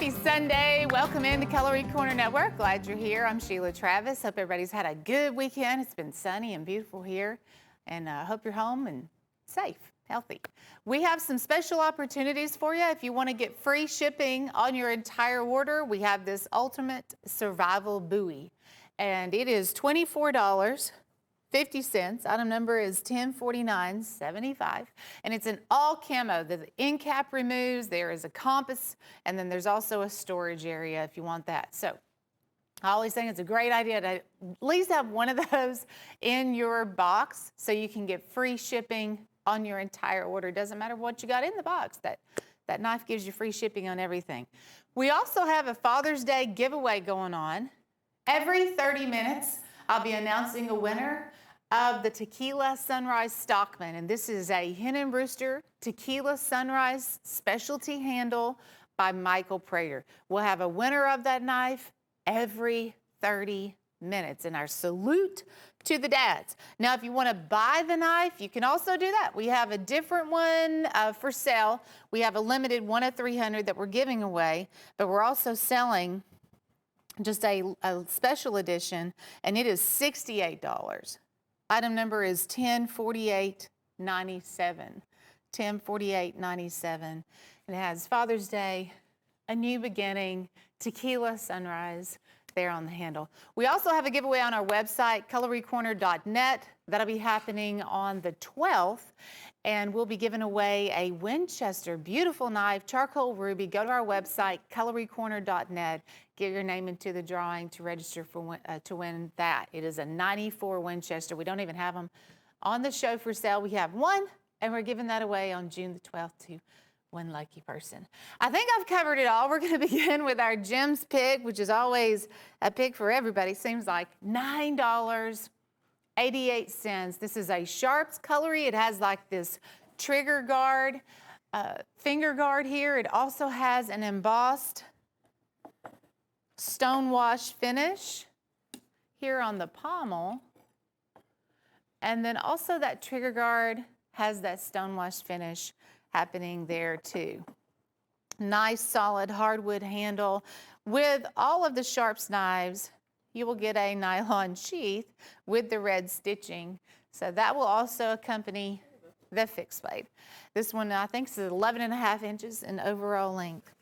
Happy Sunday. Welcome into Cutlery Corner Network. Glad you're here. I'm Sheila Travis. Hope everybody's had a good weekend. It's been sunny and beautiful here. And I hope you're home and safe, healthy. We have some special opportunities for you. If you want to get free shipping on your entire order, we have this Ultimate Survival Buoy. And it is $24.50. Item number is 1049.75, and it's an all camo. The end cap removes, there is a compass, and then there's also a storage area if you want that. So I always think it's a great idea to at least have one of those in your box so you can get free shipping on your entire order. Doesn't matter what you got in the box. That knife gives you free shipping on everything. We also have a Father's Day giveaway going on. Every 30 minutes, I'll be announcing a winner of the Tequila Sunrise Stockman. And this is a Hen and Rooster Tequila Sunrise specialty handle by Michael Prater. We'll have a winner of that knife every 30 minutes. And our salute to the dads. Now, if you want to buy the knife, you can also do that. We have a different one for sale. We have a limited 1 of 300 that we're giving away, but we're also selling just a special edition, and it is $68. Item number is 1048.97. 1048.97. And it has Father's Day, a new beginning, Tequila Sunrise there on the handle. We also have a giveaway on our website, cutlerycorner.net. That'll be happening on the 12th. And we'll be giving away a Winchester, beautiful knife, charcoal ruby. Go to our website, cutlerycorner.net. Get your name into the drawing to register for to win that. It is a 94 Winchester. We don't even have them on the show for sale. We have one, and we're giving that away on June the 12th to one lucky person. I think I've covered it all. We're going to begin with our Jim's pick, which is always a pick for everybody. Seems like $9.88. This is a Sharps Cutlery. It has like this trigger guard, finger guard here. It also has an embossed stonewash finish here on the pommel. And then also that trigger guard has that stonewash finish happening there too. Nice solid hardwood handle. With all of the Sharps knives, you will get a nylon sheath with the red stitching. So that will also accompany the fixed blade. This one I think is 11.5 inches in overall length.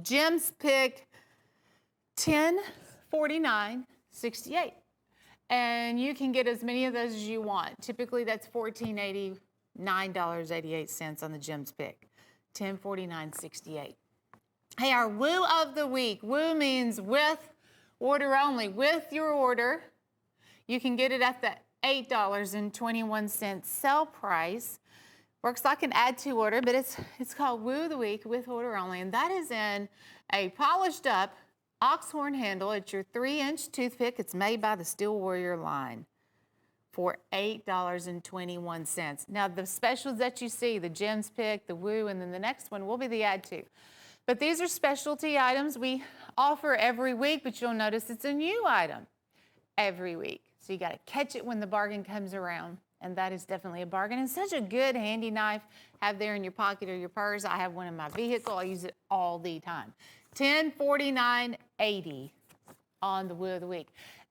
Jim's pick, 1049.68. And you can get as many of those as you want. Typically that's $9.88 on the Jim's pick. 1049.68. Hey, our woo of the week. Woo means with order only. With your order, you can get it at the $8.21 sell price. Works like an add to order, but it's called Woo of the Week with order only. And that is in a polished up oxhorn handle. It's your 3-inch toothpick. It's made by the Steel Warrior line for $8.21. Now the specials that you see, the Jim's pick, the Woo, and then the next one will be the add to. But these are specialty items we offer every week, but you'll notice it's a new item every week. So you got to catch it when the bargain comes around, and that is definitely a bargain. And such a good handy knife have there in your pocket or your purse. I have one in my vehicle. I use it all the time. 1049.80 on the Woo of the Week.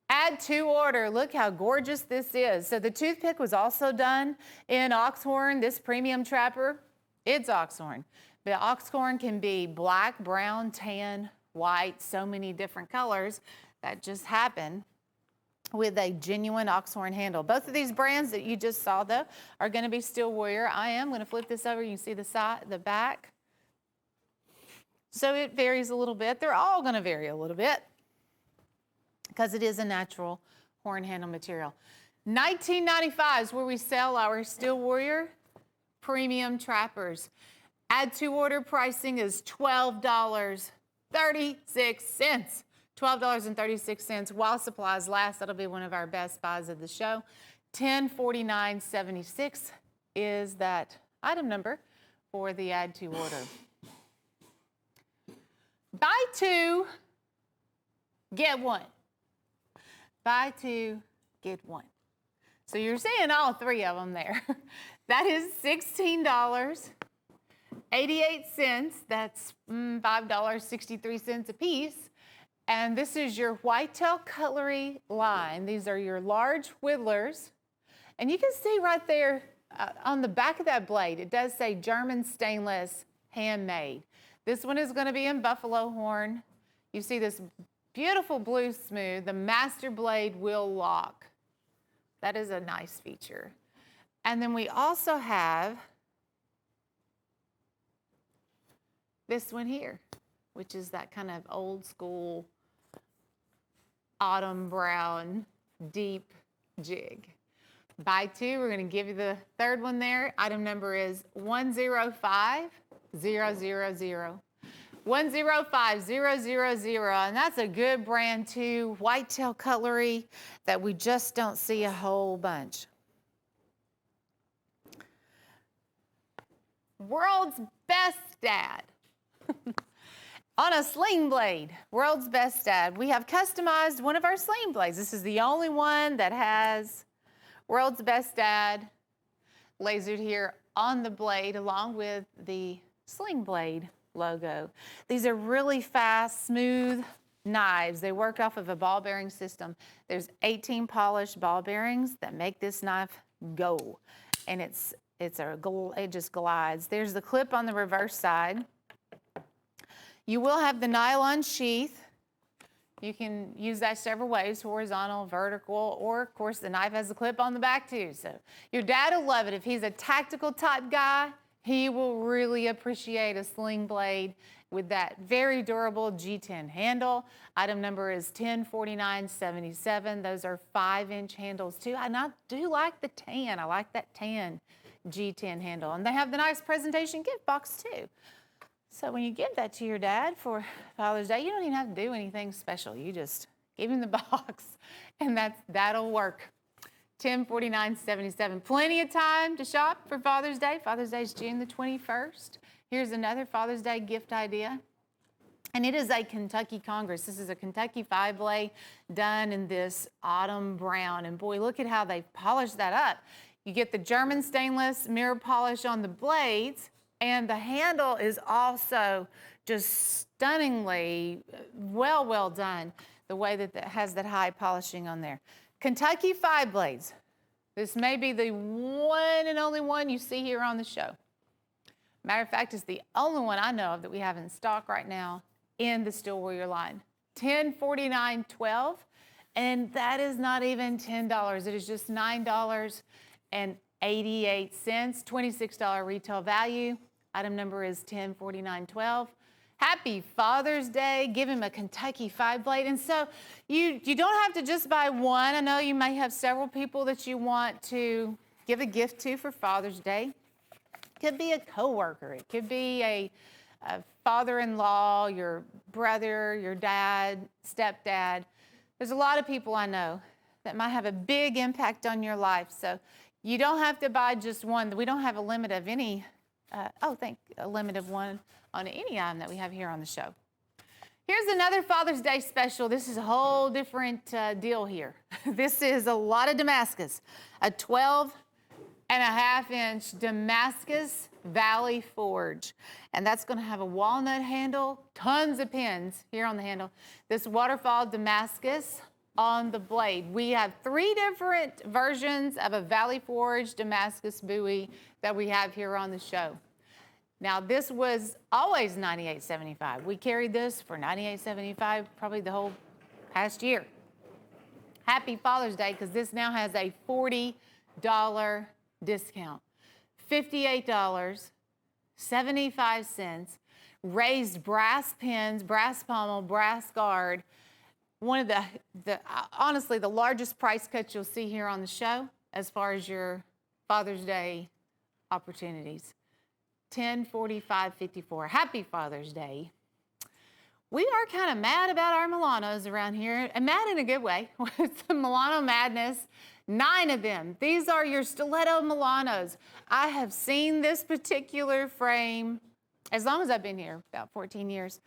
Add to order. Look how gorgeous this is. So the toothpick was also done in oxhorn. This premium trapper, it's oxhorn. The oxhorn can be black, brown, tan, white, so many different colors that just happen with a genuine oxhorn handle. Both of these brands that you just saw though are going to be Steel Warrior. I am going to flip this over. You can see the side, the back. So it varies a little bit. They're all going to vary a little bit because it is a natural horn handle material. $19.95 is where we sell our Steel Warrior premium trappers. Add to order pricing is $12.36. $12.36 while supplies last. That'll be one of our best buys of the show. $1049.76 is that item number for the add to order. Buy two, get one. Buy two, get one. So you're seeing all three of them there. That is $16. 88 cents. That's $5.63 a piece. And this is your whitetail cutlery line. These are your large whittlers. And you can see right there on the back of that blade, it does say German stainless handmade. This one is going to be in buffalo horn. You see this beautiful blue smooth. The master blade will lock. That is a nice feature. And then we also have this one here, which is that kind of old school autumn brown deep jig. Buy two, we're going to give you the third one there. Item number is 105000. 105000, and that's a good brand too, whitetail cutlery that we just don't see a whole bunch. World's best dad. On a sling blade, world's best dad. We have customized one of our sling blades. This is the only one that has world's best dad lasered here on the blade along with the sling blade logo. These are really fast, smooth knives. They work off of a ball bearing system. There's 18 polished ball bearings that make this knife go. And it just glides. There's the clip on the reverse side. You will have the nylon sheath. You can use that several ways, horizontal, vertical, or of course the knife has a clip on the back too. So your dad will love it. If he's a tactical type guy, he will really appreciate a sling blade with that very durable G10 handle. Item number is 1049.77. Those are 5-inch handles too. And I do like the tan. I like that tan G10 handle. And they have the nice presentation gift box too. So when you give that to your dad for Father's Day, you don't even have to do anything special. You just give him the box and that'll work. 1049.77. Plenty of time to shop for Father's Day. Father's Day is June the 21st. Here's another Father's Day gift idea. And it is a Kentucky Congress. This is a Kentucky 5-blade done in this autumn brown. And boy, look at how they've polished that up. You get the German stainless mirror polish on the blades, and the handle is also just stunningly well done, the way that it has that high polishing on there. Kentucky 5-blades. This may be the one and only one you see here on the show. Matter of fact, it's the only one I know of that we have in stock right now in the Steel Warrior line. $1049.12, and that is not even $10. It is just $9.88, $26 retail value. Item number is 1049.12. Happy Father's Day. Give him a Kentucky 5-blade. And so you don't have to just buy one. I know you may have several people that you want to give a gift to for Father's Day. It could be a coworker. It could be a father-in-law, your brother, your dad, stepdad. There's a lot of people I know that might have a big impact on your life. So you don't have to buy just one. We don't have a limit of any a limit of one on any item that we have here on the show. Here's another Father's Day special. This is a whole different deal here. This is a lot of Damascus, a 12.5-inch Damascus Valley Forge. And that's going to have a walnut handle, tons of pins here on the handle. This waterfall Damascus on the blade. We have 3 different versions of a Valley Forge Damascus buoy that we have here on the show. Now this was always $98.75. We carried this for $98.75 probably the whole past year. Happy Father's Day, because this now has a $40 discount. $58.75. Raised brass pins, brass pommel, brass guard. One of honestly, the largest price cuts you'll see here on the show as far as your Father's Day opportunities. $1045.54. Happy Father's Day. We are kind of mad about our Milanos around here, and mad in a good way. It's the Milano madness. 9 of them. These are your stiletto Milanos. I have seen this particular frame as long as I've been here, about 14 years.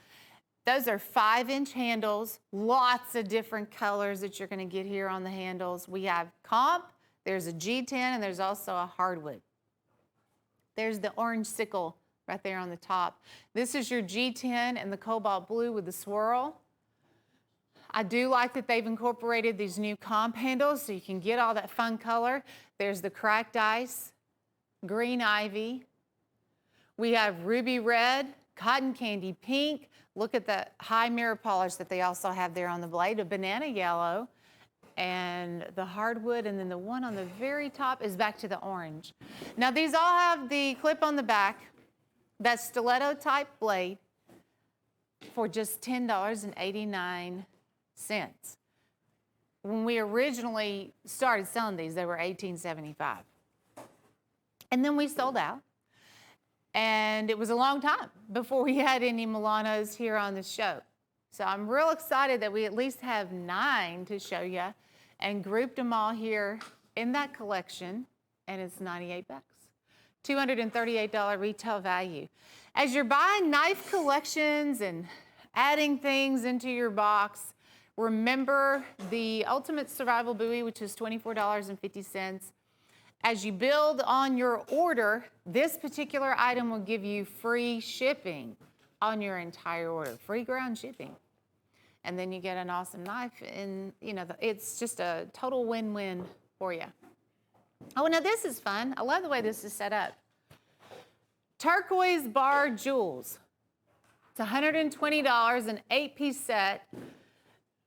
Those are 5-inch handles, lots of different colors that you're going to get here on the handles. We have comp, there's a G10, and there's also a hardwood. There's the orange sickle right there on the top. This is your G10 and the cobalt blue with the swirl. I do like that they've incorporated these new comp handles so you can get all that fun color. There's the cracked ice, green ivy. We have ruby red, cotton candy pink. Look at the high mirror polish that they also have there on the blade, a banana yellow, and the hardwood, and then the one on the very top is back to the orange. Now these all have the clip on the back, that stiletto type blade for just $10.89. When we originally started selling these, they were $18.75. And then we sold out. And it was a long time before we had any Milanos here on the show. So I'm real excited that we at least have 9 to show you and grouped them all here in that collection. And it's $98. $238 retail value. As you're buying knife collections and adding things into your box, remember the Ultimate Survival Buoy, which is $24.50. As you build on your order, this particular item will give you free shipping on your entire order, free ground shipping. And then you get an awesome knife, and you know, it's just a total win-win for you. Oh, now this is fun. I love the way this is set up. Turquoise bar jewels. It's $120, an 8-piece set.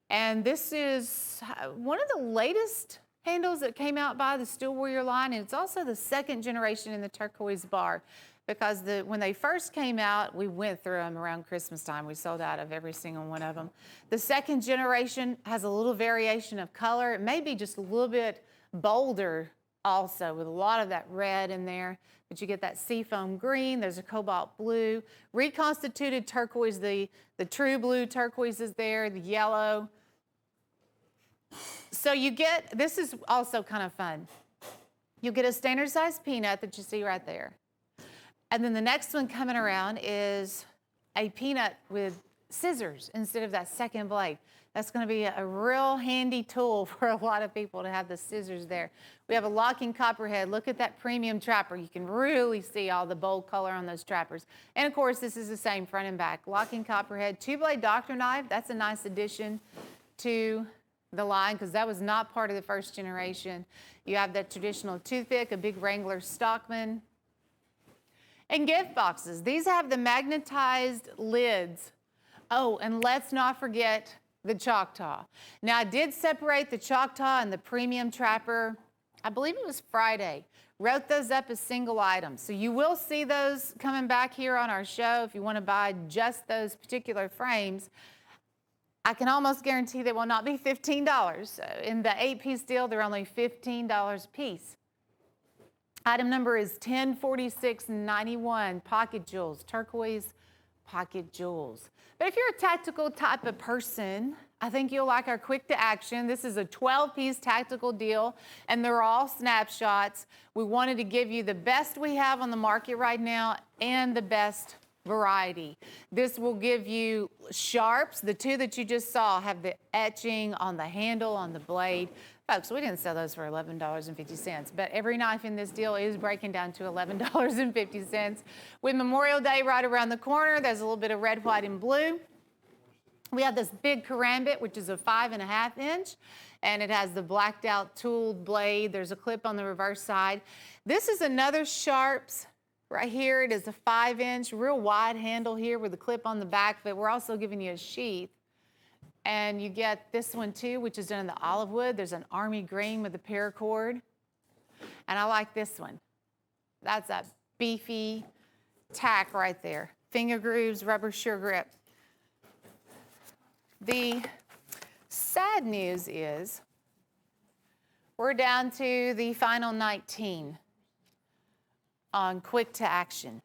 And this is one of the latest handles that came out by the Steel Warrior line, and it's also the second generation in the turquoise bar, because when they first came out, we went through them around Christmas time. We sold out of every single one of them. The second generation has a little variation of color. It may be just a little bit bolder also, with a lot of that red in there, but you get that seafoam green. There's a cobalt blue, reconstituted turquoise, the true blue turquoise is there, the yellow. So you get, this is also kind of fun. You get a standard size peanut that you see right there. And then the next one coming around is a peanut with scissors instead of that second blade. That's going to be a real handy tool for a lot of people to have the scissors there. We have a locking copperhead. Look at that premium trapper. You can really see all the bold color on those trappers. And of course, this is the same front and back. Locking copperhead, 2-blade doctor knife. That's a nice addition to the line, because that was not part of the first generation. You have that traditional toothpick, a big Wrangler Stockman. And gift boxes. These have the magnetized lids. Oh, and let's not forget the Choctaw. Now, I did separate the Choctaw and the premium trapper, I believe it was Friday. Wrote those up as single items. So you will see those coming back here on our show if you want to buy just those particular frames. I can almost guarantee they will not be $15. In the 8-piece deal, they're only $15 a piece. Item number is 104691, pocket jewels, turquoise pocket jewels. But if you're a tactical type of person, I think you'll like our quick to action. This is a 12-piece tactical deal, and they're all snapshots. We wanted to give you the best we have on the market right now and the best variety. This will give you sharps. The 2 that you just saw have the etching on the handle, on the blade. Folks, we didn't sell those for $11.50, but every knife in this deal is breaking down to $11.50. With Memorial Day right around the corner, there's a little bit of red, white, and blue. We have this big karambit, which is a 5.5 inch, and it has the blacked out tooled blade. There's a clip on the reverse side. This is another Sharps. Right here, it is a 5-inch, real wide handle here with a clip on the back, but we're also giving you a sheath. And you get this one too, which is done in the olive wood. There's an army green with a paracord. And I like this one. That's a beefy tack right there. Finger grooves, rubber sure grip. The sad news is we're down to the final 19 on quick to action.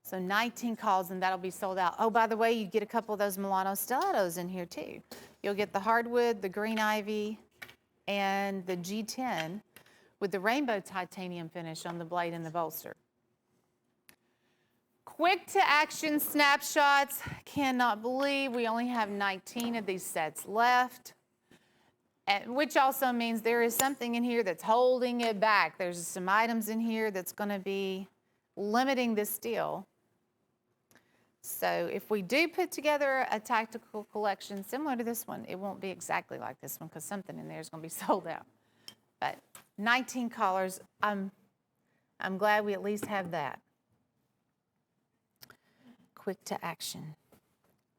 So 19 calls and that'll be sold out. Oh, by the way, you get a couple of those Milano stilettos in here too. You'll get the hardwood, the green ivy, and the G10 with the rainbow titanium finish on the blade and the bolster. Quick to action snapshots. Cannot believe we only have 19 of these sets left. Which also means there is something in here that's holding it back. There's some items in here that's going to be limiting this deal. So if we do put together a tactical collection similar to this one, it won't be exactly like this one because something in there is going to be sold out. But 19 collars, I'm glad we at least have that. Quick to action.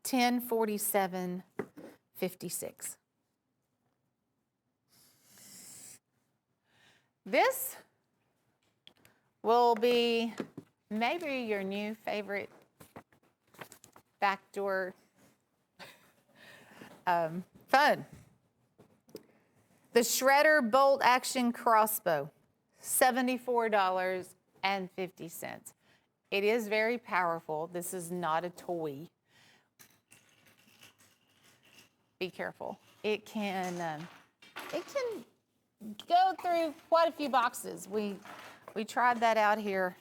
1047.56. This will be maybe your new favorite backdoor fun. The Shredder Bolt Action Crossbow, $74.50. It is very powerful. This is not a toy. Be careful. It can go through quite a few boxes. We tried that out here.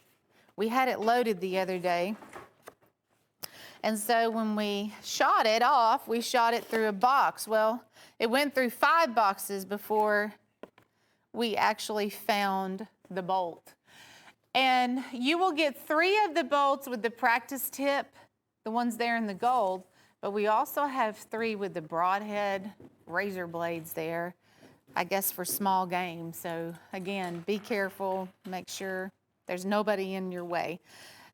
We had it loaded the other day. And so when we shot it off, we shot it through a box. Well, it went through 5 boxes before we actually found the bolt. And you will get 3 of the bolts with the practice tip, the ones there in the gold, but we also have 3 with the broadhead razor blades there, I guess for small game. So again, be careful, make sure there's nobody in your way.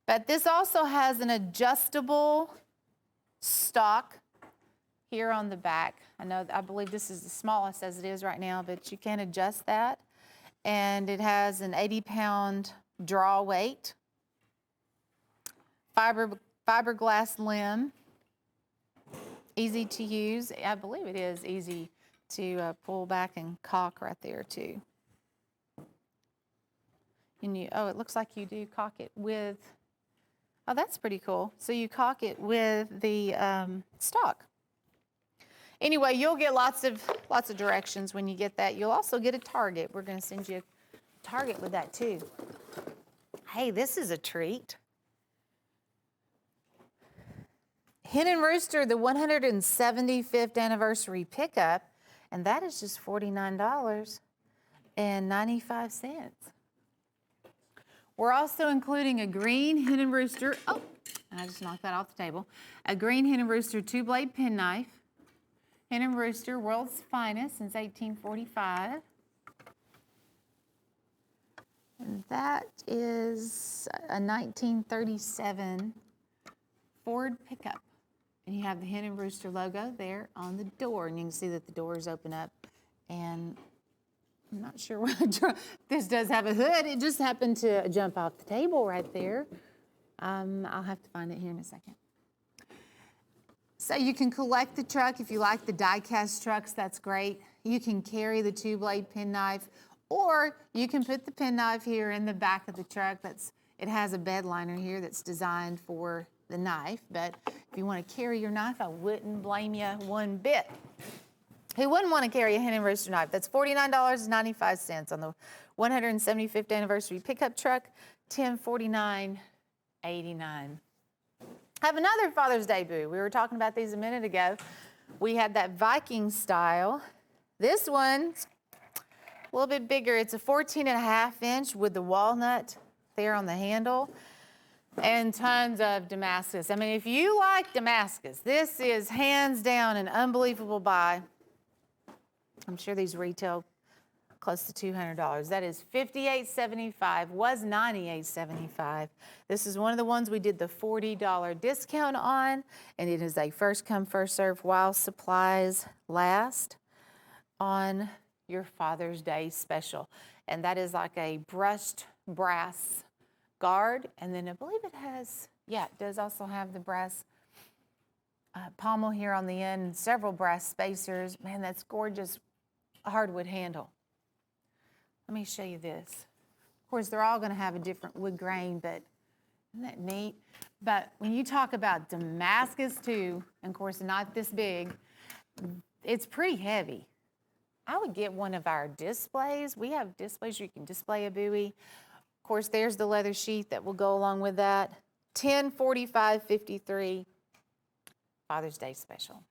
But this also has an adjustable stock here on the back. I believe this is the smallest as it is right now, but you can adjust that. And it has an 80-pound draw weight, fiberglass limb, easy to use. I believe it is easy to pull back and cock right there too. And it looks like you do cock it with, oh, that's pretty cool. So you cock it with the stock. Anyway, you'll get lots of directions when you get that. You'll also get a target. We're going to send you a target with that too. Hey, this is a treat. Hen and Rooster, the 175th anniversary pickup, and that is just $49.95. We're also including a green Hen and Rooster, oh, I just knocked that off the table, a green Hen and Rooster 2-blade penknife. Hen and Rooster, world's finest since 1845. And that is a 1937 Ford pickup. And you have the Hen and Rooster logo there on the door. And you can see that the doors open up. And I'm not sure what this does have a hood. It just happened to jump off the table right there. I'll have to find it here in a second. So you can collect the truck. If you like the die-cast trucks, that's great. You can carry the 2-blade penknife, or you can put the penknife here in the back of the truck. It has a bed liner here that's designed for the knife, but if you want to carry your knife, I wouldn't blame you one bit. Who wouldn't want to carry a Hen and Rooster knife? That's $49.95 on the 175th anniversary pickup truck, $1049.89. Have another Father's Day boo. We were talking about these a minute ago. We had that Viking style. This one's a little bit bigger. It's a 14.5-inch with the walnut there on the handle and tons of Damascus. I mean, if you like Damascus, this is hands down an unbelievable buy. I'm sure these retail close to $200. That is $58.75, was $98.75. This is one of the ones we did the $40 discount on, and it is a first come, first serve while supplies last on your Father's Day special. And that is like a brushed brass guard, and then I believe it has, yeah, it does also have the brass pommel here on the end, several brass spacers. Man, that's gorgeous hardwood handle. Let me show you this. Of course, they're all going to have a different wood grain, but isn't that neat? But when you talk about Damascus too, and of course not this big, it's pretty heavy. I would get one of our displays. We have displays where you can display a buoy. Of course, there's the leather sheath that will go along with that. $1045.53, Father's Day special.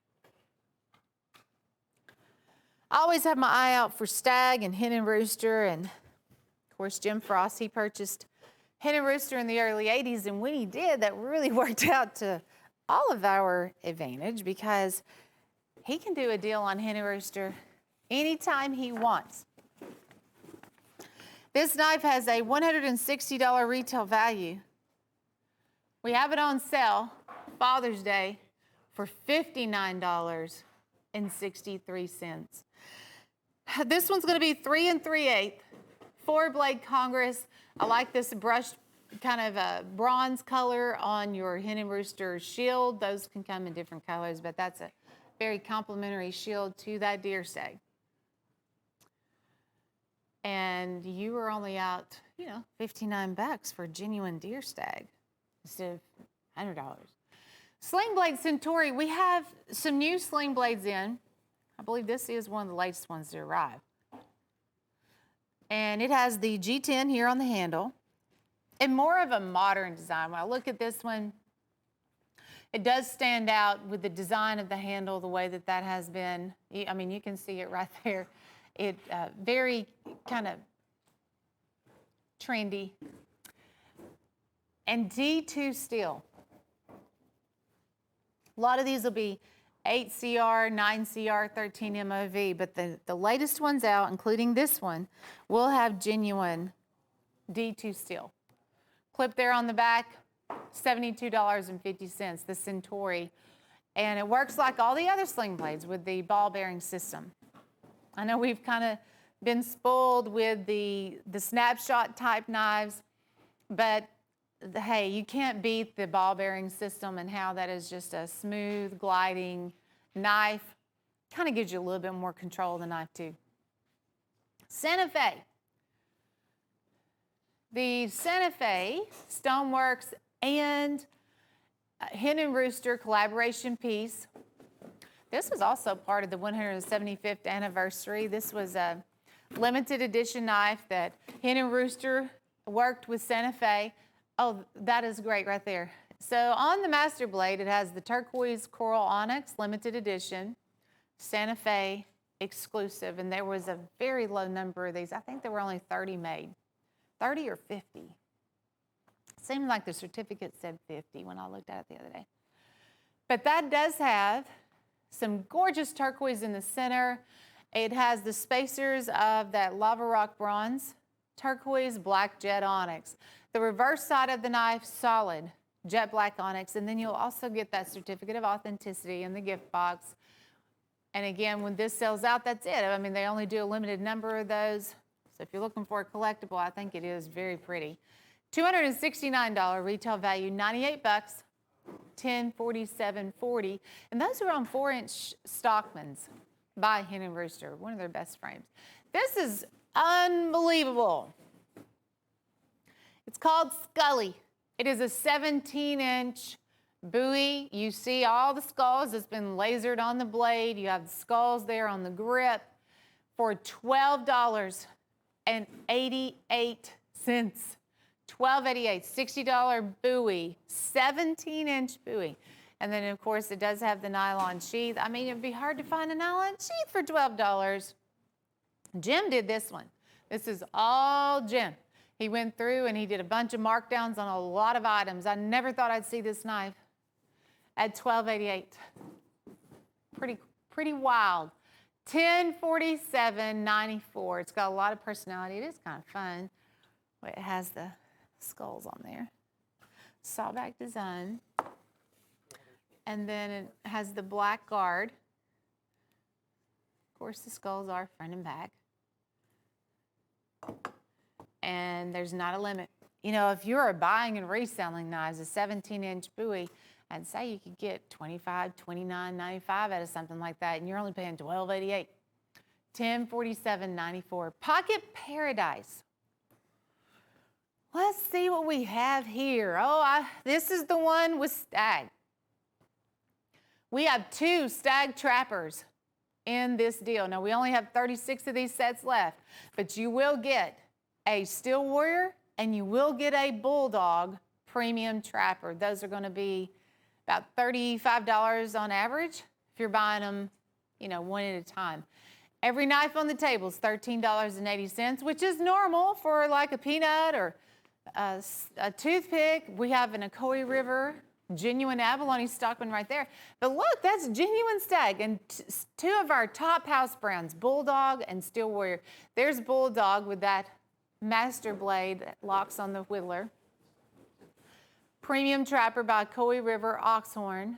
I always have my eye out for Stag and Hen and Rooster, and of course Jim Frost, he purchased Hen and Rooster in the early 80s, and when he did, that really worked out to all of our advantage because he can do a deal on Hen and Rooster anytime he wants. This knife has a $160 retail value. We have it on sale Father's Day for $59.63. This one's going to be 3 3/8, 4-blade Congress. I like this brushed kind of a bronze color on your Hen and Rooster shield. Those can come in different colors, but that's a very complimentary shield to that deer stag. And you were only out, $59 for a genuine deer stag instead of $100. Sling Blade Centauri, we have some new sling blades in. I believe this is one of the latest ones to arrive. And it has the G10 here on the handle and more of a modern design. When I look at this one, it does stand out with the design of the handle, the way that that has been. I mean, you can see it right there. It very kind of trendy. And D2 steel. A lot of these will be 8CR, 9CR, 13 MOV, but the latest ones out, including this one, will have genuine D2 steel. Clip there on the back, $72.50, the Centauri. And it works like all the other sling blades with the ball bearing system. I know we've kind of been spoiled with the snapshot type knives, but hey, you can't beat the ball bearing system and how that is just a smooth gliding knife. Kind of gives you a little bit more control of the knife too. Santa Fe. The Santa Fe Stoneworks and Hen and Rooster collaboration piece. This was also part of the 175th anniversary. This was a limited edition knife that Hen and Rooster worked with Santa Fe. Oh, that is great right there. So on the master blade, it has the turquoise coral onyx limited edition, Santa Fe exclusive, and there was a very low number of these. I think there were only 30 made, 30 or 50. Seemed like the certificate said 50 when I looked at it the other day. But that does have some gorgeous turquoise in the center. It has the spacers of that lava rock bronze, turquoise, black jet onyx. The reverse side of the knife, solid jet black onyx, and then you'll also get that certificate of authenticity in the gift box. And again, when this sells out, that's it. I mean, they only do a limited number of those. So if you're looking for a collectible, I think it is very pretty. $269 retail value, $98, $1047.40. And those are on 4-inch Stockmans by Hen and Rooster, one of their best frames. This is unbelievable. It's called Scully. It is a 17-inch buoy. You see all the skulls. It's been lasered on the blade. You have the skulls there on the grip for $12.88. $12.88, $60 buoy, 17-inch buoy. And then, of course, it does have the nylon sheath. I mean, it'd be hard to find a nylon sheath for $12. Jim did this one. This is all Jim. He went through and he did a bunch of markdowns on a lot of items. I never thought I'd see this knife at $12.88. Pretty wild. $1047.94. It's got a lot of personality. It is kind of fun. It has the skulls on there. Sawback design. And then it has the black guard. Of course, the skulls are front and back. And there's not a limit. You know, if you're buying and reselling knives, a 17-inch buoy, I'd say you could get $25, $29.95 out of something like that, and you're only paying $12.88. $1047.94. Pocket Paradise. Let's see what we have here. Oh, this is the one with stag. We have 2 stag trappers in this deal. Now, we only have 36 of these sets left, but you will get a Steel Warrior and you will get a Bulldog premium trapper. Those are going to be about $35 on average if you're buying them, you know, one at a time. Every knife on the table is $13.80, which is normal for like a peanut or a toothpick. We have an Ocoee River genuine abalone stockman right there. But look, that's genuine stag. And two of our top house brands, Bulldog and Steel Warrior. There's Bulldog with that master blade that locks on the whittler. Premium Trapper by Ocoee River Oxhorn.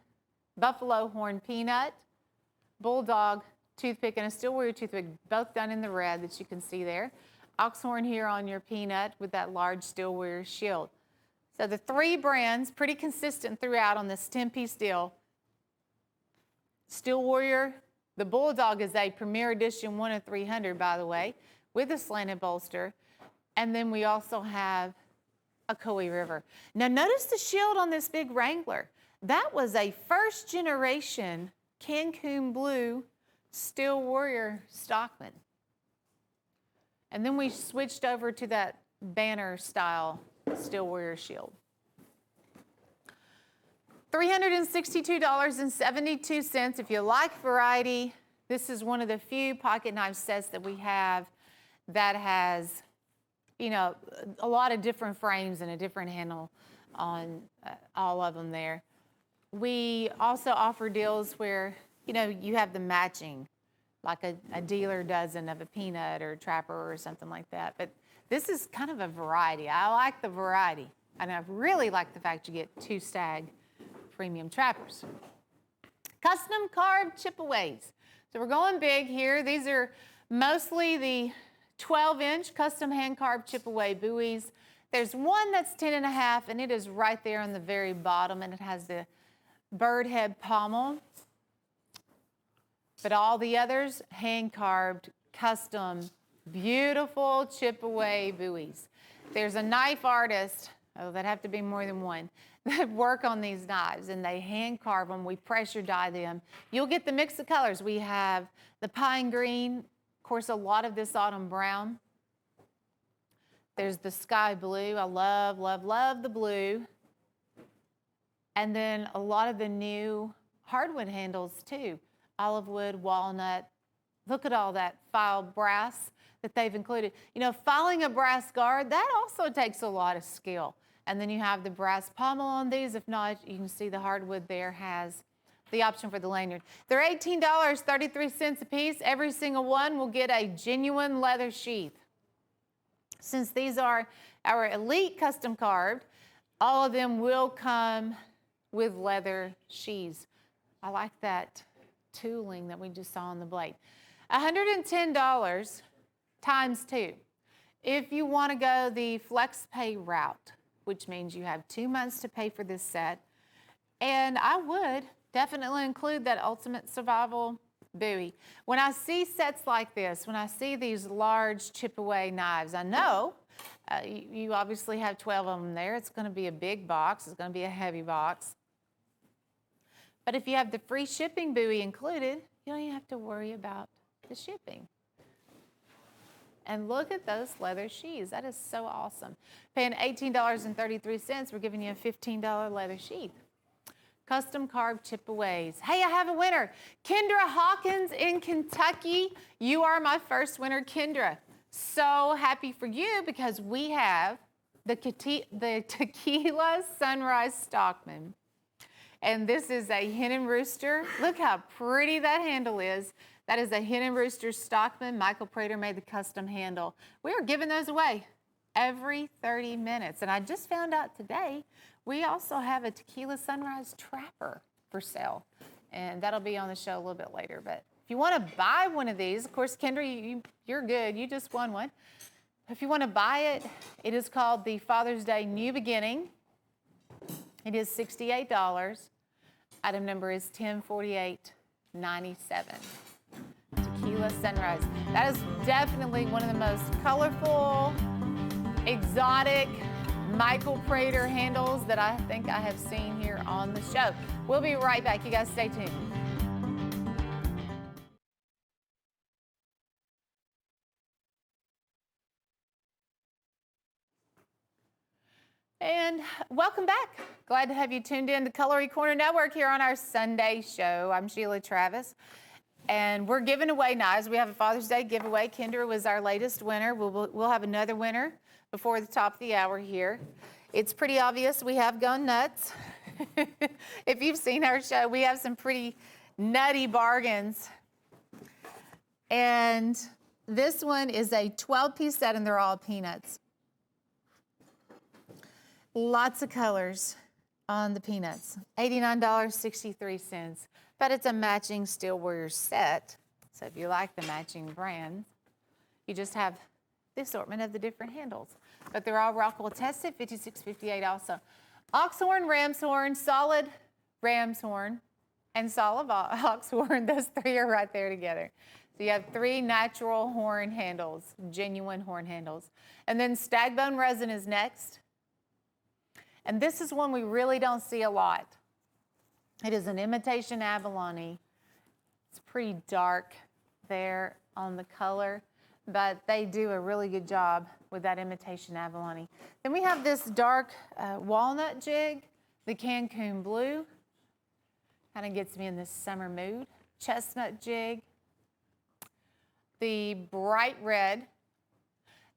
Buffalo Horn Peanut. Bulldog toothpick and a Steel Warrior toothpick, both done in the red that you can see there. Oxhorn here on your peanut with that large Steel Warrior shield. So the three brands, pretty consistent throughout on this 10-piece deal. Steel Warrior, the Bulldog is a Premier Edition 1 of 300, by the way, with a slanted bolster. And then we also have a Ocoee River. Now notice the shield on this big Wrangler. That was a first generation Cancun Blue Steel Warrior stockman. And then we switched over to that banner style Steel Warrior shield. $362.72. If you like variety, this is one of the few pocket knife sets that we have that has, you know, a lot of different frames and a different handle on all of them there. We also offer deals where, you know, you have the matching, like a dealer dozen of a peanut or a trapper or something like that. But this is kind of a variety. I like the variety. And I really like the fact you get two Stag premium trappers. Custom carved chip-aways. So we're going big here. These are mostly the 12-inch custom hand-carved chip-away buoys. There's one that's 10.5, and it is right there on the very bottom, and it has the bird head pommel. But all the others, hand-carved, custom, beautiful chip-away buoys. There's a knife artist, oh, that'd have to be more than one, that work on these knives, and they hand-carve them. We pressure die them. You'll get the mix of colors. We have the pine green, of course, a lot of this autumn brown. There's the sky blue. I love, love, love the blue. And then a lot of the new hardwood handles, too. Olive wood, walnut. Look at all that filed brass that they've included. You know, filing a brass guard, that also takes a lot of skill. And then you have the brass pommel on these. If not, you can see the hardwood there has the option for the lanyard. They're $18.33 a piece. Every single one will get a genuine leather sheath. Since these are our elite custom carved, all of them will come with leather sheaths. I like that tooling that we just saw on the blade. $110 times 2. If you want to go the flex pay route, which means you have 2 months to pay for this set, and I would definitely include that ultimate survival buoy. When I see sets like this, when I see these large chip-away knives, I know you obviously have 12 of them there. It's going to be a big box. It's going to be a heavy box. But if you have the free shipping buoy included, you don't even have to worry about the shipping. And look at those leather sheaths. That is so awesome. Paying $18.33, we're giving you a $15 leather sheath. Custom carved chip-aways. Hey, I have a winner. Kendra Hawkins in Kentucky. You are my first winner, Kendra. So happy for you because we have the Tequila Sunrise Stockman. And this is a hen and rooster. Look how pretty that handle is. That is a hen and rooster stockman. Michael Prater made the custom handle. We are giving those away every 30 minutes. And I just found out today, we also have a Tequila Sunrise Trapper for sale. And that'll be on the show a little bit later. But if you want to buy one of these, of course, Kendra, you're good. You just won one. If you want to buy it, it is called the Father's Day New Beginning. It is $68. Item number is 104897. Tequila Sunrise. That is definitely one of the most colorful, exotic Michael Prater handles that I think I have seen here on the show. We'll be right back. You guys stay tuned. And welcome back. Glad to have you tuned in to Cutlery Corner Network here on our Sunday show. I'm Sheila Travis, and we're giving away knives. We have a Father's Day giveaway. Kendra was our latest winner. We'll have another winner before the top of the hour here. It's pretty obvious we have gone nuts. If you've seen our show, we have some pretty nutty bargains. And this one is a 12-piece set, and they're all peanuts. Lots of colors on the peanuts. $89.63. But it's a matching steel warrior set. So if you like the matching brands, you just have the assortment of the different handles. But they're all Rockwell tested, 5658 also. Ox horn, ram's horn, solid ram's horn, and solid ox horn. Those three are right there together. So you have three natural horn handles, genuine horn handles. And then stag bone resin is next. And this is one we really don't see a lot. It is an imitation abalone. It's pretty dark there on the color, but they do a really good job with that imitation abalone. Then we have this dark walnut jig, the Cancun blue. Kind of gets me in this summer mood. Chestnut jig. The bright red.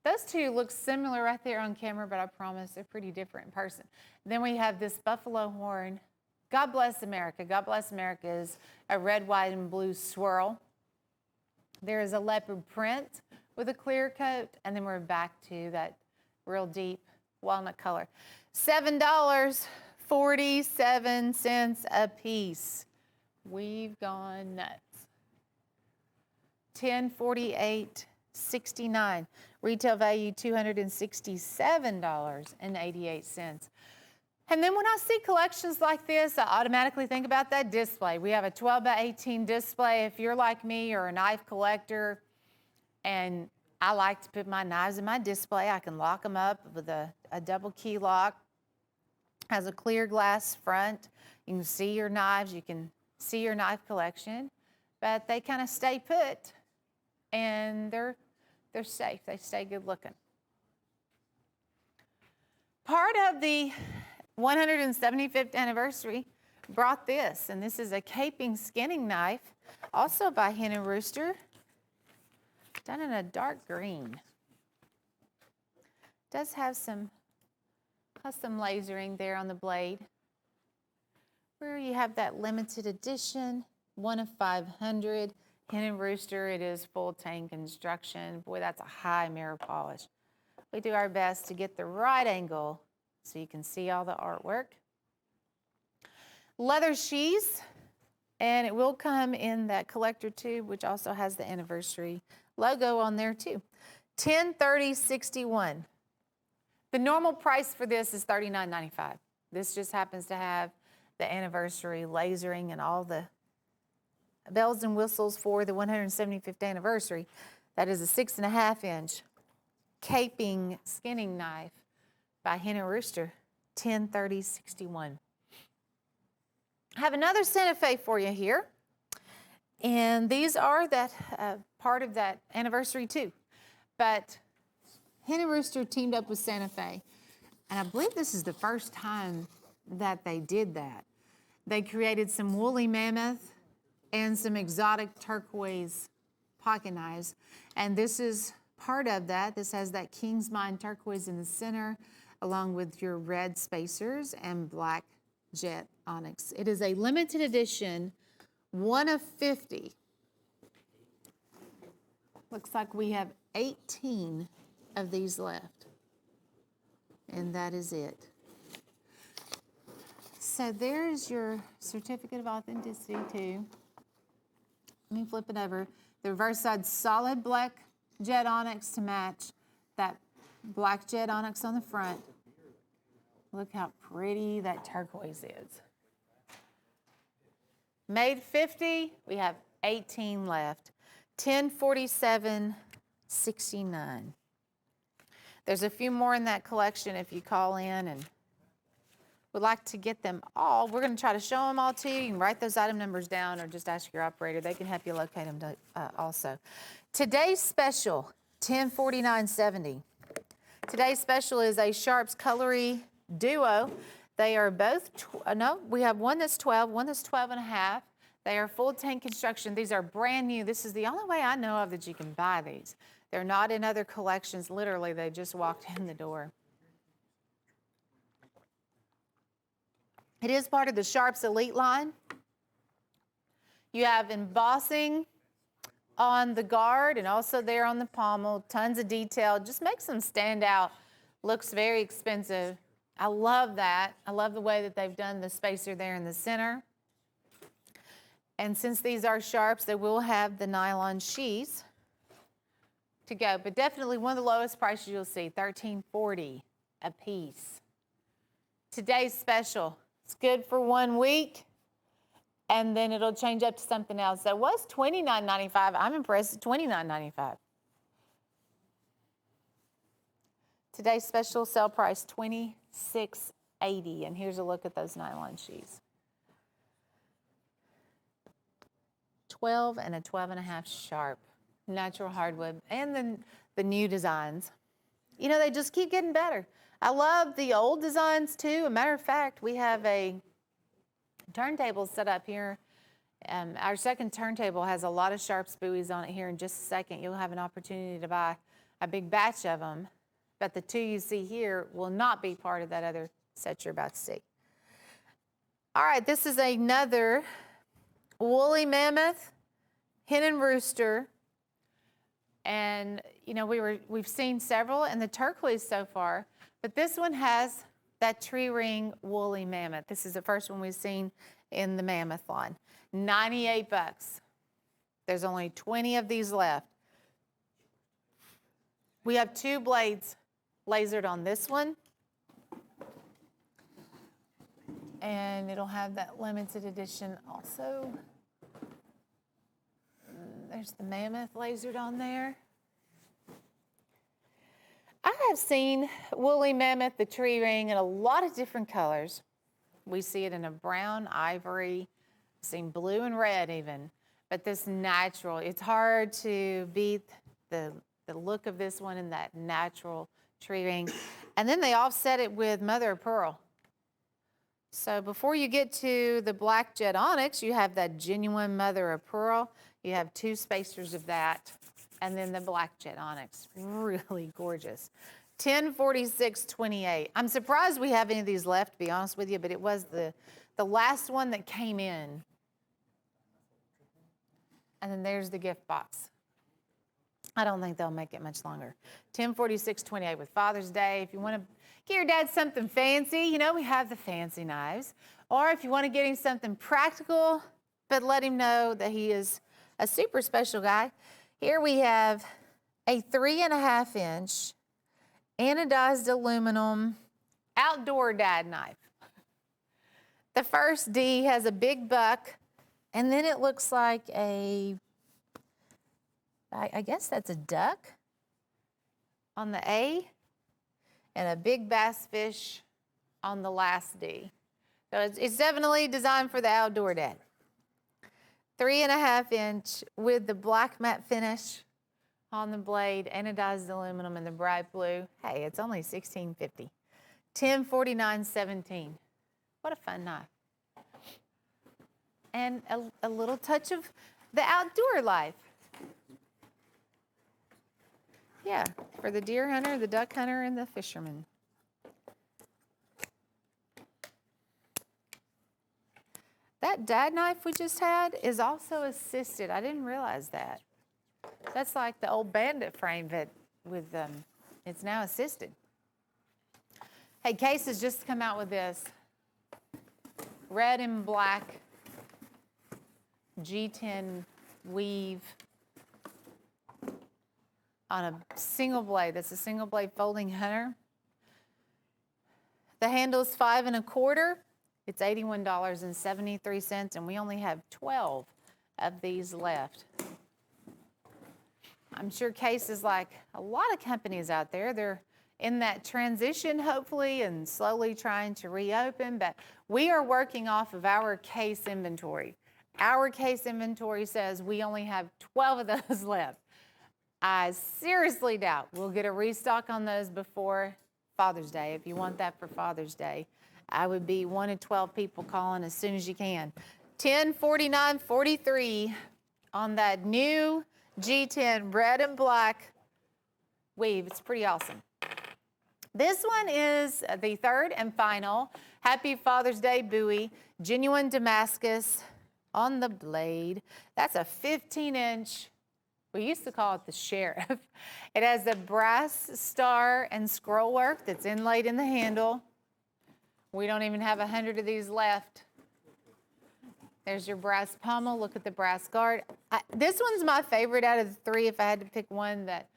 Those two look similar right there on camera, but I promise they're pretty different in person. Then we have this buffalo horn. God Bless America. God Bless America is a red, white, and blue swirl. There is a leopard print with a clear coat, and then we're back to that real deep walnut color. $7.47 a piece. We've gone nuts. $10.48.69. Retail value $267.88. And then when I see collections like this, I automatically think about that display. We have a 12 by 18 display. If you're like me or a knife collector, and I like to put my knives in my display, I can lock them up with a double key lock. Has a clear glass front. You can see your knives. You can see your knife collection, but they kind of stay put, and they're safe. They stay good looking. Part of the 175th anniversary brought this, and this is a caping skinning knife, also by Hen & Rooster, done in a dark green. Does have some custom lasering there on the blade, where you have that limited edition, 1 of 500. Hen & Rooster, it is full tang construction. Boy, that's a high mirror polish. We do our best to get the right angle so you can see all the artwork. Leather sheaths, and it will come in that collector tube, which also has the anniversary logo on there too. $10.30.61. The normal price for this is $39.95. This just happens to have the anniversary lasering and all the bells and whistles for the 175th anniversary. That is a 6.5 inch caping skinning knife by Hen & Rooster, $10.30.61. I have another Santa Fe for you here, and these are that part of that anniversary too. But Hen & Rooster teamed up with Santa Fe, and I believe this is the first time that they did that. They created some woolly mammoth and some exotic turquoise pocket knives, and this is part of that. This has that King's Mind turquoise in the center, along with your red spacers and black jet onyx. It is a limited edition, 1 of 50. Looks like we have 18 of these left, and that is it. So there's your certificate of authenticity too. Let me flip it over. The reverse side, solid black jet onyx to match that black jet onyx on the front. Look how pretty that turquoise is. Made 50, we have 18 left. $10.47.69. There's a few more in that collection if you call in and would like to get them all. We're going to try to show them all to you. You can write those item numbers down or just ask your operator. They can help you locate them also. Today's special, $10.49.70. Today's special is a Sharps Cutlery Duo. They are both, we have one that's 12, one that's 12 and a half. They are full tank construction. These are brand new. This is the only way I know of that you can buy these. They're not in other collections. Literally, they just walked in the door. It is part of the Sharps Elite line. You have embossing on the guard and also there on the pommel. Tons of detail. Just makes them stand out. Looks very expensive. I love that. I love the way that they've done the spacer there in the center. And since these are Sharps, they will have the nylon sheaths to go. But definitely one of the lowest prices you'll see, $13.40 a piece. Today's special. It's good for 1 week, and then it'll change up to something else. That was $29.95. I'm impressed at $29.95. Today's special sale price, $26.80. And here's a look at those nylon sheaths. 12 and a 12.5 sharp, natural hardwood, and then the new designs. You know, they just keep getting better. I love the old designs too. A matter of fact, we have a turntable set up here. Our second turntable has a lot of Sharps buoys on it here. In just a second, you'll have an opportunity to buy a big batch of them. But the two you see here will not be part of that other set you're about to see. All right, this is another woolly mammoth, hen and rooster. And, you know, we've seen several in the turquoise so far. But this one has that tree ring woolly mammoth. This is the first one we've seen in the mammoth line. $98. There's only 20 of these left. We have 2 blades lasered on this one. And it'll have that limited edition also. There's the mammoth lasered on there. I have seen woolly mammoth, the tree ring, in a lot of different colors. We see it in a brown, ivory, seen blue and red even. But this natural, it's hard to beat the look of this one in that natural tree ring. And then they offset it with mother of pearl. So before you get to the black jet onyx, you have that genuine mother of pearl. You have 2 spacers of that. And then the black jet onyx, really gorgeous. $10.46.28. I'm surprised we have any of these left, to be honest with you, but it was the last one that came in. And then there's the gift box. I don't think they'll make it much longer. $10.46.28 with Father's Day. If you want to get your dad something fancy, you know, we have the fancy knives. Or if you want to get him something practical, but let him know that he is a super special guy. Here we have a 3.5 inch anodized aluminum outdoor dad knife. The first D has a big buck, and then it looks like I guess that's a duck on the A, and a big bass fish on the last D. So it's definitely designed for the outdoor dad. 3.5 inch with the black matte finish on the blade, anodized aluminum in the bright blue. Hey, it's only $16.50. $10.49.17. What a fun knife. And a little touch of the outdoor life. Yeah, for the deer hunter, the duck hunter, and the fisherman. That dad knife we just had is also assisted. I didn't realize that. That's like the old bandit frame, but with it's now assisted. Hey, Case has just come out with this red and black G10 weave on a single blade. That's a single blade folding hunter. The handle's 5 1/4. It's $81.73, and we only have 12 of these left. I'm sure Case is like a lot of companies out there. They're in that transition, hopefully, and slowly trying to reopen, but we are working off of our Case inventory. Our Case inventory says we only have 12 of those left. I seriously doubt we'll get a restock on those before Father's Day. If you want that for Father's Day, I would be one of 12 people calling as soon as you can. $10.49.43 on that new G10 red and black weave. It's pretty awesome. This one is the third and final Happy Father's Day buoy, genuine Damascus on the blade. That's a 15-inch. We used to call it the Sheriff. It has the brass star and scroll work that's inlaid in the handle. We don't even have 100 of these left. There's your brass pommel. Look at the brass guard. This one's my favorite out of the three if I had to pick one that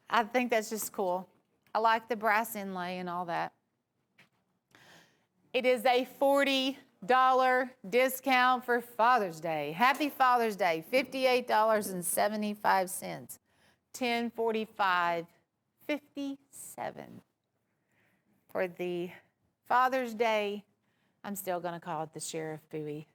I think that's just cool. I like the brass inlay and all that. It is a $40 discount for Father's Day. Happy Father's Day, $58.75. $10.45.57 for the Father's Day. I'm still going to call it the Sheriff buoy.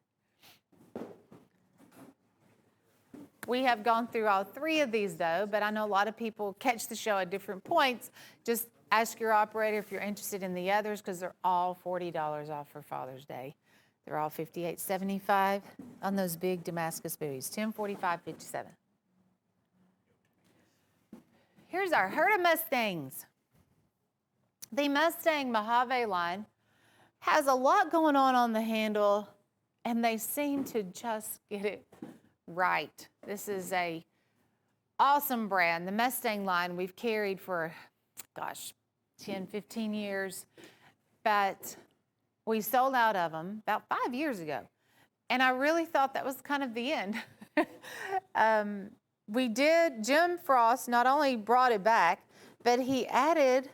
We have gone through all three of these though, but I know a lot of people catch the show at different points. Just ask your operator if you're interested in the others because they're all $40 off for Father's Day. They're all $58.75 on those big Damascus buoys, $10.45.57. Here's our herd of Mustangs. The Mustang Mojave line has a lot going on the handle, and they seem to just get it right. This is a awesome brand. The Mustang line we've carried for, 10, 15 years, but we sold out of them about 5 years ago. And I really thought that was kind of the end. Jim Frost not only brought it back, but he added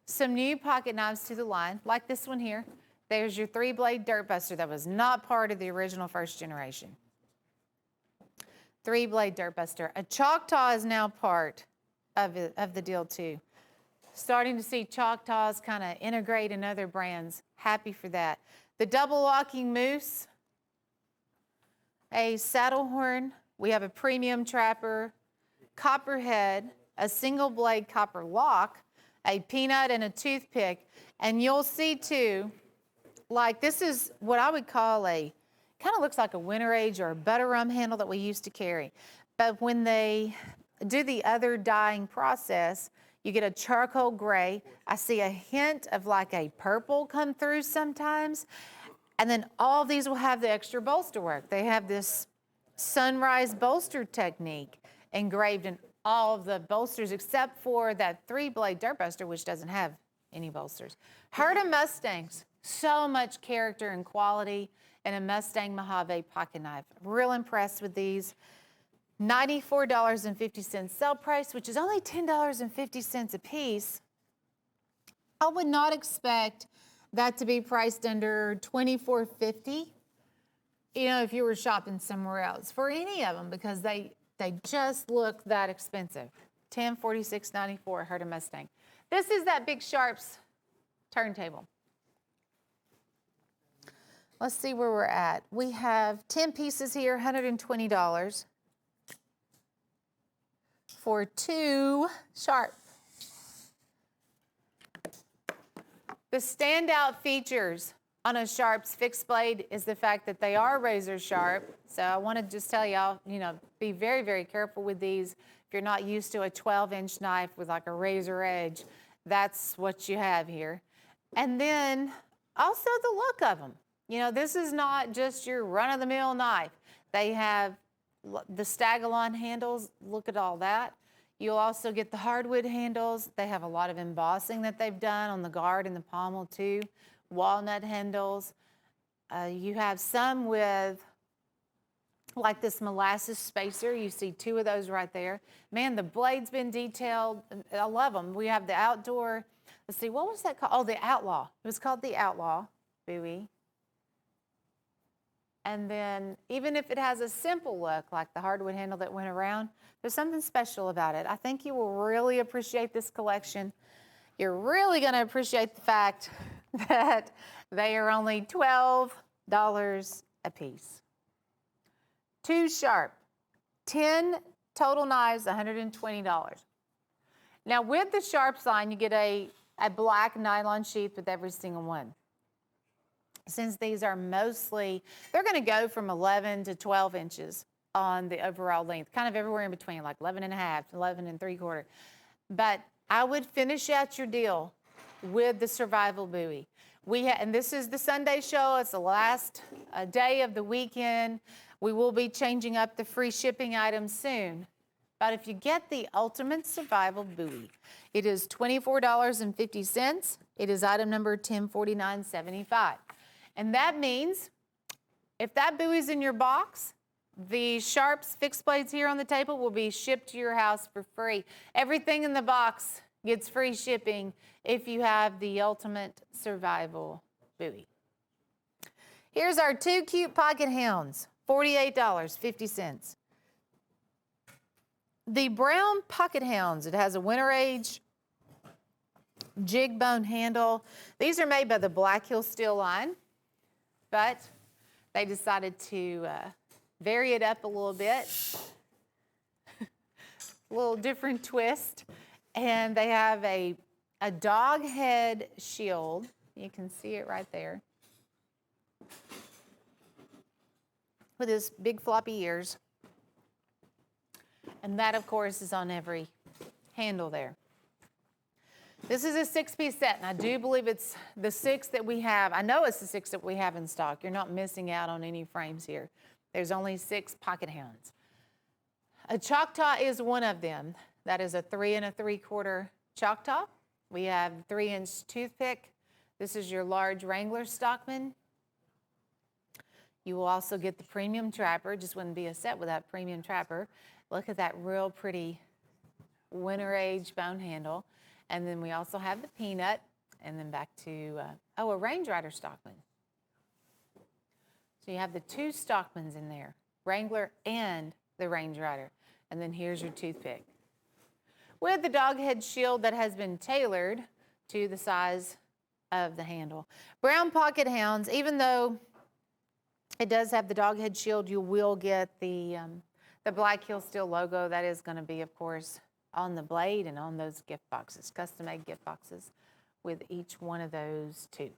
some new pocket knives to the line, like this one here. There's your 3-blade dirt buster that was not part of the original first generation. 3-blade dirt buster. A Choctaw is now part of the deal too. Starting to see Choctaws kind of integrate in other brands. Happy for that. The double walking moose, a saddle horn. We have a premium trapper, copperhead, a single blade copper lock, a peanut and a toothpick. And you'll see too, like this is what I would call kind of looks like a winter age or a butter rum handle that we used to carry. But when they do the other dyeing process, you get a charcoal gray. I see a hint of like a purple come through sometimes. And then all of these will have the extra bolster work. They have this sunrise bolster technique engraved in all of the bolsters except for that 3-blade dirt buster, which doesn't have any bolsters. Herd of Mustangs, so much character and quality in a Mustang Mojave pocket knife. Real impressed with these. $94.50 sale price, which is only $10.50 a piece. I would not expect that to be priced under $24.50, if you were shopping somewhere else for any of them, because they just look that expensive. $1046.94 herd of Mustang. This is that Big Sharps turntable. Let's see where we're at. We have 10 pieces here, $120 for 2 Sharp. The standout features on a Sharp's fixed blade is the fact that they are razor sharp. So I want to just tell y'all, be very, very careful with these. If you're not used to a 12-inch knife with like a razor edge, that's what you have here. And then also the look of them. This is not just your run-of-the-mill knife. They have the Stag-alon handles. Look at all that. You'll also get the hardwood handles. They have a lot of embossing that they've done on the guard and the pommel too. Walnut handles. You have some with like this molasses spacer. You see 2 of those right there. Man, the blade's been detailed. I love them. We have the outdoor. Let's see, what was that called? Oh, the Outlaw. It was called the Outlaw buoy. And then even if it has a simple look, like the hardwood handle that went around, there's something special about it. I think you will really appreciate this collection. You're really going to appreciate the fact that they are only $12 a piece. 2 Sharp, 10 total knives, $120. Now with the Sharps line, you get a black nylon sheath with every single one. Since these are mostly, they're going to go from 11 to 12 inches on the overall length, kind of everywhere in between, like 11 and a half, 11 and 3/4. but I would finish out your deal with the survival buoy. And this is the Sunday show. It's the last day of the weekend. We will be changing up the free shipping items soon. But if you get the Ultimate Survival Buoy, it is $24.50. It is item number 1049.75. And that means if that buoy's in your box, the Sharps fixed blades here on the table will be shipped to your house for free. Everything in the box gets free shipping if you have the Ultimate Survival Buoy. Here's our two cute pocket hounds, $48.50. The brown pocket hounds, it has a winter age jig bone handle. These are made by the Black Hill Steel line, but they decided to vary it up a little bit, a little different twist. And they have a dog head shield. You can see it right there, with his big floppy ears. And that, of course, is on every handle there. This is a 6-piece set, and I do believe it's the 6 that we have. I know it's the 6 that we have in stock. You're not missing out on any frames here. There's only 6 pocket hounds. A Choctaw is one of them. That is a 3 3/4 Choctaw. We have 3-inch toothpick. This is your large Wrangler Stockman. You will also get the premium trapper. Just wouldn't be a set without premium trapper. Look at that real pretty winter age bone handle. And then we also have the peanut, and then back to, a Range Rider Stockman. So you have the 2 Stockmans in there, Wrangler and the Range Rider. And then here's your toothpick, with the dog head shield that has been tailored to the size of the handle. Brown pocket hounds, even though it does have the dog head shield, you will get the Black Hill Steel logo. That is going to be, of course, on the blade and on those gift boxes, custom-made gift boxes with each one of those 2.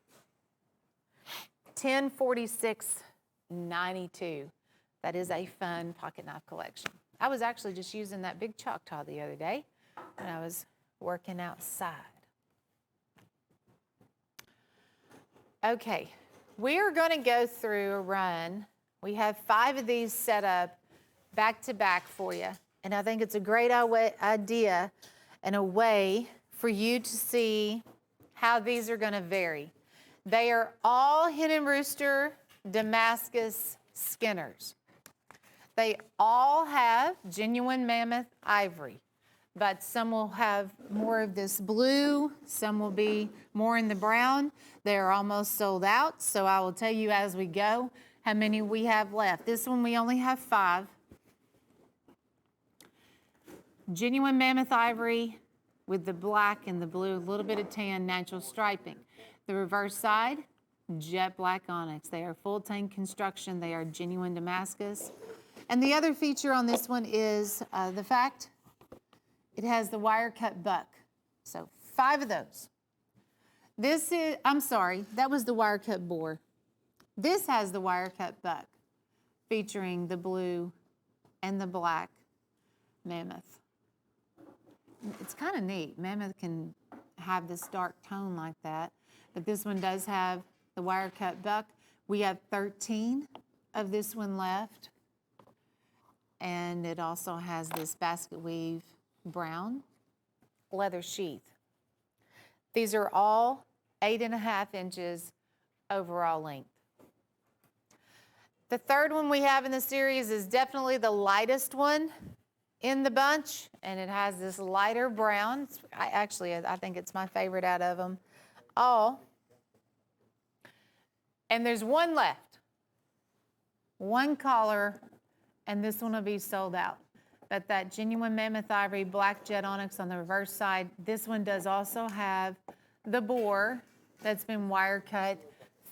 $1046.92. That is a fun pocket knife collection. I was actually just using that big Choctaw the other day when I was working outside. Okay, we are going to go through a run. We have 5 of these set up back to back for you. And I think it's a great idea and a way for you to see how these are going to vary. They are all Hen and Rooster Damascus Skinners. They all have genuine mammoth ivory, but some will have more of this blue, some will be more in the brown. They are almost sold out, so I will tell you as we go how many we have left. This one we only have 5. Genuine mammoth ivory with the black and the blue, a little bit of tan, natural striping. The reverse side, jet black onyx. They are full tank construction. They are genuine Damascus. And the other feature on this one is the fact it has the wire cut buck. So 5 of those. This is, I'm sorry, that was the wire cut boar. This has the wire cut buck featuring the blue and the black mammoth. It's kind of neat. Mammoth can have this dark tone like that, but this one does have the wire cut buck. We have 13 of this one left, and it also has this basket weave brown leather sheath. These are all 8.5 inches overall length. The third one we have in the series is definitely the lightest one in the bunch, and it has this lighter brown. I think it's my favorite out of them all. And there's one left, one collar, and this one will be sold out. But that genuine mammoth ivory black jet onyx on the reverse side, this one does also have the boar that's been wire cut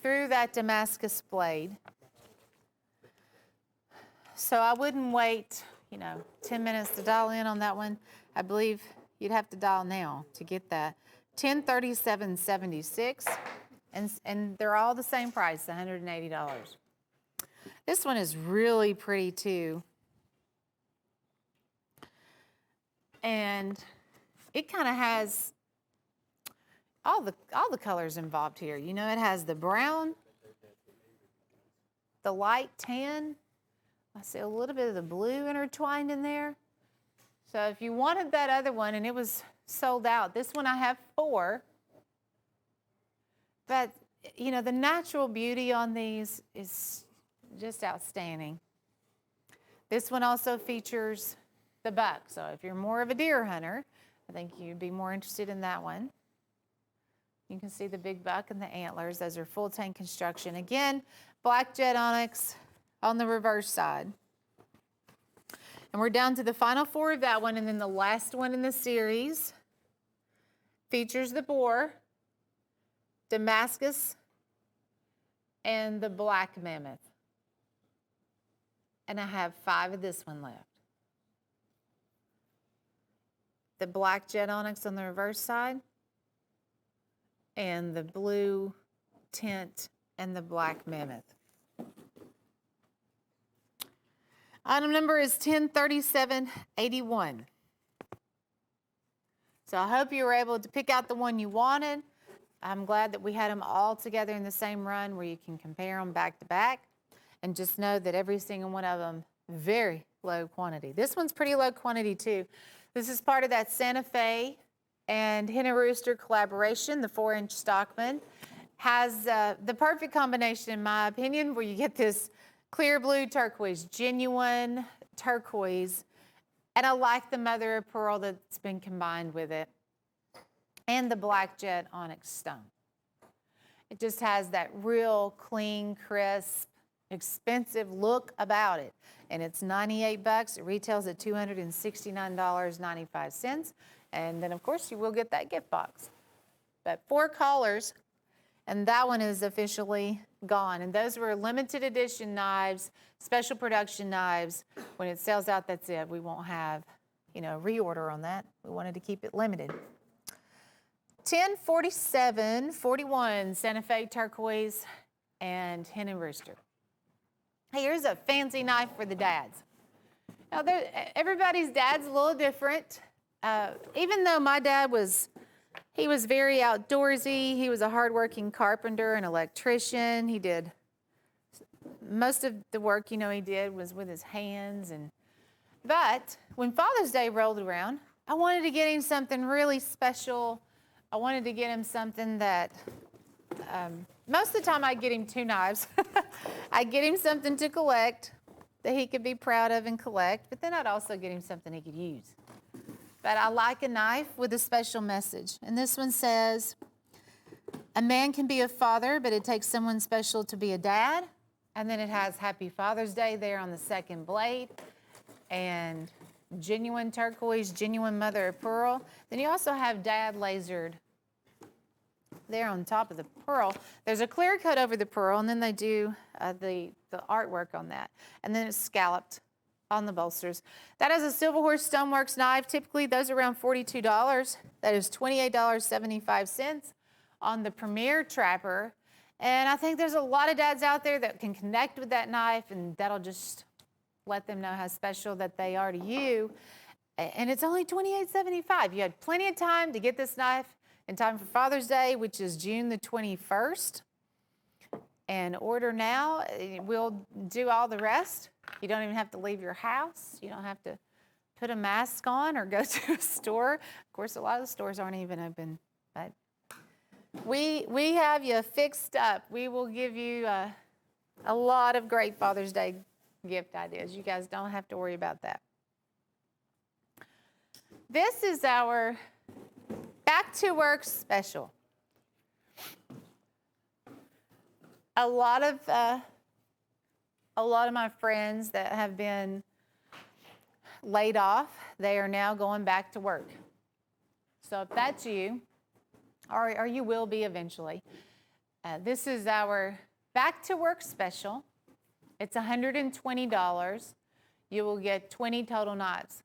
through that Damascus blade. So I wouldn't wait 10 minutes to dial in on that one. I believe you'd have to dial now to get that. $1037.76, and they're all the same price, $180. This one is really pretty too. And it kind of has all the colors involved here. You know, it has the brown, the light tan. I see a little bit of the blue intertwined in there. So if you wanted that other one and it was sold out, this one I have 4. But, you know, the natural beauty on these is just outstanding. This one also features the buck. So if you're more of a deer hunter, I think you'd be more interested in that one. You can see the big buck and the antlers. Those are full tank construction. Again, black jet onyx on the reverse side. And we're down to the final 4 of that one, and then the last one in the series features the boar, Damascus, and the black mammoth. And I have 5 of this one left. The black jet onyx on the reverse side, and the blue tint and the black mammoth. Item number is 103781. So I hope you were able to pick out the one you wanted. I'm glad that we had them all together in the same run where you can compare them back to back. And just know that every single one of them, very low quantity. This one's pretty low quantity too. This is part of that Santa Fe and Hen and Rooster collaboration. The 4-inch Stockman has the perfect combination, in my opinion, where you get this clear blue turquoise, genuine turquoise, and I like the mother of pearl that's been combined with it, and the black jet onyx stone. It just has that real clean, crisp, expensive look about it. And it's $98. It retails at $269.95. And then, of course, you will get that gift box. But 4 callers, and that one is officially gone. And those were limited edition knives, special production knives. When it sells out, that's it. We won't have, you know, reorder on that. We wanted to keep it limited. 104741 Santa Fe turquoise and Hen and Rooster. Hey, here's a fancy knife for the dads. Now, everybody's dad's a little different. Even though my dad was very outdoorsy. He was a hardworking carpenter and electrician. He did most of the work, you know, he did was with his hands. But when Father's Day rolled around, I wanted to get him something really special. I wanted to get him something that, most of the time I'd get him 2 knives. I'd get him something to collect that he could be proud of and collect, but then I'd also get him something he could use. But I like a knife with a special message. And this one says, a man can be a father, but it takes someone special to be a dad. And then it has Happy Father's Day there on the second blade. And genuine turquoise, genuine mother of pearl. Then you also have dad lasered there on top of the pearl. There's a clear coat over the pearl, and then they do the artwork on that. And then it's scalloped on the bolsters. That is a Silver Horse Stoneworks knife. Typically, those are around $42. That is $28.75 on the Premier Trapper. And I think there's a lot of dads out there that can connect with that knife, and that'll just let them know how special that they are to you. And it's only $28.75. You had plenty of time to get this knife in time for Father's Day, which is June the 21st. And order now. We'll do all the rest. You don't even have to leave your house. You don't have to put a mask on or go to a store. Of course, a lot of the stores aren't even open. But we have you fixed up. We will give you a lot of great Father's Day gift ideas. You guys don't have to worry about that. This is our Back to Work special. A lot of my friends that have been laid off, they are now going back to work. So if that's you, or you will be eventually, this is our Back to Work special. It's $120. You will get 20 total knives.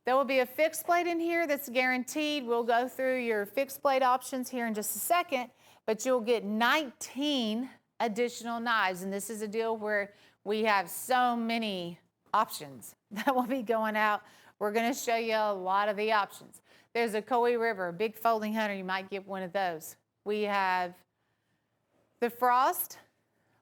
There will be a fixed blade in here that's guaranteed. We'll go through your fixed blade options here in just a second, but you'll get 19 additional knives. And this is a deal where we have so many options that will be going out. We're going to show you a lot of the options. There's a Coe River, a big folding hunter. You might get one of those. We have the Frost,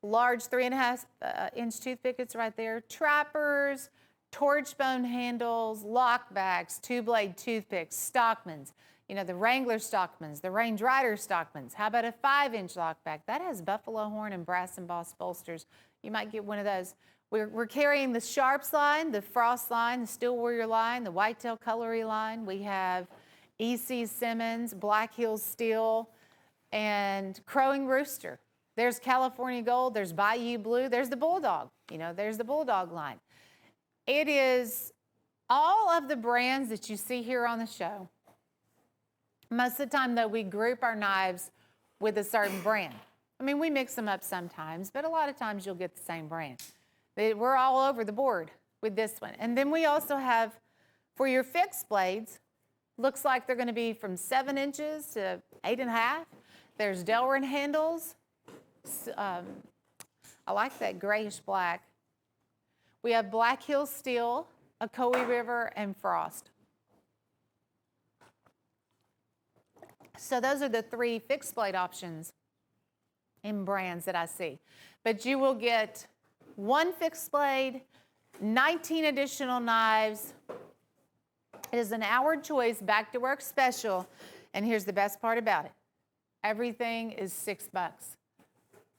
large 3.5-inch toothpick. It's right there. Trappers, torch bone handles, lockbacks, two-blade toothpicks, Stockmans. You know, the Wrangler Stockmans, the Range Rider Stockmans. How about a 5-inch lockback? That has buffalo horn and brass embossed bolsters. You might get one of those. We're carrying the Sharps line, the Frost line, the Steel Warrior line, the Whitetail Cutlery line. We have E.C. Simmons, Black Hills Steel, and Crowing Rooster. There's California Gold, there's Bayou Blue, there's the Bulldog. You know, there's the Bulldog line. It is all of the brands that you see here on the show. Most of the time, though, we group our knives with a certain brand. I mean, we mix them up sometimes, but a lot of times you'll get the same brand. We're all over the board with this one. And then we also have, for your fixed blades, looks like they're going to be from 7 inches to 8.5. There's Delrin handles. I like that grayish black. We have Black Hills Steel, a Coe River, and Frost. So those are the 3 fixed blade options in brands that I see. But you will get 1 fixed blade, 19 additional knives. It is an hour choice, back to work special. And here's the best part about it. Everything is $6.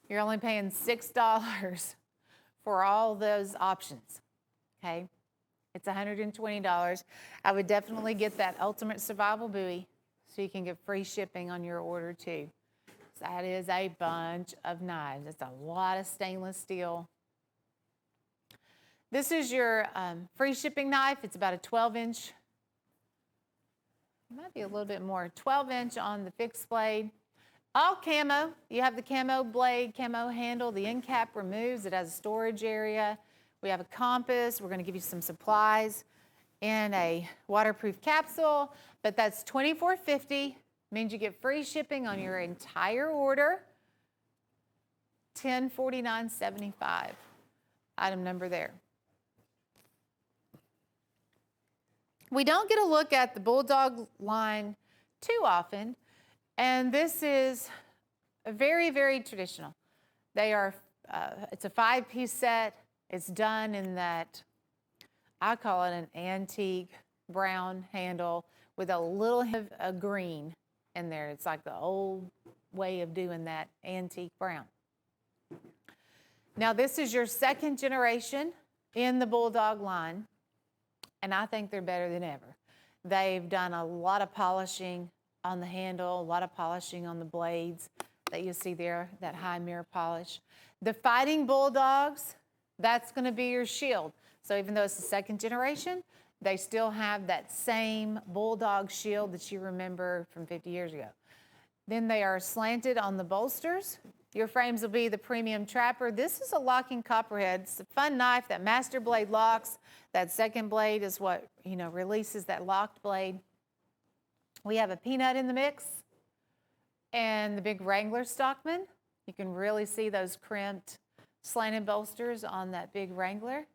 You're only paying $6 for all those options, okay? It's $120. I would definitely get that Ultimate Survival Buoy so you can get free shipping on your order too. So that is a bunch of knives. It's a lot of stainless steel. This is your free shipping knife. It's about a 12-inch. It might be a little bit more. 12-inch on the fixed blade. All camo. You have the camo blade, camo handle. The end cap removes. It has a storage area. We have a compass. We're going to give you some supplies in a waterproof capsule, but that's $24.50. Means you get free shipping on your entire order. $1049.75. Item number there. We don't get a look at the Bulldog line too often, and this is very, very traditional. They are, it's a 5-piece set. It's done in that, I call it an antique brown handle with a little of a green in there. It's like the old way of doing that antique brown. Now this is your 2nd generation in the Bulldog line, and I think they're better than ever. They've done a lot of polishing on the handle, a lot of polishing on the blades that you see there, that high mirror polish. The Fighting Bulldogs, that's going to be your shield. So even though it's the 2nd generation, they still have that same Bulldog shield that you remember from 50 years ago. Then they are slanted on the bolsters. Your frames will be the Premium Trapper. This is a locking copperhead. It's a fun knife. That master blade locks. That 2nd blade is what, you know, releases that locked blade. We have a Peanut in the mix and the big Wrangler Stockman. You can really see those crimped slanted bolsters on that big Wrangler.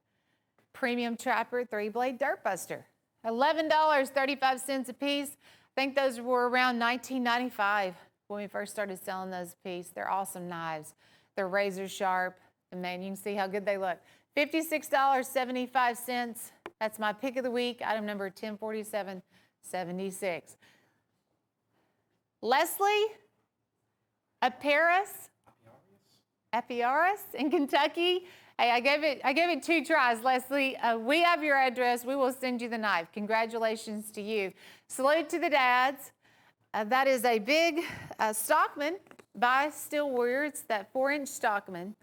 Premium Trapper 3-blade Dirt Buster. $11.35 a piece. I think those were around $19.95 when we first started selling those a piece. They're awesome knives. They're razor sharp, and man, you can see how good they look. $56.75. That's my pick of the week, item number 1047.76. Leslie Apiaris in Kentucky. Hey, I gave it 2 tries, Leslie. We have your address. We will send you the knife. Congratulations to you. Salute to the dads. That is a big Stockman by Steel Warrior. It's that 4-inch Stockman,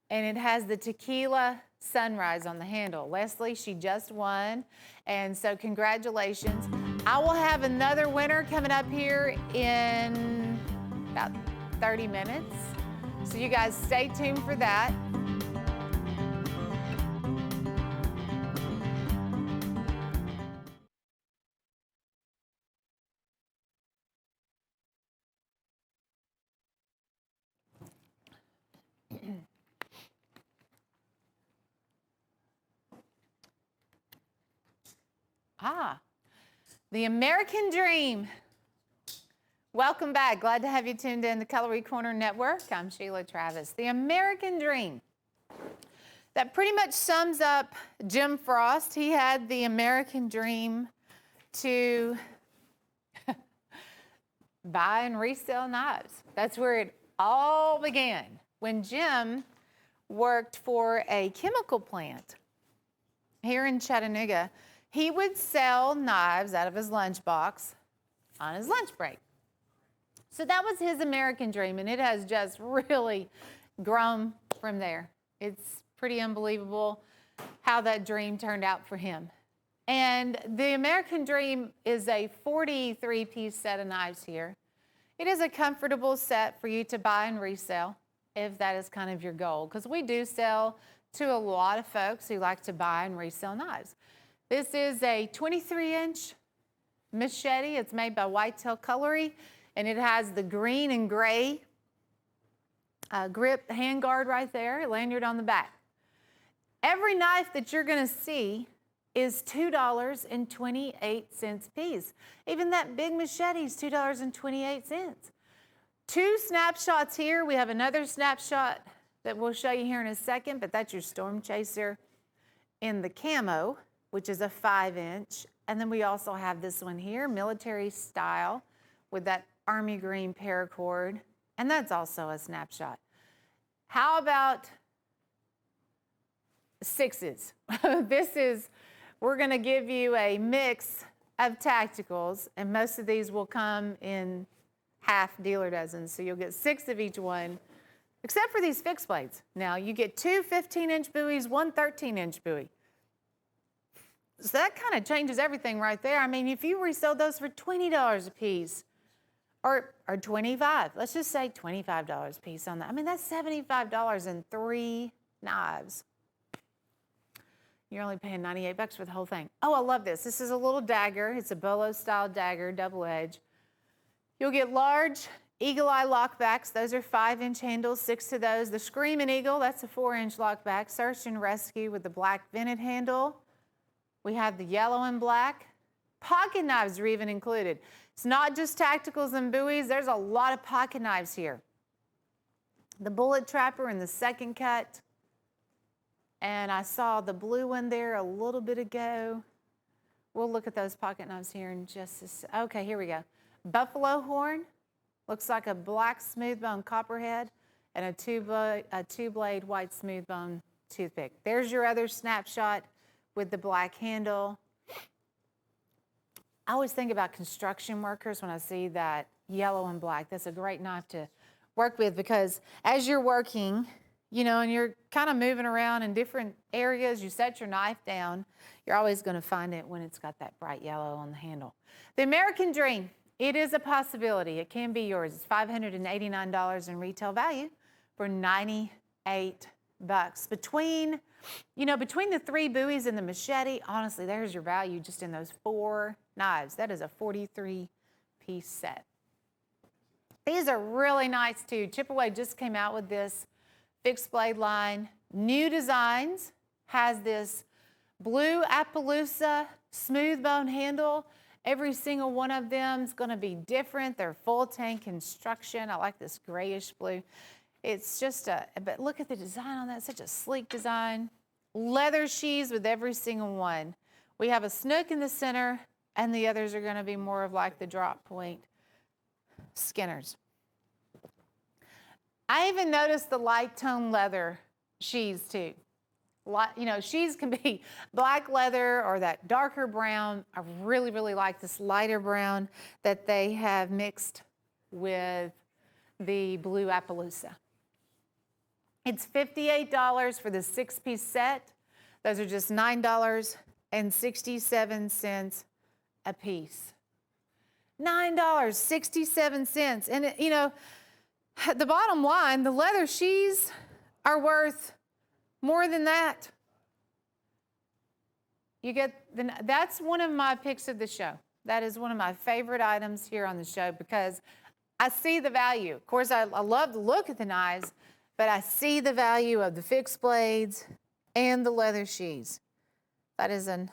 and it has the tequila sunrise on the handle. Leslie, she just won, and so congratulations. I will have another winner coming up here in about 30 minutes, so you guys stay tuned for that. The American Dream. Welcome back. Glad to have you tuned in the Cutlery Corner Network. I'm Sheila Travis. The American Dream. That pretty much sums up Jim Frost. He had the American dream to buy and resell knives. That's where it all began. When Jim worked for a chemical plant here in Chattanooga, he would sell knives out of his lunchbox on his lunch break. So that was his American dream, and it has just really grown from there. It's pretty unbelievable how that dream turned out for him. And the American Dream is a 43-piece set of knives here. It is a comfortable set for you to buy and resell if that is kind of your goal, because we do sell to a lot of folks who like to buy and resell knives. This is a 23-inch machete. It's made by Whitetail Cutlery, and it has the green and gray grip handguard right there, lanyard on the back. Every knife that you're going to see is $2.28 piece. Even that big machete is $2.28. Two snapshots here. We have another snapshot that we'll show you here in a second, but that's your Storm Chaser in the camo, which is a 5-inch. And then we also have this one here, military style, with that army green paracord, and that's also a snapshot. How about 6s? We're gonna give you a mix of tacticals, and most of these will come in half dealer dozens, so you'll get 6 of each one, except for these fixed blades. Now, you get 2 15-inch buoys, 1 13-inch buoy. So that kind of changes everything right there. I mean, if you resell those for $20 a piece, or $25, let's just say $25 a piece on that. I mean, that's $75 in 3 knives. You're only paying $98 for the whole thing. Oh, I love this. This is a little dagger. It's a bolo-style dagger, double edge. You'll get large eagle eye lockbacks. Those are 5-inch handles, 6 of those. The Screaming Eagle, that's a 4-inch lockback. Search and Rescue with the black vented handle. We have the yellow and black. Pocket knives are even included. It's not just tacticals and buoys. There's a lot of pocket knives here. The Bullet Trapper in the second cut. And I saw the blue one there a little bit ago. We'll look at those pocket knives here in just a second. Okay, here we go. Buffalo Horn. Looks like a black smooth bone copperhead and a two-blade white smooth bone toothpick. There's your other snapshot with the black handle. I always think about construction workers when I see that yellow and black. That's a great knife to work with, because as you're working, you know, and you're kind of moving around in different areas, you set your knife down, you're always going to find it when it's got that bright yellow on the handle. The American Dream, it is a possibility. It can be yours. It's $589 in retail value for $98. Between the 3 buoys and the machete, honestly, there's your value just in those 4 knives. That is a 43-piece set. These are really nice too. Chipaway just came out with this fixed blade line. New Designs has this blue Appaloosa smooth bone handle. Every single one of them is going to be different. They're full tank construction. I like this grayish blue. It's just but look at the design on that, such a sleek design. Leather sheaths with every single one. We have a snook in the center, and the others are going to be more of like the drop point skinners. I even noticed the light tone leather sheaths too. Sheaths can be black leather or that darker brown. I really, really like this lighter brown that they have mixed with the blue Appaloosa. It's $58 for the 6-piece set. Those are just $9.67 a piece. $9.67. And, the bottom line, the leather sheaths are worth more than that. That's one of my picks of the show. That is one of my favorite items here on the show, because I see the value. Of course, I love the look of the knives, but I see the value of the fixed blades and the leather sheaths. That is an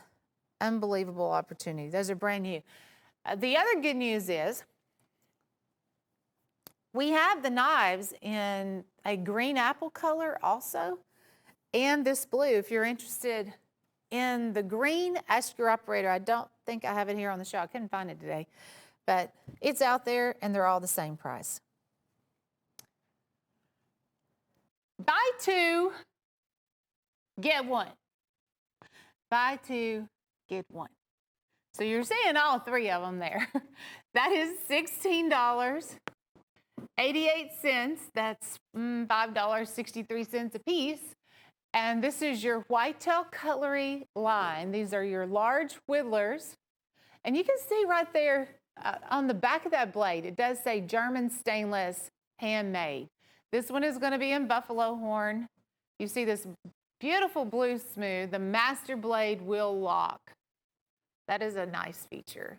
unbelievable opportunity. Those are brand new. The other good news is we have the knives in a green apple color also, and this blue. If you're interested in the green, ask your operator. I don't think I have it here on the show. I couldn't find it today, but it's out there and they're all the same price. Buy two, get one. Buy two, get one. So you're seeing all three of them there. That is $16.88. That's $5.63 a piece. And this is your whitetail cutlery line. These are your large whittlers. And you can see right there on the back of that blade, it does say German stainless handmade. This one is going to be in buffalo horn. You see this beautiful blue smooth. The master blade will lock. That is a nice feature.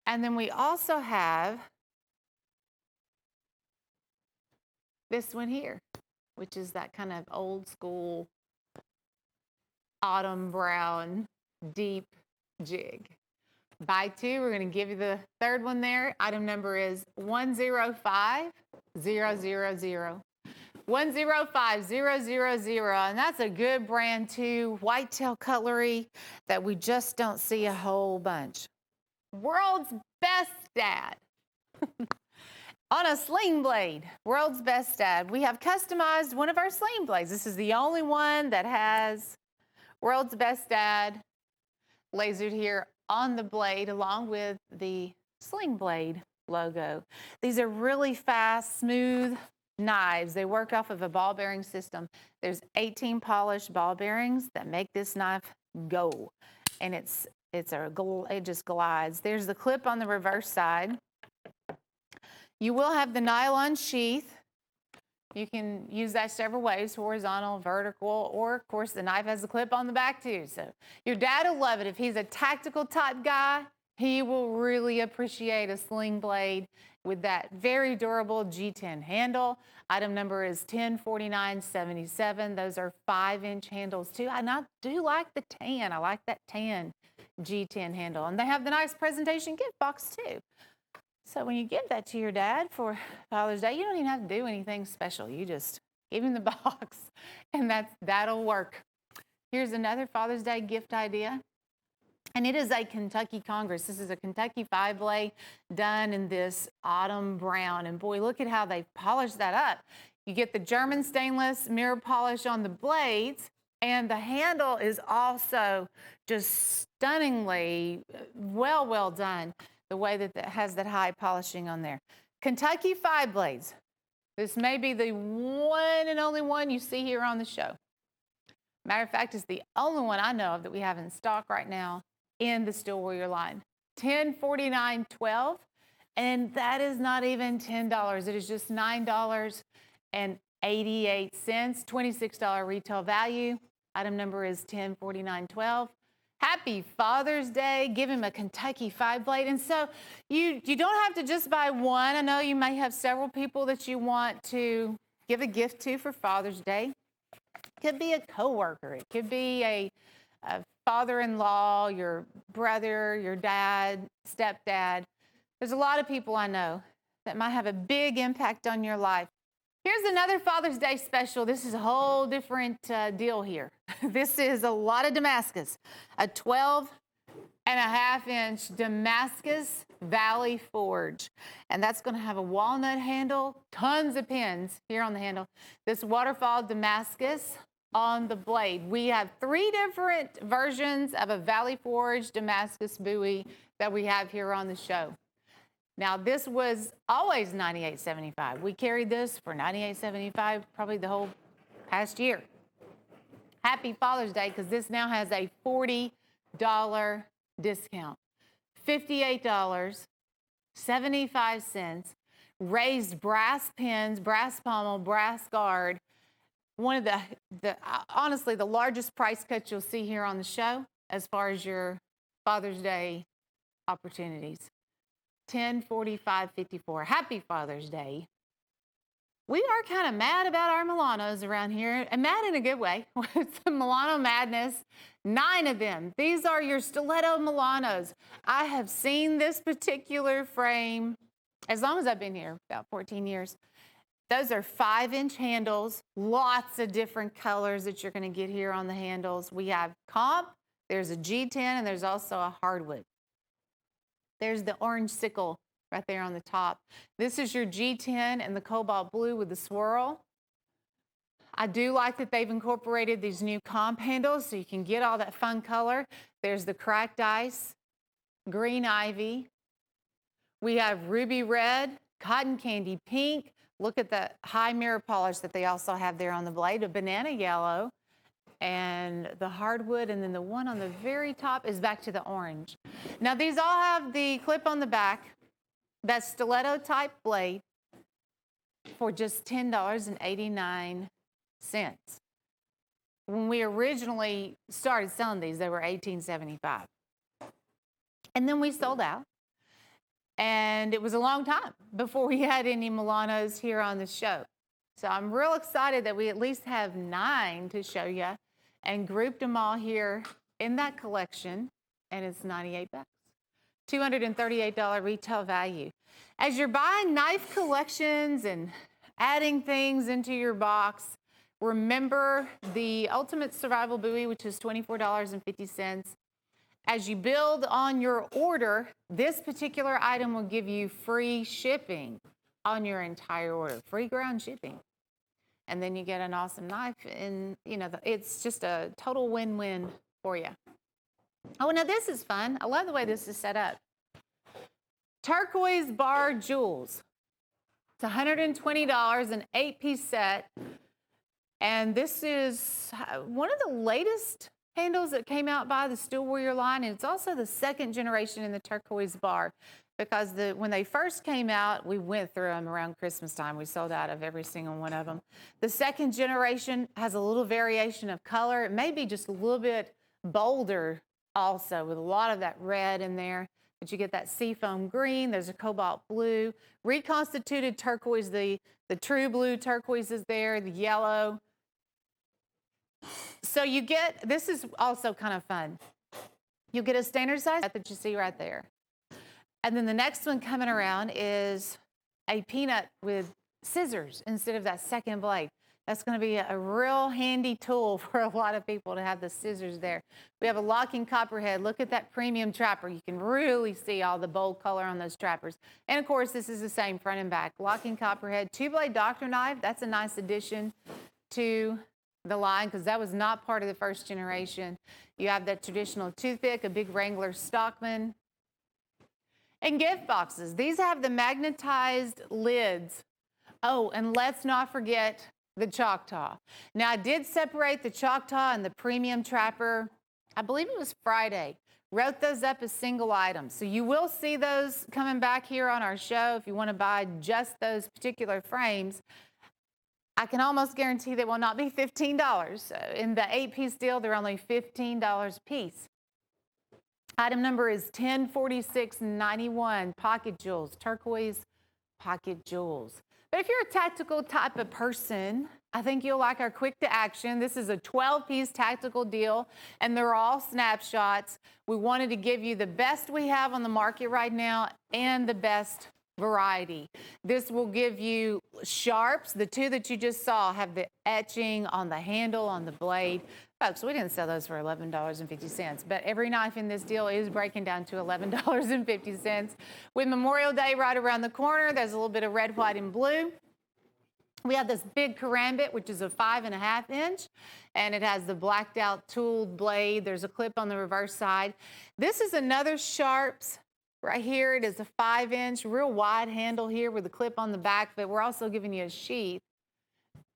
And then we also have this one here, which is that kind of old school autumn brown deep jig. Buy two, we're going to give you the third one there. Item number is 105000. 105000, and that's a good brand too. Whitetail cutlery that we just don't see a whole bunch. World's best dad. On a sling blade, world's best dad. We have customized one of our sling blades. This is the only one that has world's best dad lasered here on the blade along with the sling blade logo. These are really fast, smooth knives. They work off of a ball bearing system. There's 18 polished ball bearings that make this knife go, and it just glides. There's the clip on the reverse side. You will have the nylon sheath. You can use that several ways, horizontal, vertical, or of course the knife has a clip on the back too. So your dad will love it. If he's a tactical type guy, he will really appreciate a sling blade with that very durable G10 handle. Item number is 1049.77. Those are 5-inch handles too. And I do like the tan. I like that tan G10 handle. And they have the nice presentation gift box too. So when you give that to your dad for Father's Day, you don't even have to do anything special. You just give him the box and that'll work. Here's another Father's Day gift idea. And it is a Kentucky Congress. This is a Kentucky 5-blade done in this autumn brown. And boy, look at how they polished that up. You get the German stainless mirror polish on the blades, and the handle is also just stunningly well done, the way that it has that high polishing on there. Kentucky 5-blades. This may be the one and only one you see here on the show. Matter of fact, it's the only one I know of that we have in stock right now in the Steel Warrior line. $1049.12, and that is not even $10. It is just $9.88, $26 retail value. Item number is 1049.12. Happy Father's Day. Give him a Kentucky 5-blade. And so you don't have to just buy one. I know you may have several people that you want to give a gift to for Father's Day. It could be a coworker. It could be a father-in-law, your brother, your dad, stepdad. There's a lot of people I know that might have a big impact on your life. Here's another Father's Day special. This is a whole different deal here. This is a lot of Damascus, a 12.5-inch Damascus Valley Forge. And that's going to have a walnut handle, tons of pins here on the handle. This waterfall Damascus on the blade. We have 3 different versions of a Valley Forge Damascus buoy that we have here on the show. Now, this was always $98.75. We carried this for $98.75 probably the whole past year. Happy Father's Day, because this now has a $40 discount. $58.75. Raised brass pins, brass pommel, brass guard. One of the honestly, the largest price cuts you'll see here on the show as far as your Father's Day opportunities. $1045.54. Happy Father's Day. We are kind of mad about our Milanos around here, and mad in a good way. It's the Milano madness. 9 of them. These are your stiletto Milanos. I have seen this particular frame as long as I've been here, about 14 years. Those are 5-inch handles, lots of different colors that you're going to get here on the handles. We have comp, there's a G10, and there's also a hardwood. There's the orange sickle right there on the top. This is your G10 and the cobalt blue with the swirl. I do like that they've incorporated these new comp handles so you can get all that fun color. There's the cracked ice, green ivy. We have ruby red, cotton candy pink. Look at the high mirror polish that they also have there on the blade, a banana yellow, and the hardwood, and then the one on the very top is back to the orange. Now these all have the clip on the back, that stiletto type blade, for just $10.89. When we originally started selling these, they were $18.75. And then we sold out. And it was a long time before we had any Milanos here on the show. So I'm real excited that we at least have 9 to show you and grouped them all here in that collection. And it's $98. $238 retail value. As you're buying knife collections and adding things into your box, remember the Ultimate Survival Buoy, which is $24.50. As you build on your order, this particular item will give you free shipping on your entire order, free ground shipping. And then you get an awesome knife, and it's just a total win-win for you. Oh, now this is fun. I love the way this is set up. Turquoise bar jewels. It's $120, an 8-piece set. And this is one of the latest handles that came out by the Steel Warrior line, and it's also the 2nd generation in the turquoise bar, because when they first came out, we went through them around Christmas time. We sold out of every single one of them. The 2nd generation has a little variation of color. It may be just a little bit bolder also, with a lot of that red in there, but you get that seafoam green. There's a cobalt blue, reconstituted turquoise. The true blue turquoise is there, the yellow. So you get, this is also kind of fun. You'll get a standard size that you see right there. And then the next one coming around is a peanut with scissors instead of that 2nd blade. That's going to be a real handy tool for a lot of people to have the scissors there. We have a locking copperhead. Look at that premium trapper. You can really see all the bold color on those trappers. And of course, this is the same front and back. Locking copperhead, 2-blade doctor knife. That's a nice addition to the line, because that was not part of the 1st generation. You have that traditional toothpick, a big Wrangler Stockman, and gift boxes. These have the magnetized lids. Oh, and let's not forget the Choctaw. Now, I did separate the Choctaw and the premium trapper, I believe it was Friday. Wrote those up as single items. So you will see those coming back here on our show if you want to buy just those particular frames. I can almost guarantee they will not be $15. In the 8-piece deal, they're only $15 a piece. Item number is 104691, pocket jewels, turquoise pocket jewels. But if you're a tactical type of person, I think you'll like our quick to action. This is a 12-piece tactical deal, and they're all snapshots. We wanted to give you the best we have on the market right now and the best variety. This will give you sharps. The 2 that you just saw have the etching on the handle, on the blade. Folks, we didn't sell those for $11.50, but every knife in this deal is breaking down to $11.50. With Memorial Day right around the corner, there's a little bit of red, white, and blue. We have this big karambit, which is a 5.5 inch, and it has the blacked out tooled blade. There's a clip on the reverse side. This is another sharps. Right here, it is a 5-inch, real wide handle here with a clip on the back, but we're also giving you a sheath.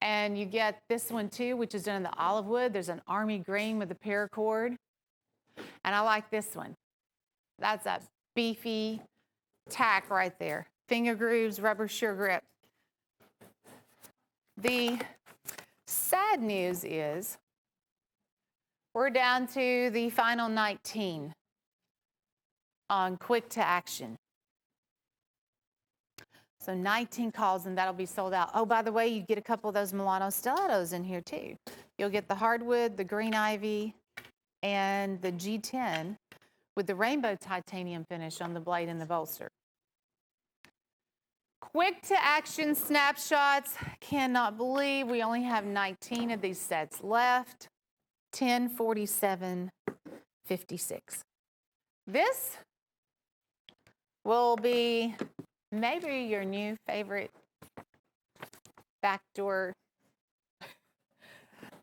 And you get this one too, which is done in the olive wood. There's an army green with a paracord. And I like this one. That's a beefy tack right there. Finger grooves, rubber sure grip. The sad news is we're down to the final 19 on quick to action. So 19 calls and that'll be sold out. Oh, by the way, you get a couple of those Milano stilettos in here too. You'll get the hardwood, the green ivy, and the G10 with the rainbow titanium finish on the blade and the bolster. Quick to action snapshots. Cannot believe we only have 19 of these sets left. 1047.56. This will be maybe your new favorite backdoor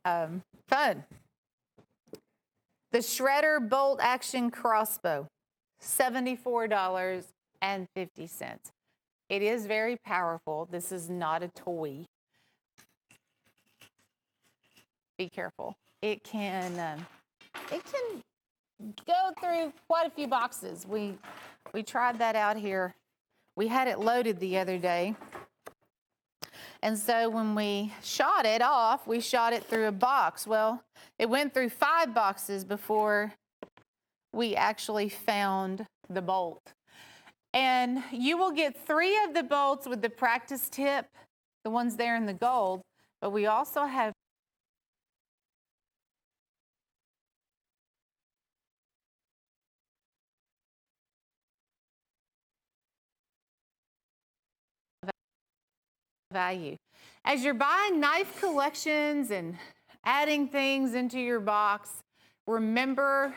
fun. The Shredder Bolt Action Crossbow, $74.50. It is very powerful. This is not a toy. Be careful. It can go through quite a few boxes. We tried that out here. We had it loaded the other day. And so when we shot it off, we shot it through a box. Well, it went through 5 boxes before we actually found the bolt. And you will get 3 of the bolts with the practice tip, the ones there in the gold, but we also have value. As you're buying knife collections and adding things into your box, remember,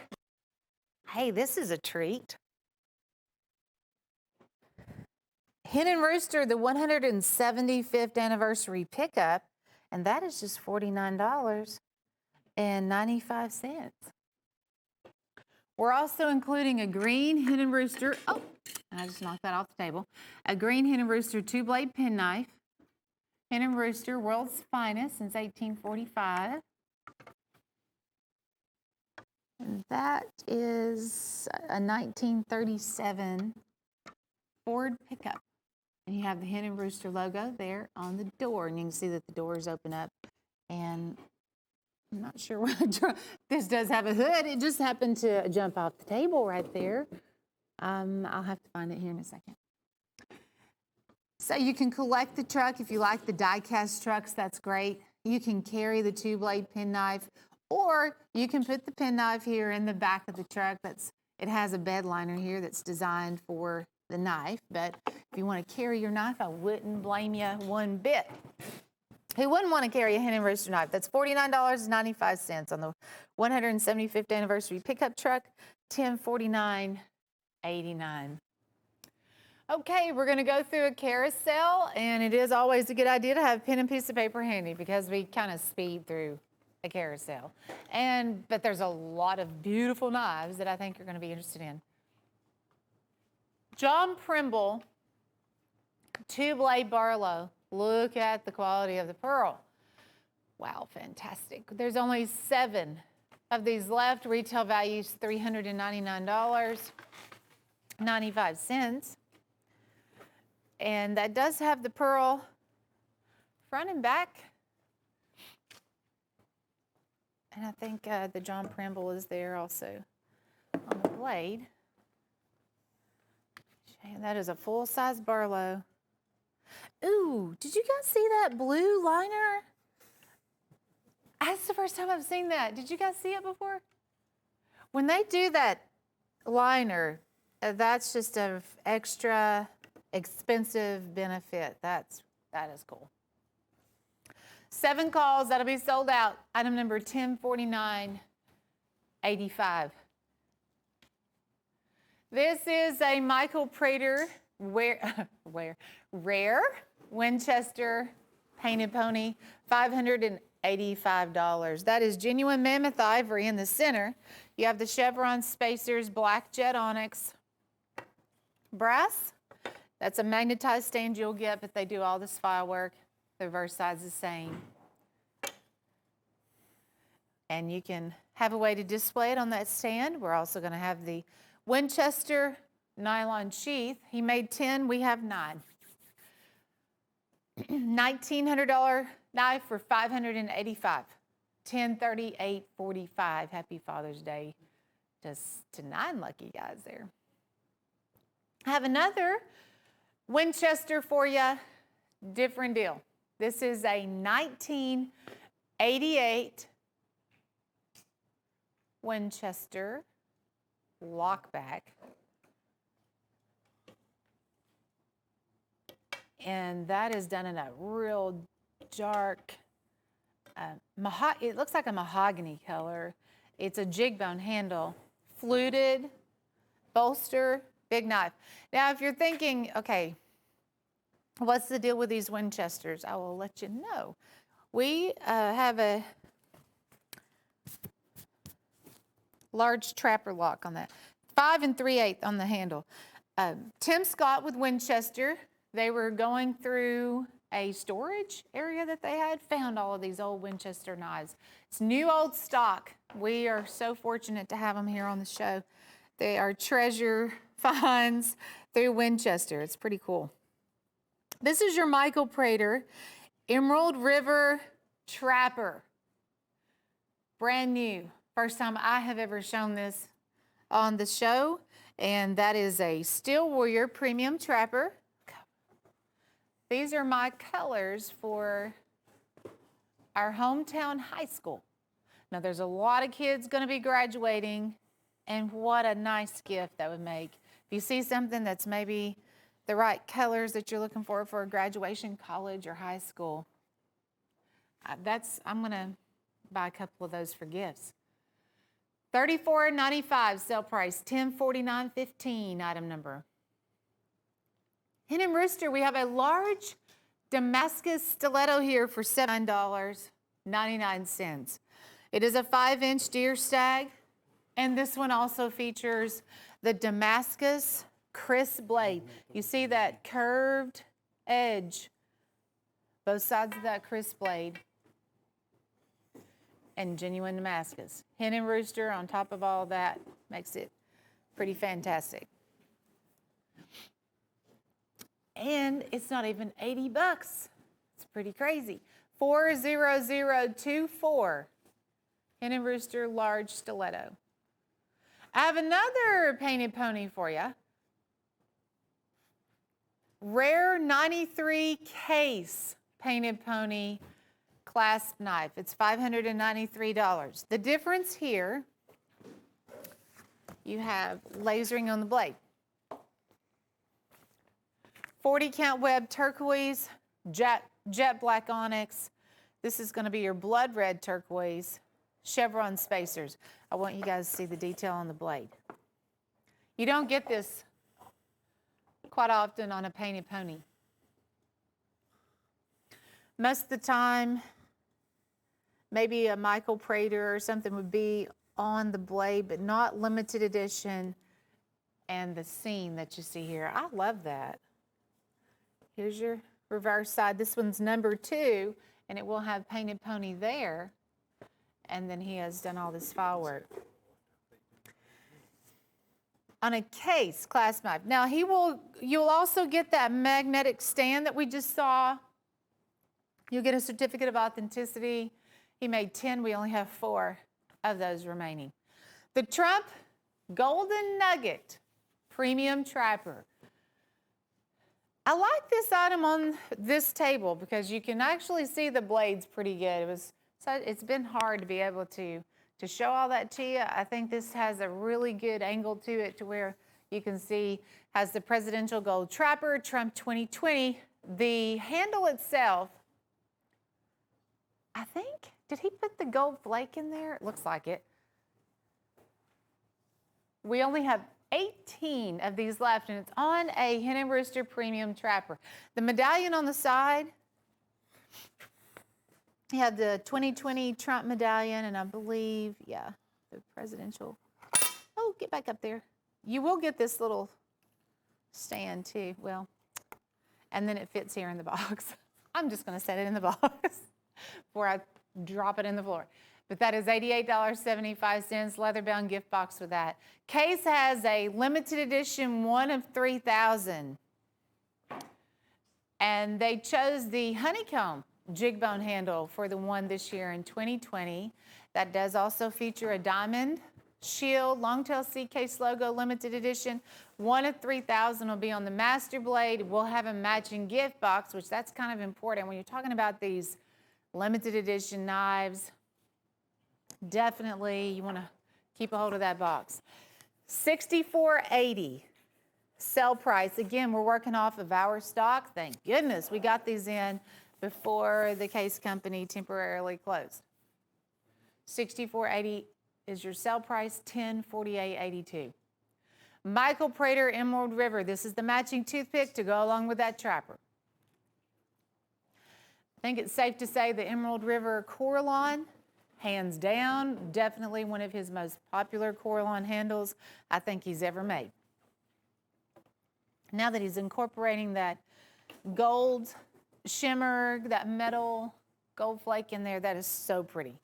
hey, this is a treat. Hen and Rooster, the 175th anniversary pickup, and that is just $49.95. We're also including a green Hen and Rooster, oh, I just knocked that off the table, a green Hen and Rooster 2-blade penknife. Hen and Rooster, world's finest since 1845. And that is a 1937 Ford pickup. And you have the Hen and Rooster logo there on the door. And you can see that the doors open up. And I'm not sure what this does have a hood. It just happened to jump off the table right there. I'll have to find it here in a second. So you can collect the truck. If you like the die-cast trucks, that's great. You can carry the 2-blade penknife, or you can put the penknife here in the back of the truck. It has a bed liner here that's designed for the knife, but if you want to carry your knife, I wouldn't blame you one bit. Who wouldn't want to carry a Hen and Rooster knife? That's $49.95 on the 175th anniversary pickup truck, $1049.89. Okay, we're going to go through a carousel, and it is always a good idea to have a pen and piece of paper handy because we kind of speed through a carousel. But there's a lot of beautiful knives that I think you're going to be interested in. John Primble, 2-blade Barlow. Look at the quality of the pearl. Wow, fantastic. There's only 7 of these left. Retail value's $399.95. And that does have the pearl front and back. And I think the John Primble is there also on the blade. And that is a full-size Barlow. Ooh, did you guys see that blue liner? That's the first time I've seen that. Did you guys see it before? When they do that liner, that's just an extra expensive benefit. That is cool. 7 calls, that'll be sold out. Item number 1049.85. This is a Michael Prater rare Winchester painted pony, $585. That is genuine mammoth ivory in the center. You have the chevron spacers, black jet onyx, brass. That's a magnetized stand you'll get, but they do all this file work. The reverse side's the same. And you can have a way to display it on that stand. We're also going to have the Winchester nylon sheath. He made 10, we have 9. $1,900 knife for $585. $1038.45. Happy Father's Day just to 9 lucky guys there. I have another Winchester for you, different deal. This is a 1988 Winchester lockback. And that is done in a real dark, it looks like a mahogany color. It's a jig bone handle, fluted, bolster, big knife. Now, if you're thinking, okay, what's the deal with these Winchesters? I will let you know. We have a large trapper lock on that. 5 3/8 on the handle. Tim Scott with Winchester, they were going through a storage area that they had, found all of these old Winchester knives. It's new old stock. We are so fortunate to have them here on the show. They are treasure finds through Winchester. It's pretty cool. This is your Michael Prater Emerald River Trapper. Brand new. First time I have ever shown this on the show, and that is a Steel Warrior Premium Trapper. These are my colors for our hometown high school. Now, there's a lot of kids going to be graduating, and what a nice gift that would make. If you see something that's maybe the right colors that you're looking for a graduation, college, or high school, I'm going to buy a couple of those for gifts. $34.95 sale price, $1049.15 item number. Hen and Rooster, we have a large Damascus stiletto here for $7.99. It is a 5-inch deer stag, and this one also features the Damascus crisp blade. You see that curved edge, both sides of that crisp blade, and genuine Damascus. Hen and Rooster on top of all that makes it pretty fantastic. And it's not even 80 bucks. It's pretty crazy. 40024. Hen and Rooster large stiletto. I have another painted pony for you. Rare 93 case painted pony clasp knife. It's $593. The difference here, you have lasering on the blade. 40 count web turquoise, jet black onyx. This is going to be your blood red turquoise, chevron spacers. I want you guys to see the detail on the blade. You don't get this quite often on a painted pony. Most of the time, maybe a Michael Prater or something would be on the blade, but not limited edition. And the scene that you see here, I love that. Here's your reverse side. This one's number 2, and it will have painted pony there. And then he has done all this file work. On a case clasp knife. Now you'll also get that magnetic stand that we just saw. You'll get a certificate of authenticity. He made 10, we only have 4 of those remaining. The Trump Golden Nugget Premium Trapper. I like this item on this table because you can actually see the blades pretty good. It's been hard to be able to show all that to you. I think this has a really good angle to it to where you can see has the Presidential Gold Trapper, Trump 2020. The handle itself, I think, did he put the gold flake in there? It looks like it. We only have 18 of these left, and it's on a Hen and Rooster Premium Trapper. The medallion on the side, you have the 2020 Trump medallion, and I believe, yeah, the presidential. Oh, get back up there. You will get this little stand too. Well, and then it fits here in the box. I'm just going to set it in the box before I drop it in the floor. But that is $88.75, leather-bound gift box with that. Case has a limited edition 1 of 3,000. And they chose the honeycomb jig bone handle for the one this year in 2020. That does also feature a diamond Shield, Longtail C case logo, limited edition. 1 of 3,000 will be on the master blade. We'll have a matching gift box, which that's kind of important. When you're talking about these limited edition knives, definitely you want to keep a hold of that box. $64.80 sell price. Again, we're working off of our stock. Thank goodness we got these in before the case company temporarily closed. $64.80 is your sell price, $1048.82. Michael Prater Emerald River. This is the matching toothpick to go along with that trapper. I think it's safe to say the Emerald River Coralon, hands down, definitely one of his most popular Coralon handles I think he's ever made. Now that he's incorporating that gold shimmer, that metal gold flake in there, that is so pretty.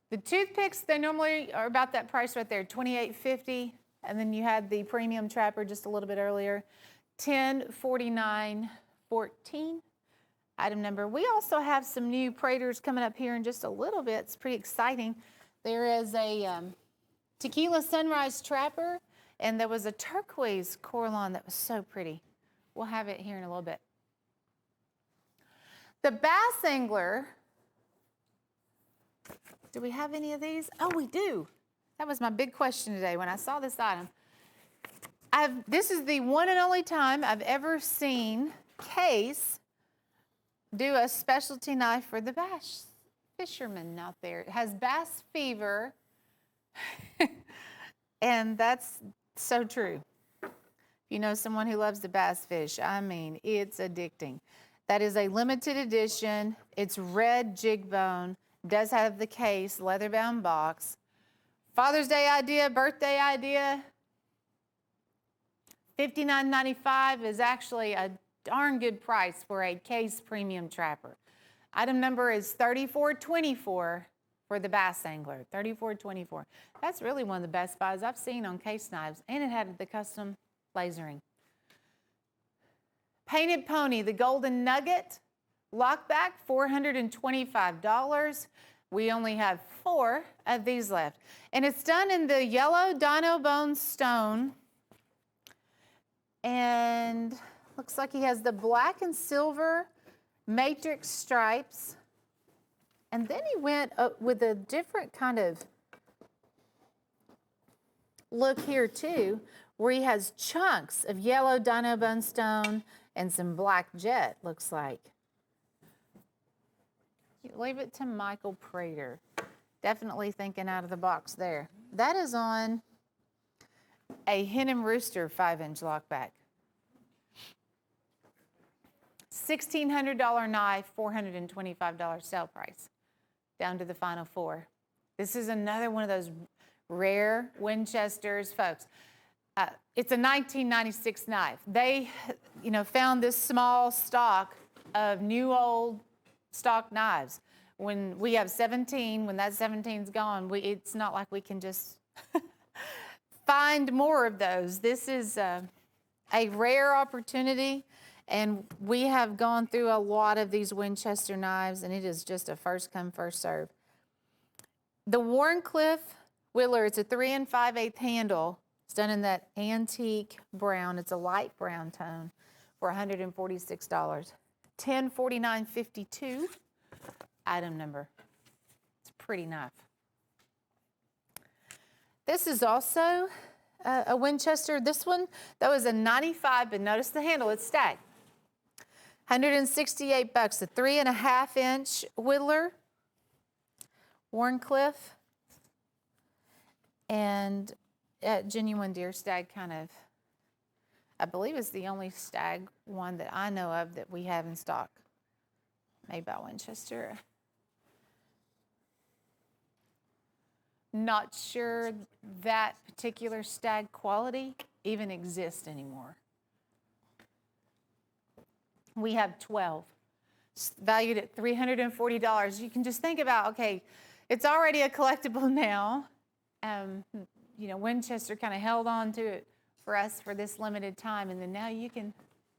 The toothpicks, they normally are about that price right there, $28.50. And then you had the premium trapper just a little bit earlier, $1049.14. Item number. We also have some new Praters coming up here in just a little bit. It's pretty exciting. There is a Tequila Sunrise Trapper, and there was a turquoise Coralon that was so pretty. We'll have it here in a little bit. The Bass Angler. Do we have any of these? Oh, we do. That was my big question today when I saw this item. This is the one and only time I've ever seen Case do a specialty knife for the bass fishermen out there. It has bass fever, and that's so true. If you know someone who loves the bass fish, I mean, it's addicting. That is a limited edition. It's red jig bone. Does have the case, leather-bound box. Father's Day idea, birthday idea. $59.95 is actually a darn good price for a Case premium trapper. Item number is 3424 for the Bass Angler, 3424. That's really one of the best buys I've seen on Case knives, and it had the custom lasering. Painted Pony, the Golden Nugget, lockback, $425. We only have 4 of these left. And it's done in the yellow dino bone stone. And looks like he has the black and silver matrix stripes. And then he went up with a different kind of look here too, where he has chunks of yellow dino bone stone and some black jet, looks like. Leave it to Michael Prater. Definitely thinking out of the box there. That is on a Hen and Rooster 5-inch lockback. $1,600 knife, $425 sale price. Down to the final 4. This is another one of those rare Winchesters, folks. It's a 1996 knife. They, found this small stock of new old stock knives. When we have 17, when that 17's gone, it's not like we can just find more of those. This is a rare opportunity, and we have gone through a lot of these Winchester knives, and it is just a first come, first serve. The Wharncliffe Whittler, it's a 3 5/8 handle. It's done in that antique brown. It's a light brown tone for $146. $1049.52. Item number. It's a pretty knife. This is also a Winchester. This one, that was a 95, but notice the handle, it's stacked. $168, a 3 1/2-inch Whittler, Wharncliffe, and genuine deer stag kind of. I believe it's the only stag one that I know of that we have in stock, made by Winchester. Not sure that particular stag quality even exists anymore. We have 12, valued at $340. You can just think about, okay, it's already a collectible now. Winchester kind of held on to it for us for this limited time, and then now you can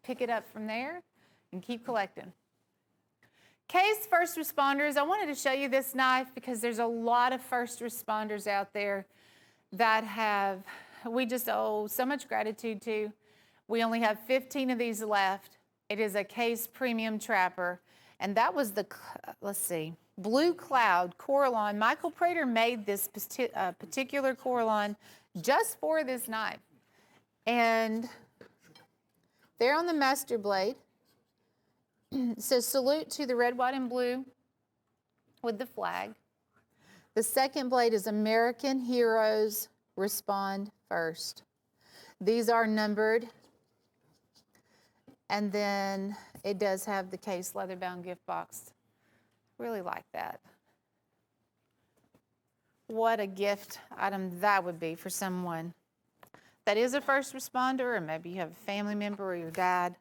pick it up from there and keep collecting. Case first responders, I wanted to show you this knife because there's a lot of first responders out there that we just owe so much gratitude to. We only have 15 of these left. It is a Case Premium Trapper, and that was the, let's see, Blue Cloud Coraline. Michael Prater made this particular Coraline just for this knife. And there on the master blade, it says salute to the red, white, and blue with the flag. The second blade is American Heroes Respond First. These are numbered. And then it does have the Case leather-bound gift box. Really like that. What a gift item that would be for someone that is a first responder, or maybe you have a family member or your dad.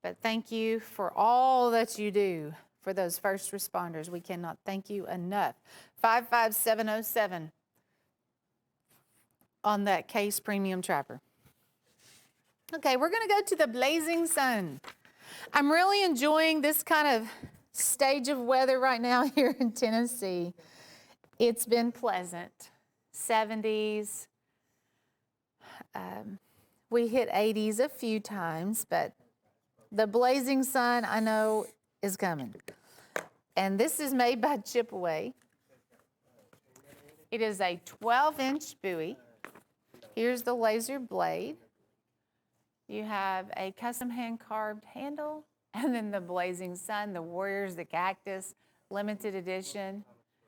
But thank you for all that you do for those first responders. We cannot thank you enough. 55707 on that Case Premium Trapper. Okay, we're going to go to the blazing sun. I'm really enjoying this kind of stage of weather right now here in Tennessee. It's been pleasant. 70s. We hit 80s a few times, but the blazing sun, I know, is coming. And this is made by Chipaway. It is a 12-inch buoy. Here's the laser blade. You have a custom hand-carved handle, and then the blazing sun, the warriors, the cactus, limited edition.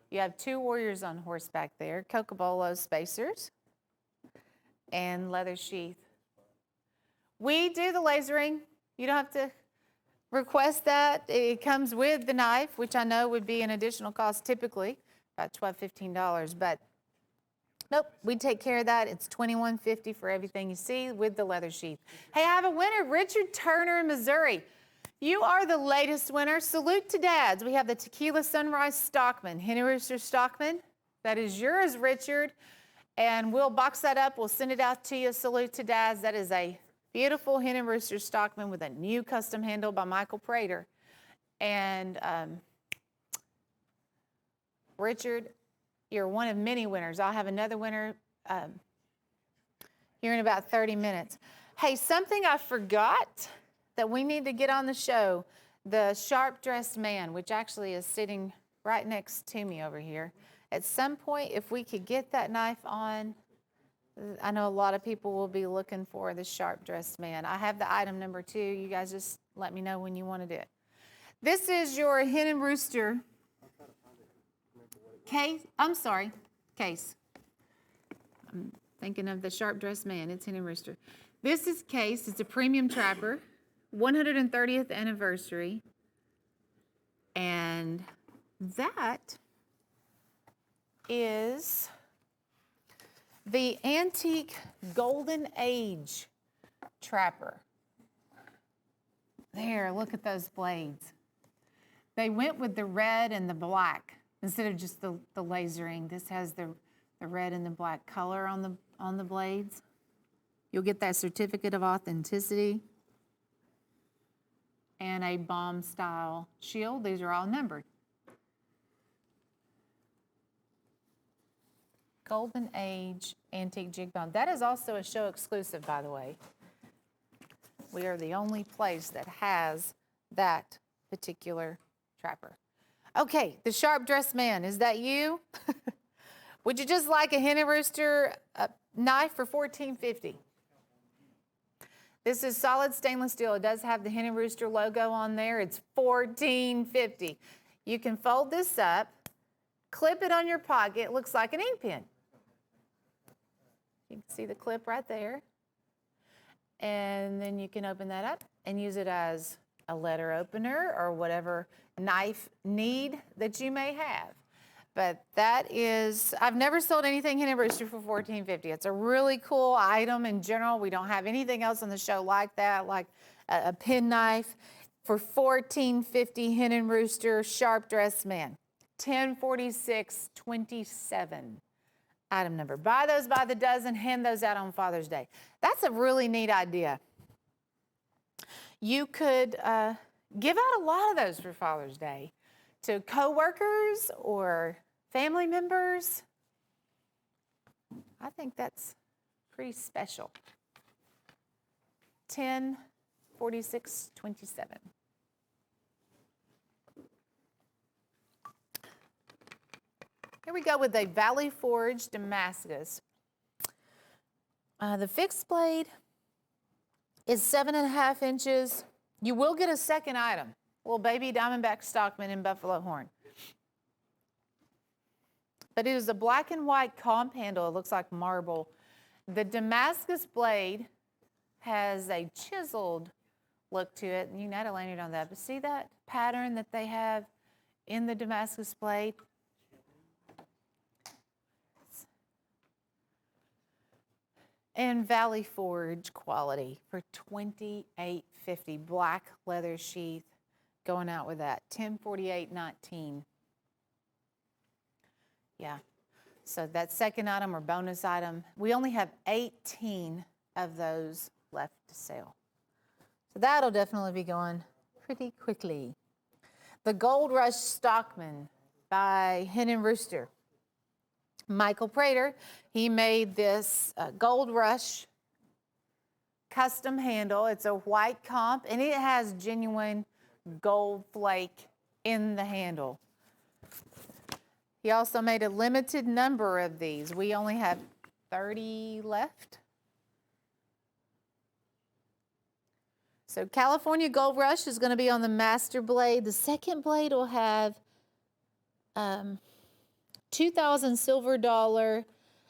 You have two warriors on horseback there, Cocobolo spacers, and leather sheath. We do the lasering. You don't have to request that. It comes with the knife, which I know would be an additional cost typically, about $12, $15, but nope, we take care of that. It's $21.50 for everything you see with the leather sheath. Hey, I have a winner, Richard Turner in Missouri. You are the latest winner. Salute to dads. We have the Tequila Sunrise Stockman, Henry Rooster Stockman. That is yours, Richard. And we'll box that up. We'll send it out to you. Salute to dads. That is a beautiful Henry Rooster Stockman with a new custom handle by Michael Prater. And Richard, you're one of many winners. I'll have another winner here in about 30 minutes. Hey, something I forgot that we need to get on the show, the sharp-dressed man, which actually is sitting right next to me over here. At some point, if we could get that knife on, I know a lot of people will be looking for the sharp-dressed man. I have the item number 2. You guys just let me know when you want to do it. This is your Hen and Rooster case. I'm sorry, Case. I'm thinking of the sharp-dressed man. It's Hen and Rooster. This is Case. It's a premium trapper, 130th anniversary. And that is the antique Golden Age trapper. There, look at those blades. They went with the red and the black instead of just the lasering. This has the red and the black color on the blades. You'll get that certificate of authenticity and a bomb style shield. These are all numbered. Golden Age antique jig bomb. That is also a show exclusive, by the way. We are the only place that has that particular trapper. Okay, the sharp-dressed man, is that you? Would you just like a Hen and Rooster knife for $14.50? This is solid stainless steel. It does have the Hen and Rooster logo on there. It's $14.50. You can fold this up, clip it on your pocket. It looks like an ink pen. You can see the clip right there. And then you can open that up and use it as a letter opener or whatever knife need that you may have. But that is, I've never sold anything Hen and Rooster for $14.50. It's a really cool item in general. We don't have anything else on the show like that, like a pen knife for $14.50 Hen and Rooster sharp-dressed man. 104627. Item number. Buy those by the dozen, hand those out on Father's Day. That's a really neat idea. You could Give out a lot of those for Father's Day to coworkers or family members. I think that's pretty special. 10/46/27. Here we go with a Valley Forge Damascus. The fixed blade is 7.5 inches. You will get a second item, little baby Diamondback Stockman in buffalo horn. But it is a black and white comp handle. It looks like marble. The Damascus blade has a chiseled look to it. And you can add a lanyard on that. But see that pattern that they have in the Damascus blade? And Valley Forge quality for $28.50. Black leather sheath going out with that. $10.48.19. Yeah. So that second item or bonus item, we only have 18 of those left to sell. So that'll definitely be going pretty quickly. The Gold Rush Stockman by Hen and Rooster. Michael Prater, he made this Gold Rush custom handle. It's a white comp, and it has genuine gold flake in the handle. He also made a limited number of these. We only have 30 left. So California Gold Rush is going to be on the master blade. The second blade will have 2,000 silver dollar,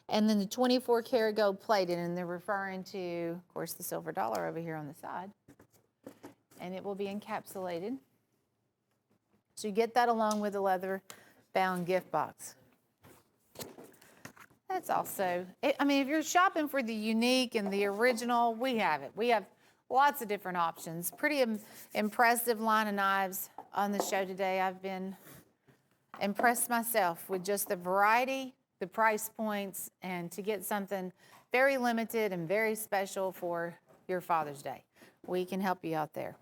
and then the 24 karat gold plated, and they're referring to, of course, the silver dollar over here on the side. And it will be encapsulated. So you get that along with the leather bound gift box. That's also, I mean, if you're shopping for the unique and the original, we have it. We have lots of different options. Pretty impressive line of knives on the show today. I've been impressed myself with just the variety, the price points, and to get something very limited and very special for your Father's Day. We can help you out there.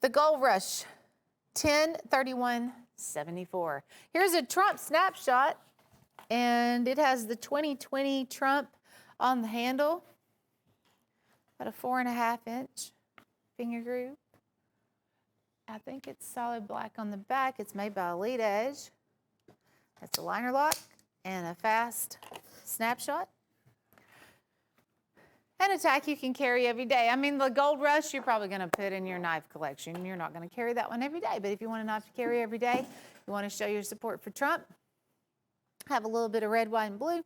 The Gold Rush, $10.31.74. Here's a Trump snapshot, and it has the 2020 Trump on the handle. About a 4.5 inch finger groove. I think it's solid black on the back. It's made by Elite Edge. That's a liner lock and a fast snapshot. And a tack you can carry every day. I mean, the Gold Rush, you're probably going to put in your knife collection. You're not going to carry that one every day. But if you want a knife to carry every day, you want to show your support for Trump, have a little bit of red, white, and blue.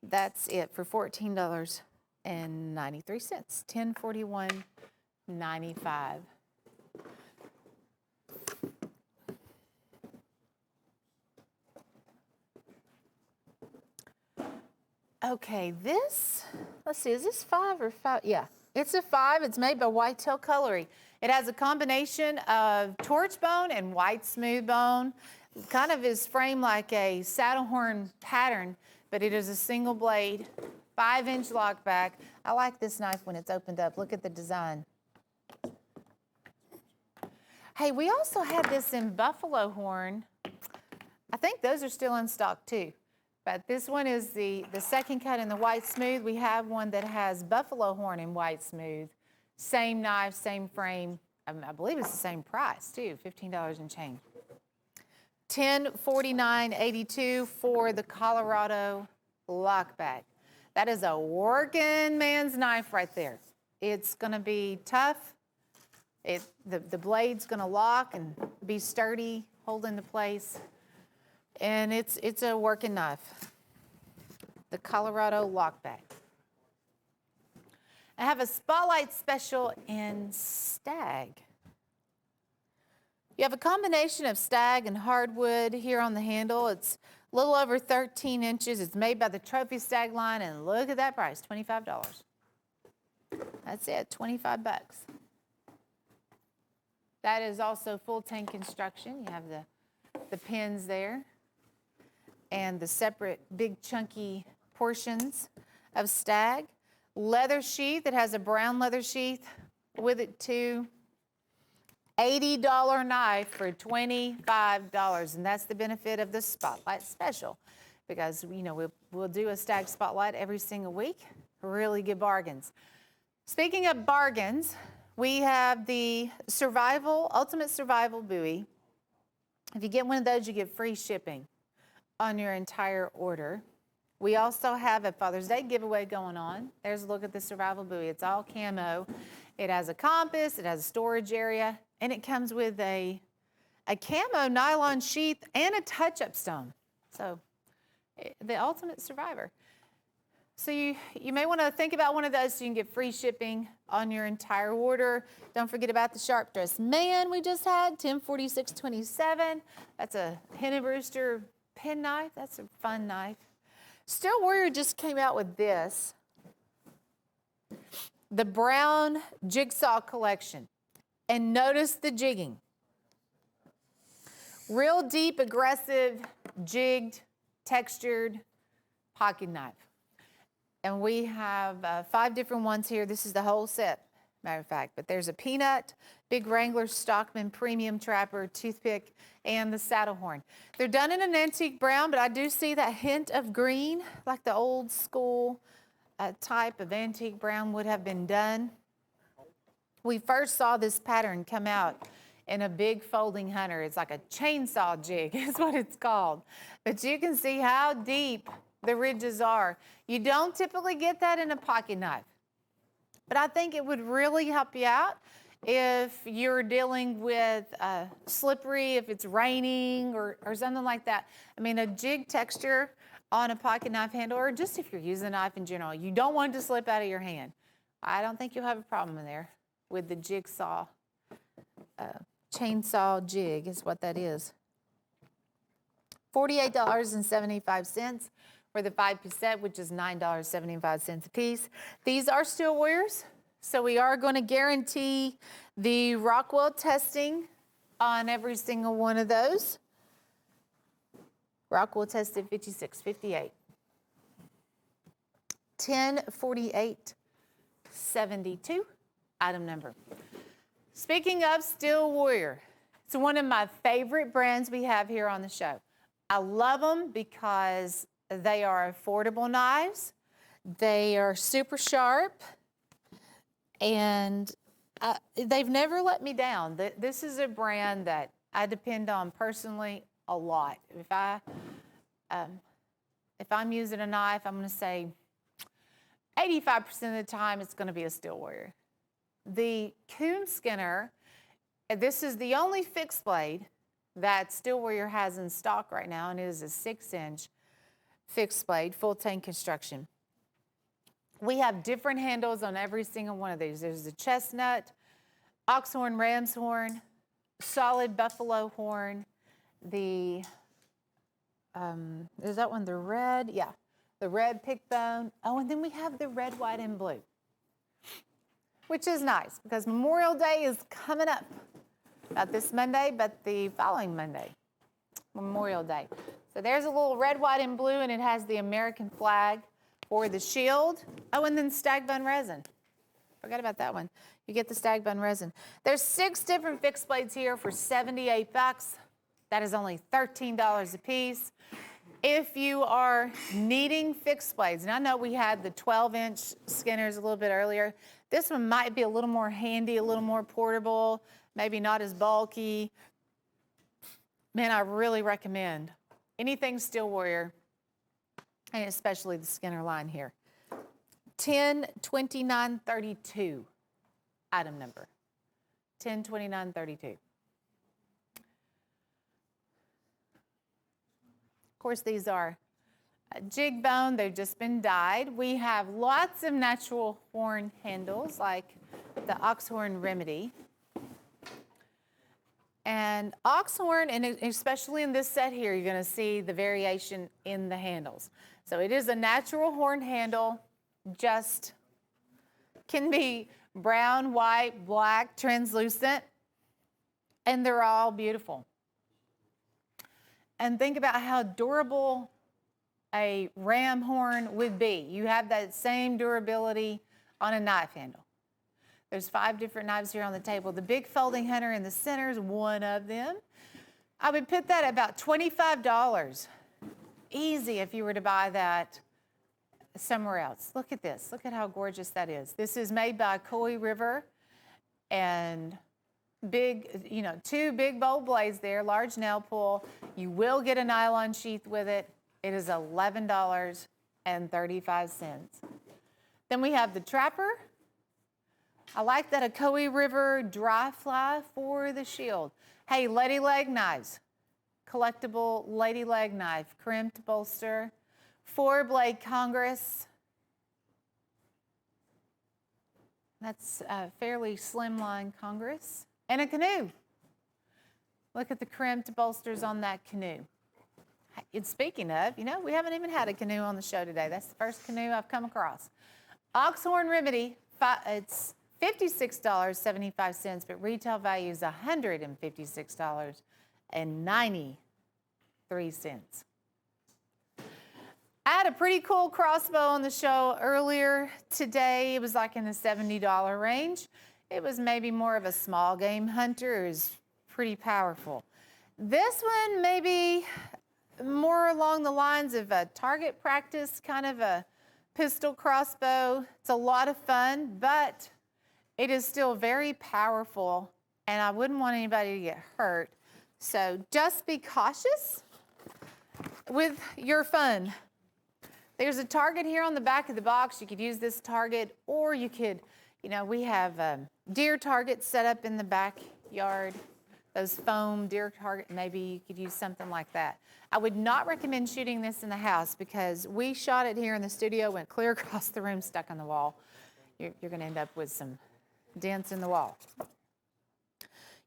That's it for $14.93. $10.41.95. Okay, this, let's see, is this 5 or 5? Yeah, it's a 5. It's made by Whitetail Cutlery. It has a combination of torch bone and white smooth bone. It kind of is framed like a saddle horn pattern, but it is a single blade, 5-inch lock back. I like this knife when it's opened up. Look at the design. Hey, we also had this in buffalo horn. I think those are still in stock too. But this one is the second cut in the white smooth. We have one that has buffalo horn in white smooth. Same knife, same frame. I believe it's the same price too, $15 and change. $10.49.82 for the Colorado lockback. That is a working man's knife right there. It's gonna be tough. The blade's gonna lock and be sturdy, hold into place. And it's a working knife. The Colorado lockback. I have a spotlight special in stag. You have a combination of stag and hardwood here on the handle. It's a little over 13 inches. It's made by the Trophy Stag line, and look at that price, $25. That's it, 25 bucks. That is also full tank construction. You have the pins there and the separate big chunky portions of stag. Leather sheath. It has a brown leather sheath with it too. $80 knife for $25, and that's the benefit of the Spotlight Special, because we'll do a Stag Spotlight every single week. Really good bargains. Speaking of bargains, we have the Ultimate Survival Buoy. If you get one of those, you get free shipping on your entire order. We also have a Father's Day giveaway going on. There's a look at the Survival Buoy. It's all camo. It has a compass, it has a storage area, and it comes with a camo nylon sheath and a touch-up stone. So, the ultimate survivor. So you may want to think about one of those so you can get free shipping on your entire order. Don't forget about the Sharp Dressed Man we just had, 1046.27. That's a Hen and Rooster penknife. That's a fun knife. Steel Warrior just came out with this, the Brown Jigsaw Collection. And notice the jigging. Real deep, aggressive, jigged, textured pocket knife. And we have 5 different ones here. This is the whole set, matter of fact. But there's a Peanut, Big Wrangler, Stockman, Premium Trapper, Toothpick, and the Saddle Horn. They're done in an antique brown, but I do see that hint of green, like the old school type of antique brown would have been done. We first saw this pattern come out in a big folding hunter. It's like a chainsaw jig is what it's called. But you can see how deep the ridges are. You don't typically get that in a pocket knife. But I think it would really help you out if you're dealing with slippery, if it's raining or something like that. I mean, a jig texture on a pocket knife handle, or just if you're using a knife in general, you don't want it to slip out of your hand. I don't think you'll have a problem in there with the jigsaw, chainsaw jig is what that is. $48.75 for the 5%, which is $9.75 a piece. These are Steel Warriors, so we are going to guarantee the Rockwell testing on every single one of those. Rockwell tested 56, 58. 1048.72, item number. Speaking of Steel Warrior, it's one of my favorite brands we have here on the show. I love them because they are affordable knives. They are super sharp, and they've never let me down. This is a brand that I depend on personally a lot. If I'm using a knife, I'm going to say 85% of the time it's going to be a Steel Warrior. The Coon Skinner, this is the only fixed blade that Steel Warrior has in stock right now, and it is a 6-inch fixed blade, full tank construction. We have different handles on every single one of these. There's the chestnut, oxhorn, ram's horn, solid buffalo horn, the, is that one the red? Yeah, the red pick bone. Oh, and then we have the red, white, and blue, which is nice because Memorial Day is coming up. Not this Monday, but the following Monday, Memorial Day. So there's a little red, white, and blue, and it has the American flag for the shield. Oh, and then stag bun resin. Forgot about that one. You get the stag bun resin. There's 6 different fixed blades here for $78. That is only $13 a piece. If you are needing fixed blades, and I know we had the 12-inch Skinners a little bit earlier, this one might be a little more handy, a little more portable, maybe not as bulky. Man, I really recommend anything Steel Warrior, and especially the Skinner line here. 1029.32, item number. 1029.32. Of course, these are jig bone. They've just been dyed. We have lots of natural horn handles, like the Oxhorn Remedy. And oxhorn, and especially in this set here, you're going to see the variation in the handles. So it is a natural horn handle, just can be brown, white, black, translucent, and they're all beautiful. And think about how durable a ram horn would be. You have that same durability on a knife handle. There's 5 different knives here on the table. The big folding hunter in the center is one of them. I would put that at about $25. Easy if you were to buy that somewhere else. Look at this. Look at how gorgeous that is. This is made by Cutlery River, and big, 2 big bold blades there, large nail pull. You will get a nylon sheath with it. It is $11.35. Then we have the Trapper. I like that, a Cutlery River dry fly for the shield. Hey, lady leg knives. Collectible lady leg knife, crimped bolster, 4-blade Congress. That's a fairly slimline Congress. And a canoe. Look at the crimped bolsters on that canoe. And speaking of, we haven't even had a canoe on the show today. That's the first canoe I've come across. Oxhorn Remedy, it's $56.75, but retail value is $156.93. I had a pretty cool crossbow on the show earlier today. It was like in the $70 range. It was maybe more of a small game hunter. It was pretty powerful. This one maybe more along the lines of a target practice, kind of a pistol crossbow. It's a lot of fun, but it is still very powerful, and I wouldn't want anybody to get hurt. So just be cautious with your fun. There's a target here on the back of the box. You could use this target, or you could, we have deer targets set up in the backyard. Those foam deer target, maybe you could use something like that. I would not recommend shooting this in the house because we shot it here in the studio, went clear across the room, stuck on the wall. You're going to end up with some dents in the wall.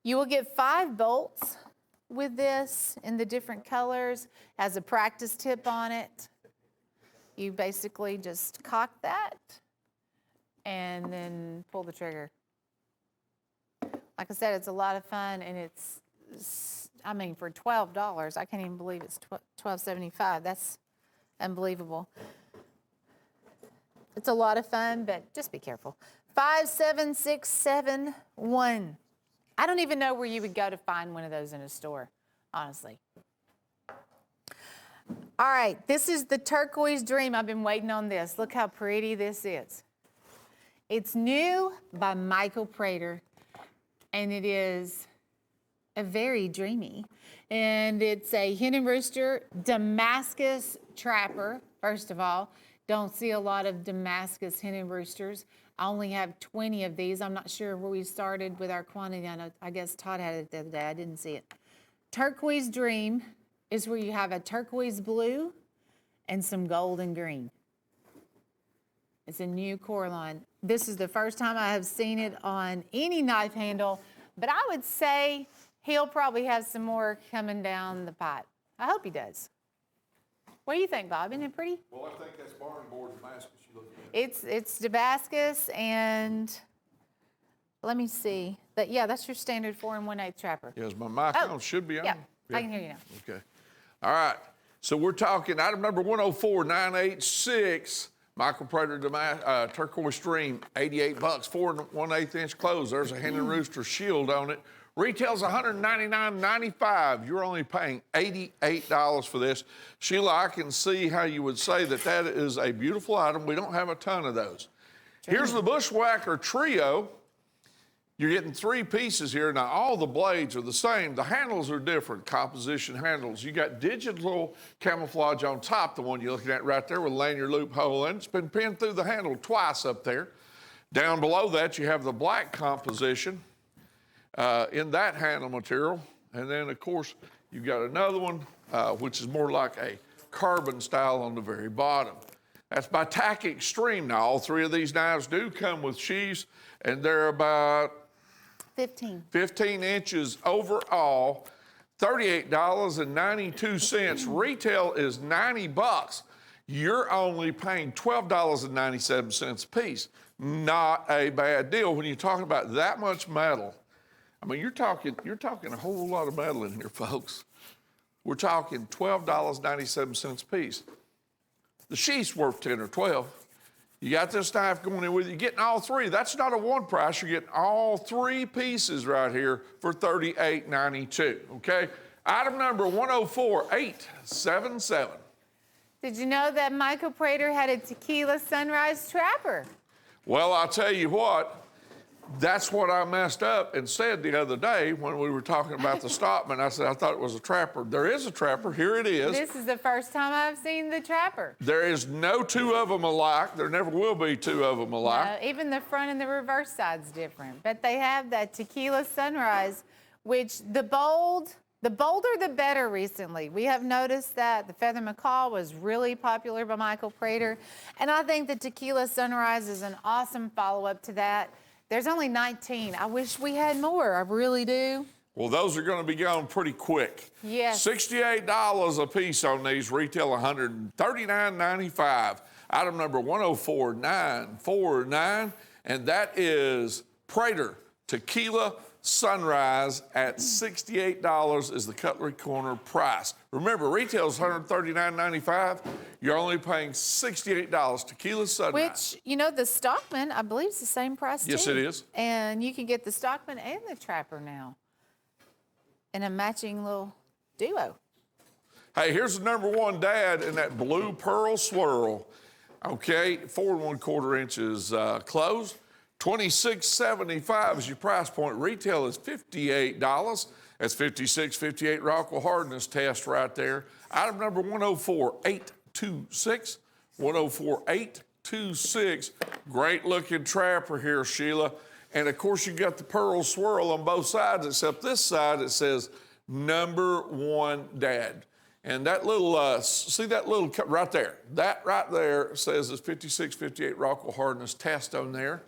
You will get 5 bolts with this in the different colors. Has a practice tip on it. You basically just cock that and then pull the trigger. Like I said, it's a lot of fun, and it's for $12, I can't even believe it's $12.75. That's unbelievable. It's a lot of fun, but just be careful. 57671. I don't even know where you would go to find one of those in a store, honestly. All right, this is the Turquoise Dream. I've been waiting on this. Look how pretty this is. It's new by Michael Prater, and it is a very dreamy. And it's a hen and rooster Damascus trapper. First of all, don't see a lot of Damascus hen and roosters. I only have 20 of these. I'm not sure where we started with our quantity. I guess Todd had it the other day. I didn't see it. Turquoise Dream is where you have a turquoise blue and some gold and green. It's a new core line. This is the first time I have seen it on any knife handle, but I would say he'll probably have some more coming down the pipe. I hope he does. What do you think, Bob? Isn't it pretty? Well, I think that's barn board Damascus you look at. It's Damascus, and let me see. That's your standard 4 1/8 trapper. Yes, my microphone should be on. Yeah, I can hear you now. Okay. All right. So we're talking item number 104986, Michael Prater Turquoise Dream, $88, 4 1/8 inch close. There's a hen and rooster shield on it. Retails $199.95. You're only paying $88 for this. Sheila, I can see how you would say that is a beautiful item. We don't have a ton of those. Here's the Bushwhacker Trio. You're getting 3 pieces here. Now, all the blades are the same. The handles are different, composition handles. You got digital camouflage on top, the one you're looking at right there with a lanyard loop hole in. It's been pinned through the handle twice up there. Down below that, you have the black composition in that handle material. And then, of course, you've got another one, which is more like a carbon style on the very bottom. That's by Tack Extreme. Now, all 3 of these knives do come with sheaths, and they're about 15 inches overall, $38.92. Retail is $90. You're only paying $12.97 a piece. Not a bad deal when you're talking about that much metal. I mean, you're talking a whole lot of metal in here, folks. We're talking $12.97 a piece. The sheath's worth 10 or 12. You got this knife going in with you. You're getting all three. That's not a one price. You're getting all three pieces right here for $38.92, okay? Item number 104877. Did you know that Michael Prater had a tequila sunrise trapper? Well, I'll tell you what, that's what I messed up and said the other day when we were talking about the Stockman. I said I thought it was a trapper. There is a trapper. Here it is. This is the first time I've seen the trapper. There is no two of them alike. There never will be two of them alike. Even the front and the reverse side's different. But they have that tequila sunrise, which the bolder the better recently. We have noticed that the Feather Macaw was really popular by Michael Prater. And I think the tequila sunrise is an awesome follow-up to that. There's only 19. I wish we had more. I really do. Well, those are going to be gone pretty quick. Yes. $68 a piece on these, retail $139.95. Item number 104949, and that is Prater Tequila Sunrise at $68 is the Cutlery Corner price. Remember, retail is $139.95. You're only paying $68 Tequila Sunrise. Which, you know, the Stockman, I believe, is the same price Yes, too. it is. And you can get the Stockman and the Trapper now in a matching little duo. Hey, here's the number one dad in that blue pearl swirl. Okay, 4 1/4 inches closed. $26.75 is your price point. Retail is $58. That's 56, 58 Rockwell hardness test right there. Item number 104826. 104826. Great looking trapper here, Sheila. And of course, you got the pearl swirl on both sides, except this side it says number one dad. And that little, see that little right there? That right there says it's 56, 58 Rockwell hardness test on there,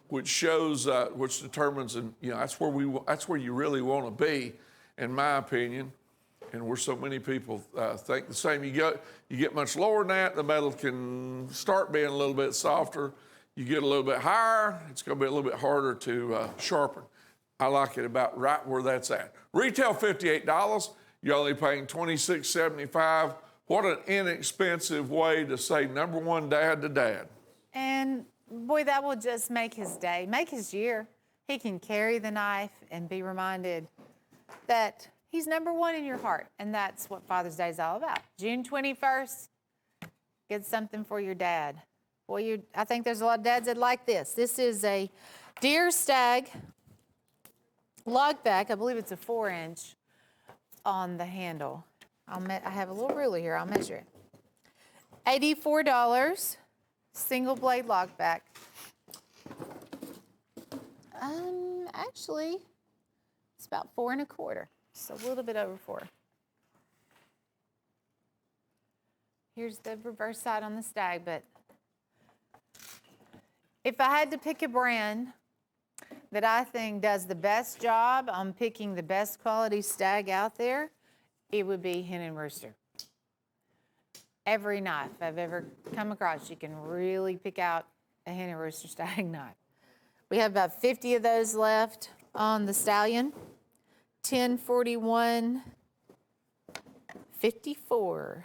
which shows, which determines, and you know, that's where you really want to be, in my opinion. And where so many people think the same. You get much lower than that, the metal can start being a little bit softer. You get a little bit higher, it's going to be a little bit harder to sharpen. I like it about right where that's at. Retail $58. You're only paying $26.75. What an inexpensive way to say number one dad to dad. And boy, that will just make his day, make his year. He can carry the knife and be reminded that he's number one in your heart. And that's what Father's Day is all about. June 21st, get something for your dad. Boy, I think there's a lot of dads that like this. This is a deer stag log back. I believe it's a 4-inch on the handle. I have a little ruler here. I'll measure it. $84. Single blade lock back. Actually, it's about 4 1/4. So a little bit over 4. Here's the reverse side on the stag, but if I had to pick a brand that I think does the best job on picking the best quality stag out there, it would be Hen and Rooster. Every knife I've ever come across, you can really pick out a Hen and Rooster stag knife. We have about 50 of those left on the stallion. 104154,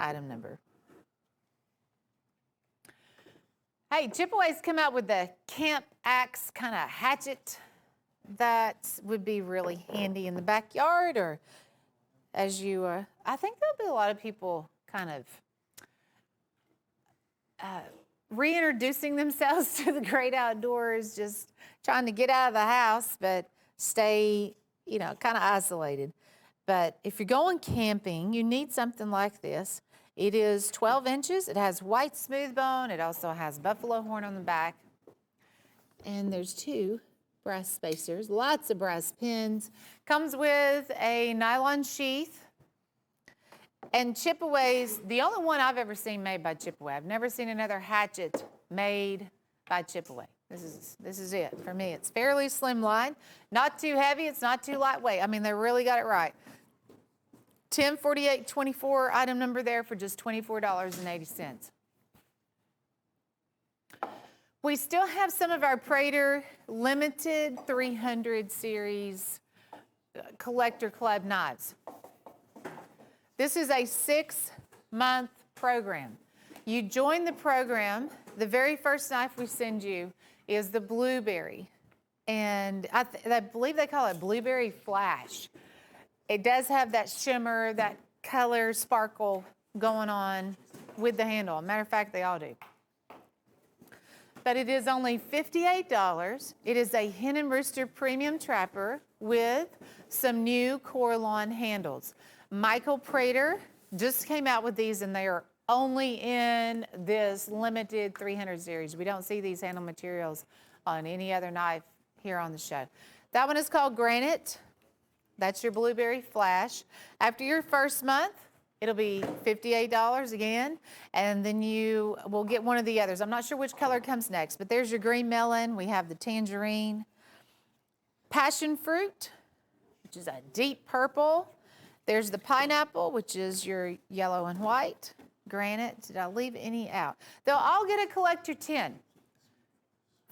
item number. Hey, Chipaway's come out with the camp axe kind of hatchet that would be really handy in the backyard, or as you, I think there'll be a lot of people kind of reintroducing themselves to the great outdoors, just trying to get out of the house, but stay, you know, kind of isolated. But if you're going camping, you need something like this. It is 12 inches. It has white smooth bone. It also has buffalo horn on the back. And there's 2 brass spacers, lots of brass pins. Comes with a nylon sheath. And Chipaway's, the only one I've ever seen made by Chipaway. I've never seen another hatchet made by Chipaway. This is it for me. It's fairly slimline, not too heavy. It's not too lightweight. I mean, they really got it right. 104824, item number there for just $24.80. We still have some of our Prater limited 300 series collector club knives. This is a 6-month program. You join the program, the very first knife we send you is the blueberry. And I believe they call it blueberry flash. It does have that shimmer, that color sparkle going on with the handle. Matter of fact, they all do. But it is only $58. It is a Hen and Rooster premium trapper with some new Coralon handles. Michael Prater just came out with these, and they are only in this limited 300 series. We don't see these handle materials on any other knife here on the show. That one is called Granite. That's your blueberry flash. After your first month, it'll be $58 again, and then you will get one of the others. I'm not sure which color comes next, but there's your green melon. We have the tangerine. Passion fruit, which is a deep purple. There's the pineapple, which is your yellow and white. Granite, did I leave any out? They'll all get a collector 10.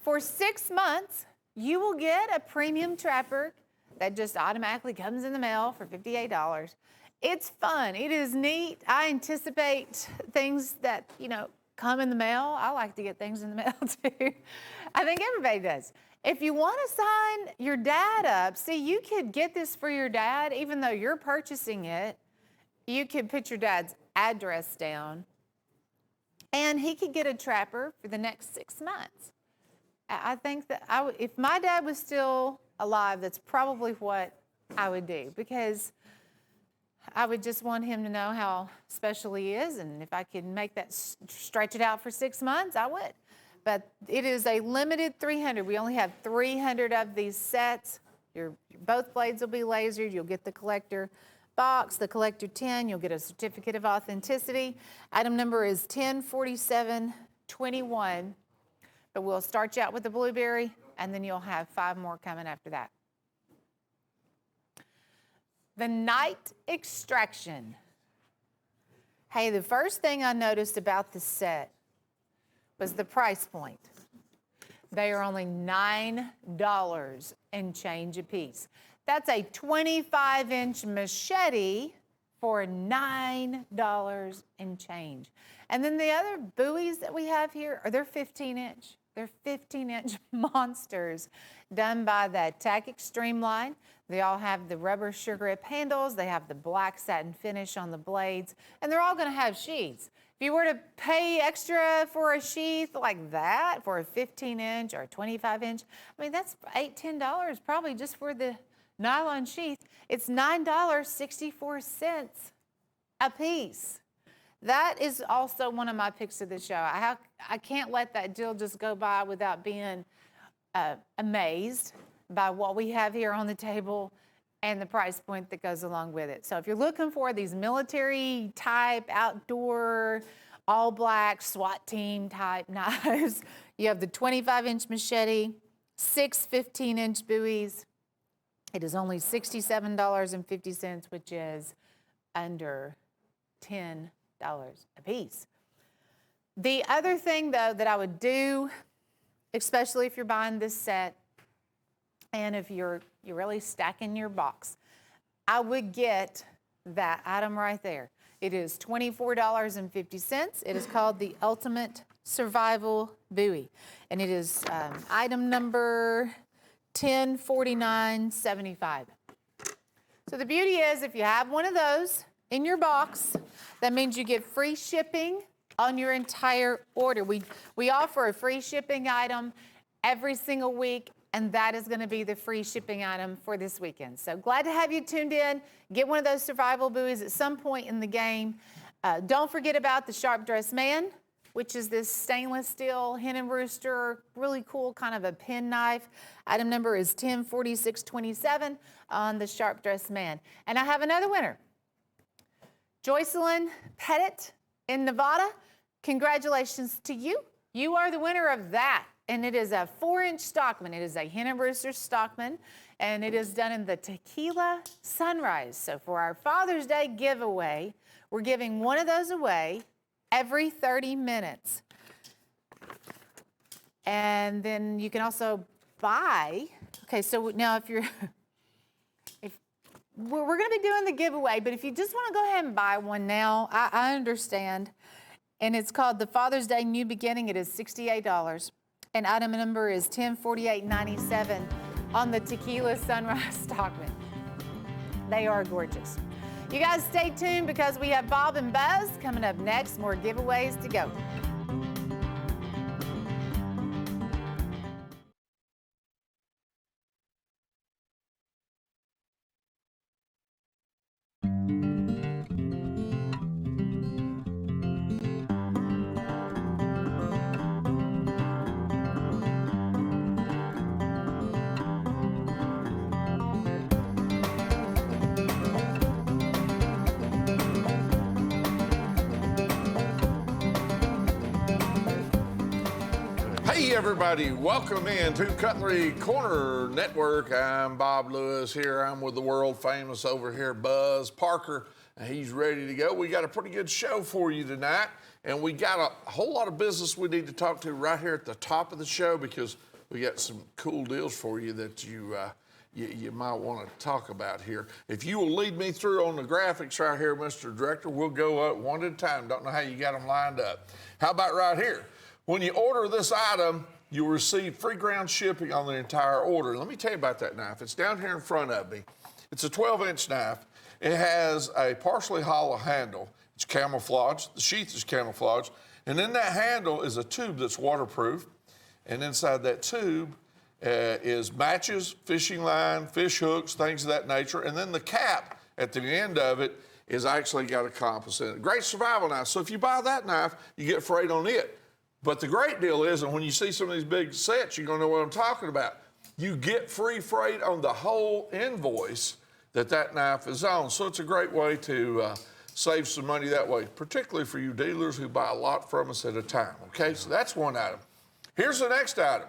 For 6 months, you will get a premium trapper that just automatically comes in the mail for $58. It's fun. It is neat. I anticipate things that, come in the mail. I like to get things in the mail too. I think everybody does. If you want to sign your dad up, see, you could get this for your dad, even though you're purchasing it. You could put your dad's address down, and he could get a trapper for the next 6 months. I think that if my dad was still alive, that's probably what I would do, because I would just want him to know how special he is, and if I could make that stretch it out for 6 months, I would. But it is a limited 300. We only have 300 of these sets. Both blades will be lasered. You'll get the collector box, the collector 10. You'll get a certificate of authenticity. Item number is 104721. But we'll start you out with the blueberry, and then you'll have 5 more coming after that. The night extraction. Hey, the first thing I noticed about this set was the price point. They are only $9 and change a piece. That's a 25-inch machete for $9 and change. And then the other buoys that we have here, they're 15-inch. They're 15-inch monsters done by the Tack Extreme line. They all have the rubber sugar grip handles. They have the black satin finish on the blades, and they're all going to have sheaths. If you were to pay extra for a sheath like that, for a 15-inch or a 25-inch, I mean, that's $8, $10 probably just for the nylon sheath. It's $9.64 a piece. That is also one of my picks of the show. I can't let that deal just go by without being amazed by what we have here on the table and the price point that goes along with it. So if you're looking for these military type, outdoor, all black, SWAT team type knives, you have the 25-inch machete, 6 15-inch buoys. It is only $67.50, which is under $10 a piece. The other thing, though, that I would do, especially if you're buying this set, and if you're really stacking your box, I would get that item right there. It is $24.50. It is called the Ultimate Survival Buoy, and it is item number 1049.75. So the beauty is, if you have one of those in your box, that means you get free shipping on your entire order. We offer a free shipping item every single week, and that is going to be the free shipping item for this weekend. So glad to have you tuned in. Get one of those survival buoys at some point in the game. Don't forget about the Sharp Dressed Man, which is this stainless steel Hen and Rooster, really cool kind of a pen knife. Item number is 104627 on the Sharp Dressed Man. And I have another winner. Joycelyn Pettit in Nevada, congratulations to you. You are the winner of that. And it is a 4-inch Stockman. It is a Hen and Rooster Stockman, and it is done in the Tequila Sunrise. So for our Father's Day giveaway, we're giving one of those away every 30 minutes. And then you can also buy, okay, so now we're going to be doing the giveaway, but if you just want to go ahead and buy one now, I understand. And it's called the Father's Day New Beginning. It is $68. And item number is 1048.97 on the Tequila Sunrise Stockman. They are gorgeous. You guys stay tuned because we have Bob and Buzz coming up next. More giveaways to go. Hey everybody, welcome in to Cutlery Corner Network. I'm Bob Lewis here. I'm with the world famous over here, Buzz Parker, and he's ready to go. We got a pretty good show for you tonight, and we got a whole lot of business we need to talk to right here at the top of the show because we got some cool deals for you that you might want to talk about here. If you will lead me through on the graphics right here, Mr. Director, we'll go up one at a time. Don't know how you got them lined up. How about right here? When you order this item, you'll receive free ground shipping on the entire order. Let me tell you about that knife. It's down here in front of me. It's a 12-inch knife. It has a partially hollow handle. It's camouflaged. The sheath is camouflaged. And in that handle is a tube that's waterproof. And inside that tube is matches, fishing line, fish hooks, things of that nature. And then the cap at the end of it is actually got a compass in it. Great survival knife. So if you buy that knife, you get freight on it. But the great deal is, and when you see some of these big sets, you're going to know what I'm talking about. You get free freight on the whole invoice that knife is on. So it's a great way to save some money that way, particularly for you dealers who buy a lot from us at a time, okay? So that's one item. Here's the next item.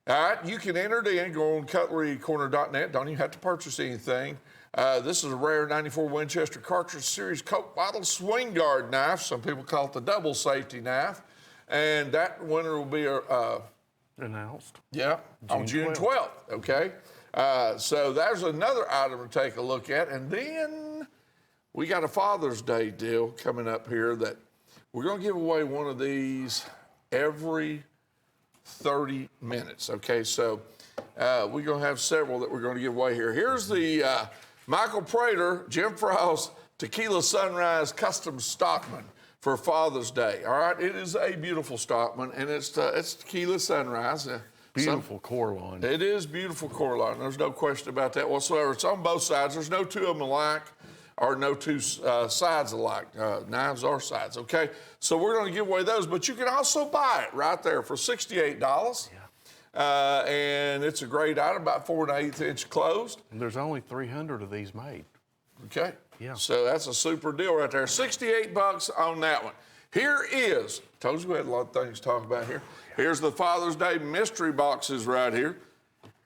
All right, you can enter it in, go on cutlerycorner.net. Don't even have to purchase anything. This is a rare 94 Winchester Cartridge Series Coke Bottle Swing Guard knife. Some people call it the double safety knife. And that winner will be announced. Yeah, on June 12th, okay? So there's another item to take a look at. And then we got a Father's Day deal coming up here that we're going to give away one of these every 30 minutes, okay? So we're going to have several that we're going to give away here. Here's the Michael Prater, Jim Frost Tequila Sunrise Custom Stockman for Father's Day. All right, it is a beautiful Stockman, and it's Tequila Sunrise. Beautiful core line. It is beautiful core line. There's no question about that whatsoever. It's on both sides. There's no two of them alike, or no two sides alike. Knives are sides, okay? So we're going to give away those, but you can also buy it right there for $68. Yeah. And it's a great item, about 4 1/8 inch closed. And there's only 300 of these made. Okay. Yeah. So that's a super deal right there. $68 on that one. Here is, told you we had a lot of things to talk about here. Here's the Father's Day mystery boxes right here.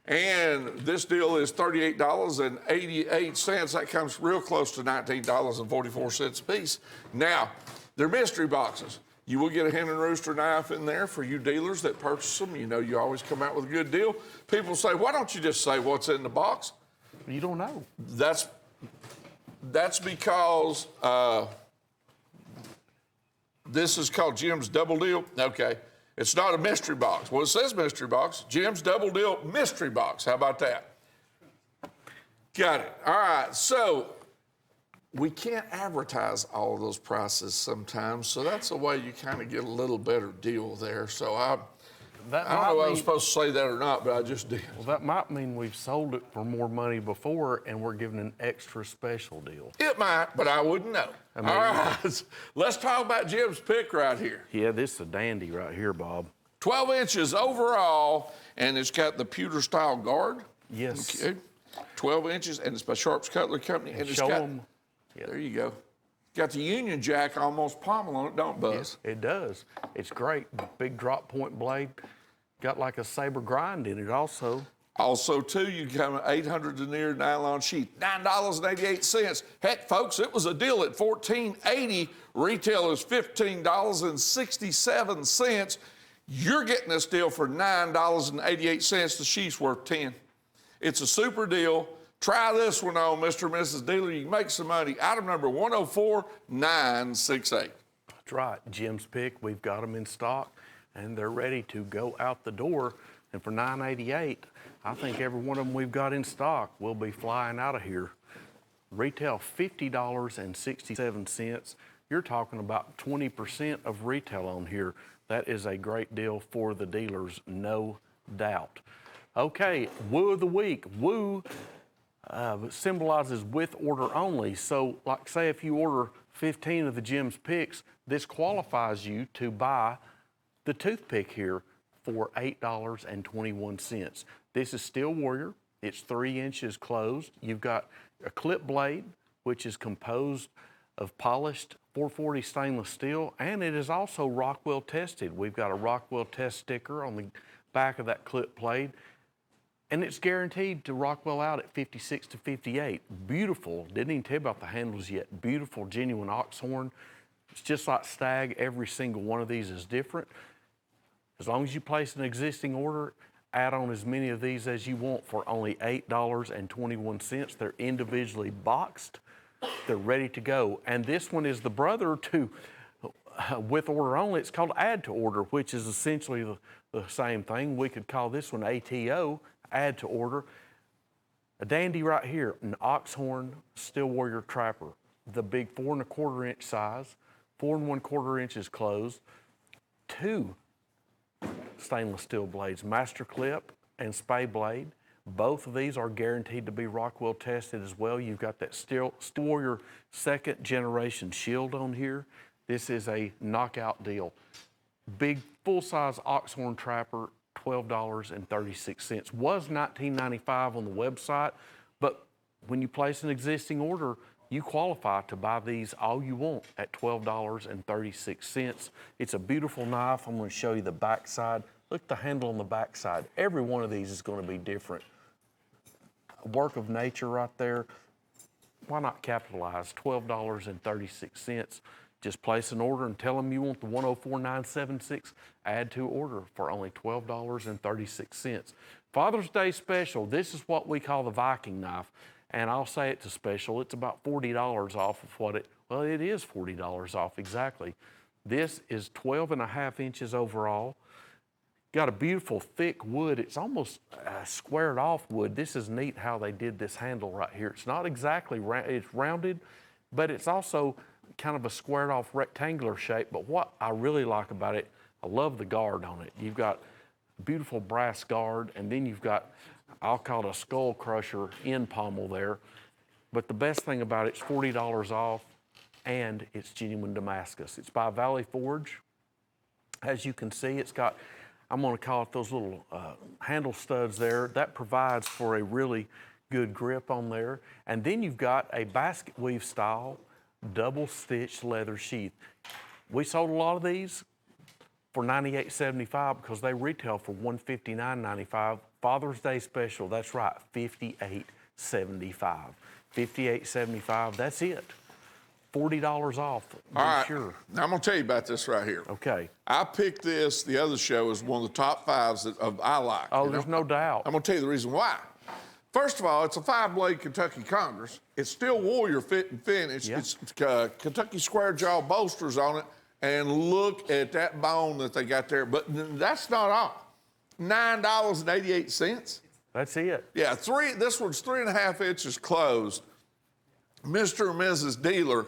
And this deal is $38.88. That comes real close to $19.44 a piece. Now, they're mystery boxes. You will get a hen and rooster knife in there for you dealers that purchase them. You know you always come out with a good deal. People say, why don't you just say what's in the box? You don't know. That's because this is called Jim's Double Deal. Okay, it's not a mystery box. Well, it says mystery box. Jim's Double Deal mystery box. How about that? Got it. All right, so we can't advertise all of those prices sometimes, so that's a way you kind of get a little better deal there. So I don't know if I was supposed to say that or not, but I just did. Well, that might mean we've sold it for more money before and we're giving an extra special deal. It might, but I wouldn't know. All right, let's talk about Jim's pick right here. Yeah, this is a dandy right here, Bob. 12 inches overall, and it's got the pewter style guard. Yes. Okay. 12 inches, and it's by Sharp's Cutlery Company. And it's show got, them. Yep. There you go. Got the Union Jack almost pommel on it, don't it, Buzz? It does. It's great. Big drop point blade. Got like a saber grind in it also. Also, too, you come 800 denier nylon sheath, $9.88. Heck, folks, it was a deal at $14.80. Retail is $15.67. You're getting this deal for $9.88. The sheath's worth $10. It's a super deal. Try this one on, Mr. and Mrs. Dealer. You can make some money. Item number 104968. That's right, Jim's Pick, we've got them in stock and they're ready to go out the door. And for $9.88, I think every one of them we've got in stock will be flying out of here. Retail $50.67. You're talking about 20% of retail on here. That is a great deal for the dealers, no doubt. Okay, Woo of the Week. Woo symbolizes with order only. So, like say if you order 15 of the Jim's Picks, this qualifies you to buy the toothpick here for $8.21. This is Steel Warrior. It's 3 inches closed. You've got a clip blade, which is composed of polished 440 stainless steel, and it is also Rockwell tested. We've got a Rockwell test sticker on the back of that clip blade, and it's guaranteed to Rockwell out at 56 to 58. Beautiful, didn't even tell you about the handles yet. Beautiful, genuine ox horn. It's just like Stag, every single one of these is different. As long as you place an existing order, add on as many of these as you want for only $8.21. They're individually boxed. They're ready to go. And this one is the brother to with order only. It's called add to order, which is essentially the same thing. We could call this one ATO, add to order. A dandy right here, an Oxhorn Steel Warrior Trapper. The big 4 1/4 inch size, 4 1/4 inches closed. 2 stainless steel blades, master clip and spay blade. Both of these are guaranteed to be Rockwell tested as well. You've got that Steel Warrior 2nd generation shield on here. This is a knockout deal. Big full-size Oxhorn Trapper, $12.36. Was $19.95 on the website, but when you place an existing order, you qualify to buy these all you want at $12.36. It's a beautiful knife. I'm going to show you the back side. Look at the handle on the back side. Every one of these is going to be different. A work of nature right there. Why not capitalize? $12.36. Just place an order and tell them you want the 104976. Add to order for only $12.36. Father's Day special. This is what we call the Viking knife. And I'll say it's a special. It's about $40 off of what it, well, it is $40 off exactly. This is 12.5 inches overall. Got a beautiful thick wood. It's almost squared off wood. This is neat how they did this handle right here. It's not exactly round, it's rounded, but it's also kind of a squared off rectangular shape. But what I really like about it, I love the guard on it. You've got a beautiful brass guard, and then you've got, I'll call it a skull crusher end pommel there. But the best thing about it, it's $40 off, and it's genuine Damascus. It's by Valley Forge. As you can see, it's got, I'm going to call it those little handle studs there. That provides for a really good grip on there. And then you've got a basket weave style double stitched leather sheath. We sold a lot of these for $98.75 because they retail for $159.95. Father's Day special, that's right, $58.75. $58.75, that's it. $40 off, All right. sure. Now I'm gonna tell you about this right here. Okay. I picked this the other show as one of the top 5s that I like. Oh, there's no doubt. I'm gonna tell you the reason why. First of all, it's a 5-blade Kentucky Congress. It's Steel Warrior fit and finish. Yeah. It's Kentucky square jaw bolsters on it. And look at that bone that they got there. But that's not all. $9.88. That's it. Yeah, this one's 3.5 inches closed. Mr. and Mrs. Dealer,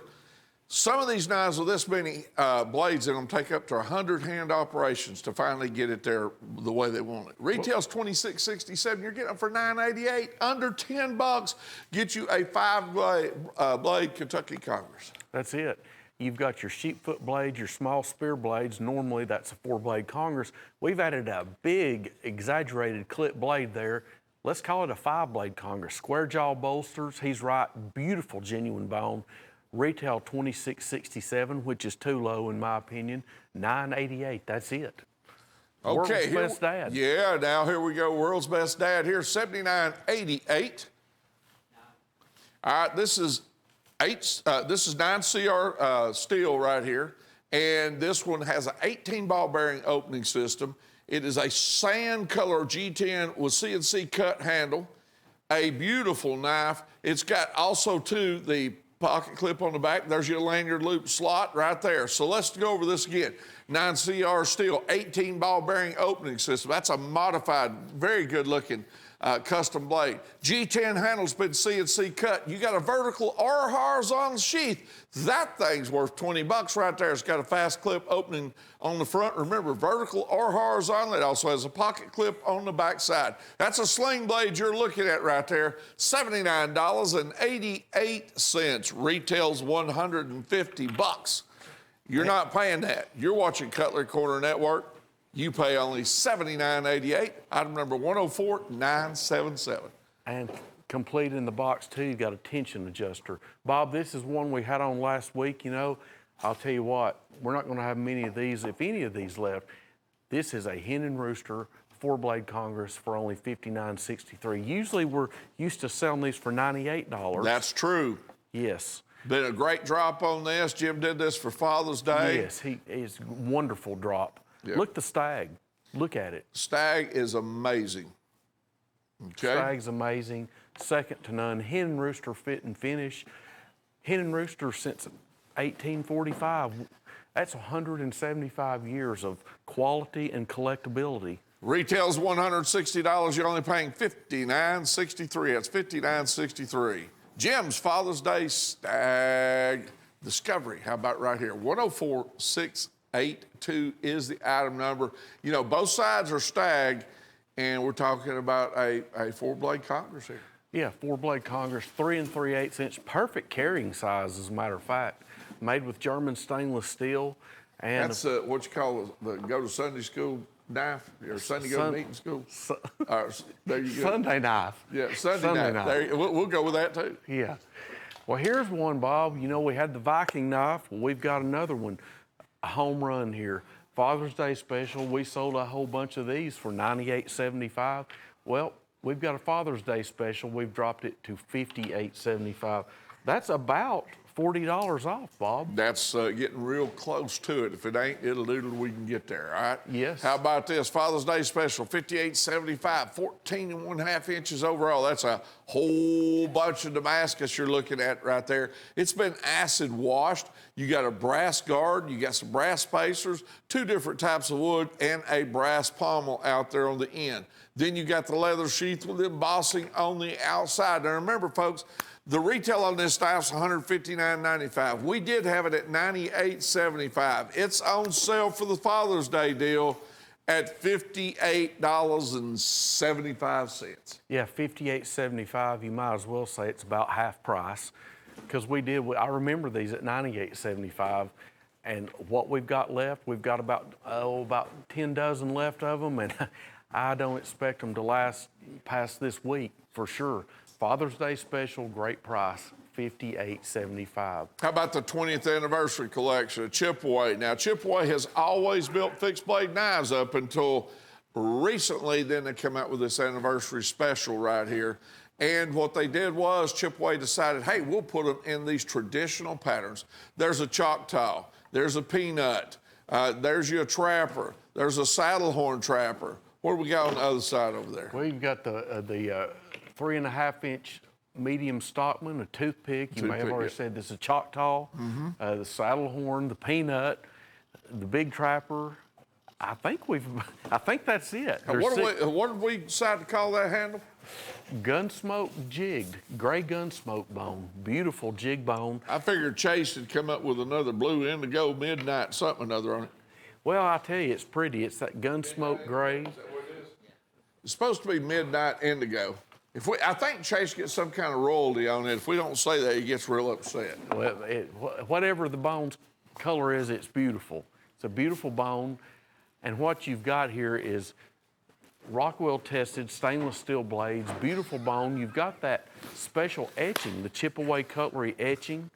some of these knives with this many blades in them take up to 100 hand operations to finally get it there the way they want it. Retail's $26.67. You're getting them for $9.88. Under $10, get you a 5-blade Kentucky Congress. That's it. You've got your sheepfoot blades, your small spear blades. Normally that's a 4-blade Congress. We've added a big exaggerated clip blade there. Let's call it a 5-blade Congress. Square jaw bolsters, he's right, beautiful genuine bone. Retail $26.67, which is too low in my opinion. $9.88, that's it. Okay, World's Best Dad. Yeah, now here we go. World's Best Dad. Here's $79.88. All right, this is 9CR steel right here, and this one has an 18-ball bearing opening system. It is a sand color G10 with CNC cut handle, a beautiful knife. It's got also, too, the pocket clip on the back. There's your lanyard loop slot right there. So let's go over this again. 9CR steel, 18 ball bearing opening system. That's a modified, very good looking custom blade. G10 handle's been CNC cut. You got a vertical or horizontal sheath. That thing's worth 20 bucks right there. It's got a fast clip opening on the front. Remember, vertical or horizontal. It also has a pocket clip on the back side. That's a sling blade you're looking at right there. $79.88. Retails 150 bucks. You're not paying that. You're watching Cutlery Corner Network. You pay only $79.88. Item number 104977. And complete in the box, too, you've got a tension adjuster. Bob, this is one we had on last week. You know, I'll tell you what, we're not going to have many of these, if any of these left. This is a hen and rooster 4-blade Congress for only $59.63. Usually we're used to selling these for $98. That's true. Yes. Been a great drop on this. Jim did this for Father's Day. Yes, it's wonderful drop. Yeah. Look the stag. Look at it. Stag is amazing. Okay. Stag's amazing. Second to none. Hen and rooster fit and finish. Hen and rooster since 1845. That's 175 years of quality and collectability. Retails $160. You're only paying $59.63. That's $59.63. Jim's Father's Day Stag Discovery. How about right here? 104682 is the item number. You know, both sides are stag, and we're talking about a 4-blade Congress here. Yeah, 4-blade Congress, 3 3/8 inch, perfect carrying size, as a matter of fact. Made with German stainless steel. And that's what you call the go to Sunday school knife, or Sunday go to meeting school. There you go. Sunday knife. Yeah, Sunday knife. There, we'll go with that too. Yeah. Well, here's one, Bob. You know, we had the Viking knife. Well, we've got another one, a home run here. Father's Day special. We sold a whole bunch of these for $98.75. Well, we've got a Father's Day special. We've dropped it to $58.75. That's about $40 off, Bob. That's getting real close to it. If it ain't, it'll doodle, we can get there, all right? Yes. How about this? Father's Day special, $58.75, 14 1/2 inches overall. That's a whole bunch of Damascus you're looking at right there. It's been acid washed. You got a brass guard, you got some brass spacers, 2 different types of wood, and a brass pommel out there on the end. Then you got the leather sheath with embossing on the outside. Now remember, folks, the retail on this knife's $159.95. We did have it at $98.75. It's on sale for the Father's Day deal at $58.75. Yeah, $58.75. You might as well say it's about half price, because I remember these at $98.75. And what we've got left, we've got about 10 dozen left of them, and I don't expect them to last past this week for sure. Father's Day special, great price, $58.75. How about the 20th anniversary collection of Chipaway? Now, Chipaway has always built fixed blade knives up until recently. Then they come out with this anniversary special right here. And what they did was Chipaway decided, hey, we'll put them in these traditional patterns. There's a Choctaw, there's a Peanut, there's your trapper, there's a saddle horn trapper. What do we got on the other side over there? We've got the 3 1/2 inch medium stockman, a toothpick. You may have already said this is a Choctaw, the saddle horn, the Peanut, the big trapper. I think that's it. What did we decide to call that handle? Gunsmoke jigged, gray gunsmoke bone, beautiful jig bone. I figured Chase had come up with another blue indigo midnight something or another on it. Well, I tell you, it's pretty. It's that gunsmoke gray. Is that what it is? It's supposed to be midnight indigo. I think Chase gets some kind of royalty on it. If we don't say that, he gets real upset. Well, whatever the bone's color is, it's beautiful. It's a beautiful bone. And what you've got here is Rockwell tested stainless steel blades, beautiful bone. You've got that special etching, the Chipaway Cutlery etching,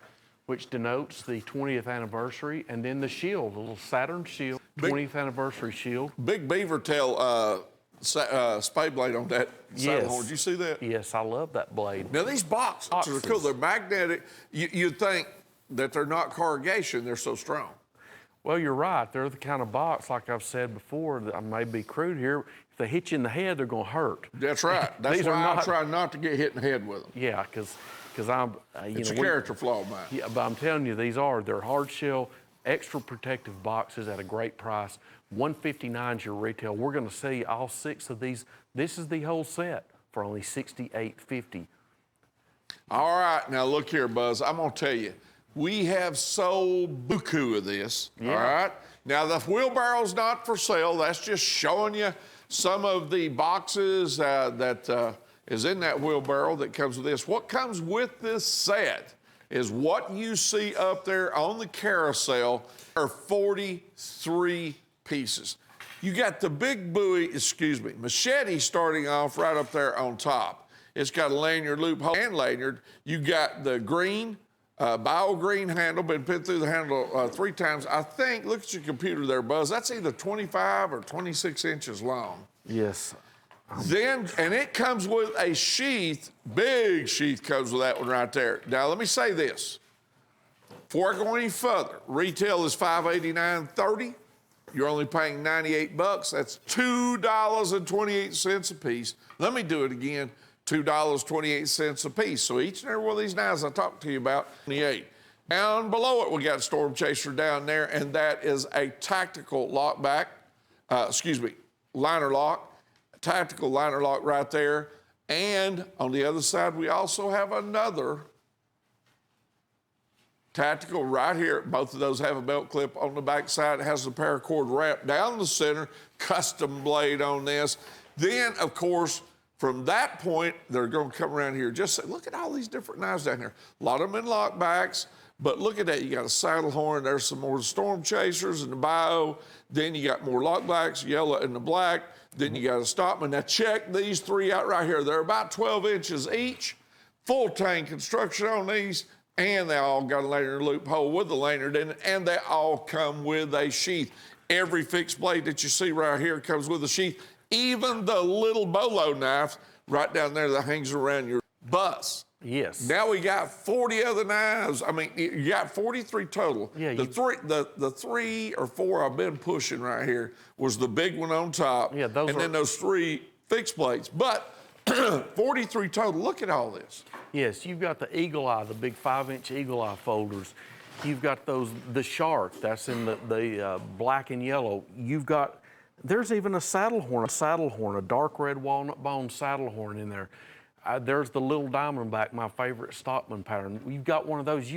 which denotes the 20th anniversary, and then the shield, the little Saturn shield, 20th anniversary shield. Big beaver tail spade blade on that saddle horn. Did you see that? Yes, I love that blade. Now these boxes are cool. They're magnetic. You'd think that they're not corrugation. They're so strong. Well, you're right. They're the kind of box, like I've said before, that I may be crude here. If they hit you in the head, they're going to hurt. That's right. That's why I try not to get hit in the head with them. Yeah, because because I'm, It's a character flaw, man. Yeah, but I'm telling you, they're hard shell, extra protective boxes at a great price. $159 is your retail. We're going to see all 6 of these. This is the whole set for only $68.50. All right, now look here, Buzz. I'm gonna tell you, we have sold buku of this. Yeah. All right. Now the wheelbarrow's not for sale. That's just showing you some of the boxes that is in that wheelbarrow that comes with this. What comes with this set is what you see up there on the carousel are 43 pieces. You got the big machete starting off right up there on top. It's got a lanyard loophole and lanyard. You got the green, bio green handle, been put through the handle 3 times. I think, look at your computer there, Buzz, that's either 25 or 26 inches long. Yes. And it comes with a sheath, big sheath comes with that one right there. Now, let me say this. Before I go any further, retail is $589.30. You're only paying 98 bucks. That's $2.28 a piece. Let me do it again. $2.28 a piece. So each and every one of these knives I talked to you about, 28. Down below it, we got Storm Chaser down there, and that is a tactical lockback, liner lock, tactical liner lock right there. And on the other side, we also have another tactical right here. Both of those have a belt clip on the back side. It has the paracord wrap down the center, custom blade on this. Then, of course, from that point, they're going to come around here. Just say, look at all these different knives down here. A lot of them in lockbacks, but look at that. You got a saddle horn. There's some more Storm Chasers and the bio. Then you got more lockbacks, yellow and the black. Then you got a Stockman. Now check these 3 out right here. They're about 12 inches each. Full tank construction on these. And they all got a lanyard loophole with the lanyard in it, and they all come with a sheath. Every fixed blade that you see right here comes with a sheath, even the little bolo knife right down there that hangs around your bus. Yes. Now we got 40 other knives. I mean, you got 43 total. Yeah, the 3 or 4 I've been pushing right here was the big one on top. Yeah, then those 3 fixed blades. But 43 total. Look at all this. Yes, you've got the Eagle Eye, the big 5-inch Eagle Eye folders. You've got the Shark, that's in the black and yellow. There's even a saddle horn, a dark red walnut bone saddle horn in there. There's the little Diamondback, my favorite Stockman pattern. You've got one of those.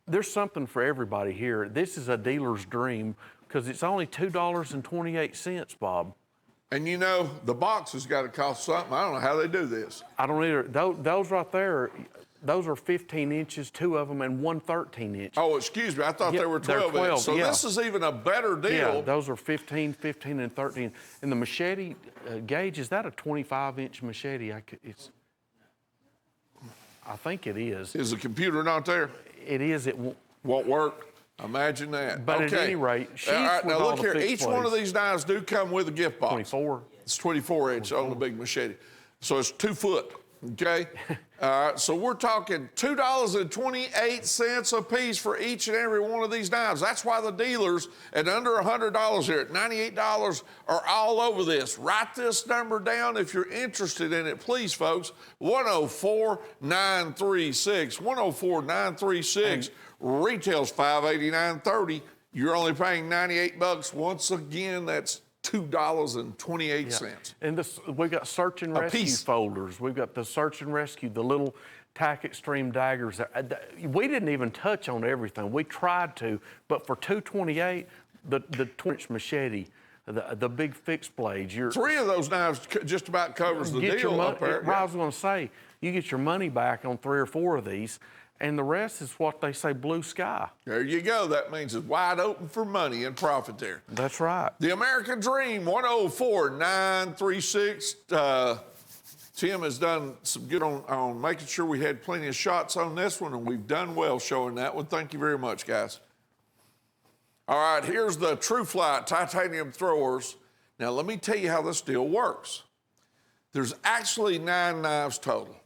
There's something for everybody here. This is a dealer's dream because it's only $2.28, Bob. And you know, the box has got to cost something. I don't know how they do this. I don't either. Those right there, those are 15 inches, 2 of them, and 1 13-inch. Oh, excuse me. I thought they were 12 inches. So this is even a better deal. Yeah, those are 15, and 13. And the machete gauge, is that a 25-inch machete? I think it is. Is the computer not there? It is. It won't work. Imagine that. But okay. at any rate, all right, now look here. Each one of these knives do come with a gift box. 24. It's 24 inch on the big machete. So it's 2 foot, okay? All right, so we're talking $2.28 a piece for each and every one of these knives. That's why the dealers at under $100 here at $98 are all over this. Write this number down if you're interested in it, please, folks. 104-936. 104-936. Retail's $589.30. You're only paying 98 bucks. Once again, that's $2.28. Yeah. And we've got search and rescue folders. We've got the search and rescue, the little Tac Extreme daggers. We didn't even touch on everything. We tried to, but for $2.28, the 20-inch machete, the big fixed blades. 3 of those knives just about covers the deal up there. I was going to say, you get your money back on 3 or 4 of these. And the rest is what they say, blue sky. There you go. That means it's wide open for money and profit there. That's right. The American Dream, 104-936. Tim has done some good on making sure we had plenty of shots on this one, and we've done well showing that one. Thank you very much, guys. All right, here's the True Flight titanium throwers. Now, let me tell you how this deal works. There's actually 9 knives total.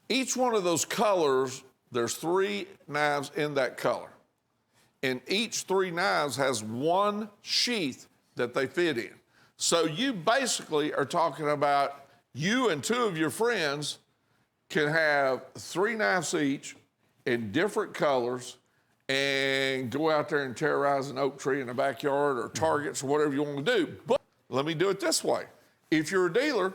Each one of those colors, there's 3 knives in that color. And each 3 knives has 1 sheath that they fit in. So you basically are talking about you and 2 of your friends can have 3 knives each in different colors and go out there and terrorize an oak tree in the backyard or targets or whatever you want to do. But let me do it this way. If you're a dealer,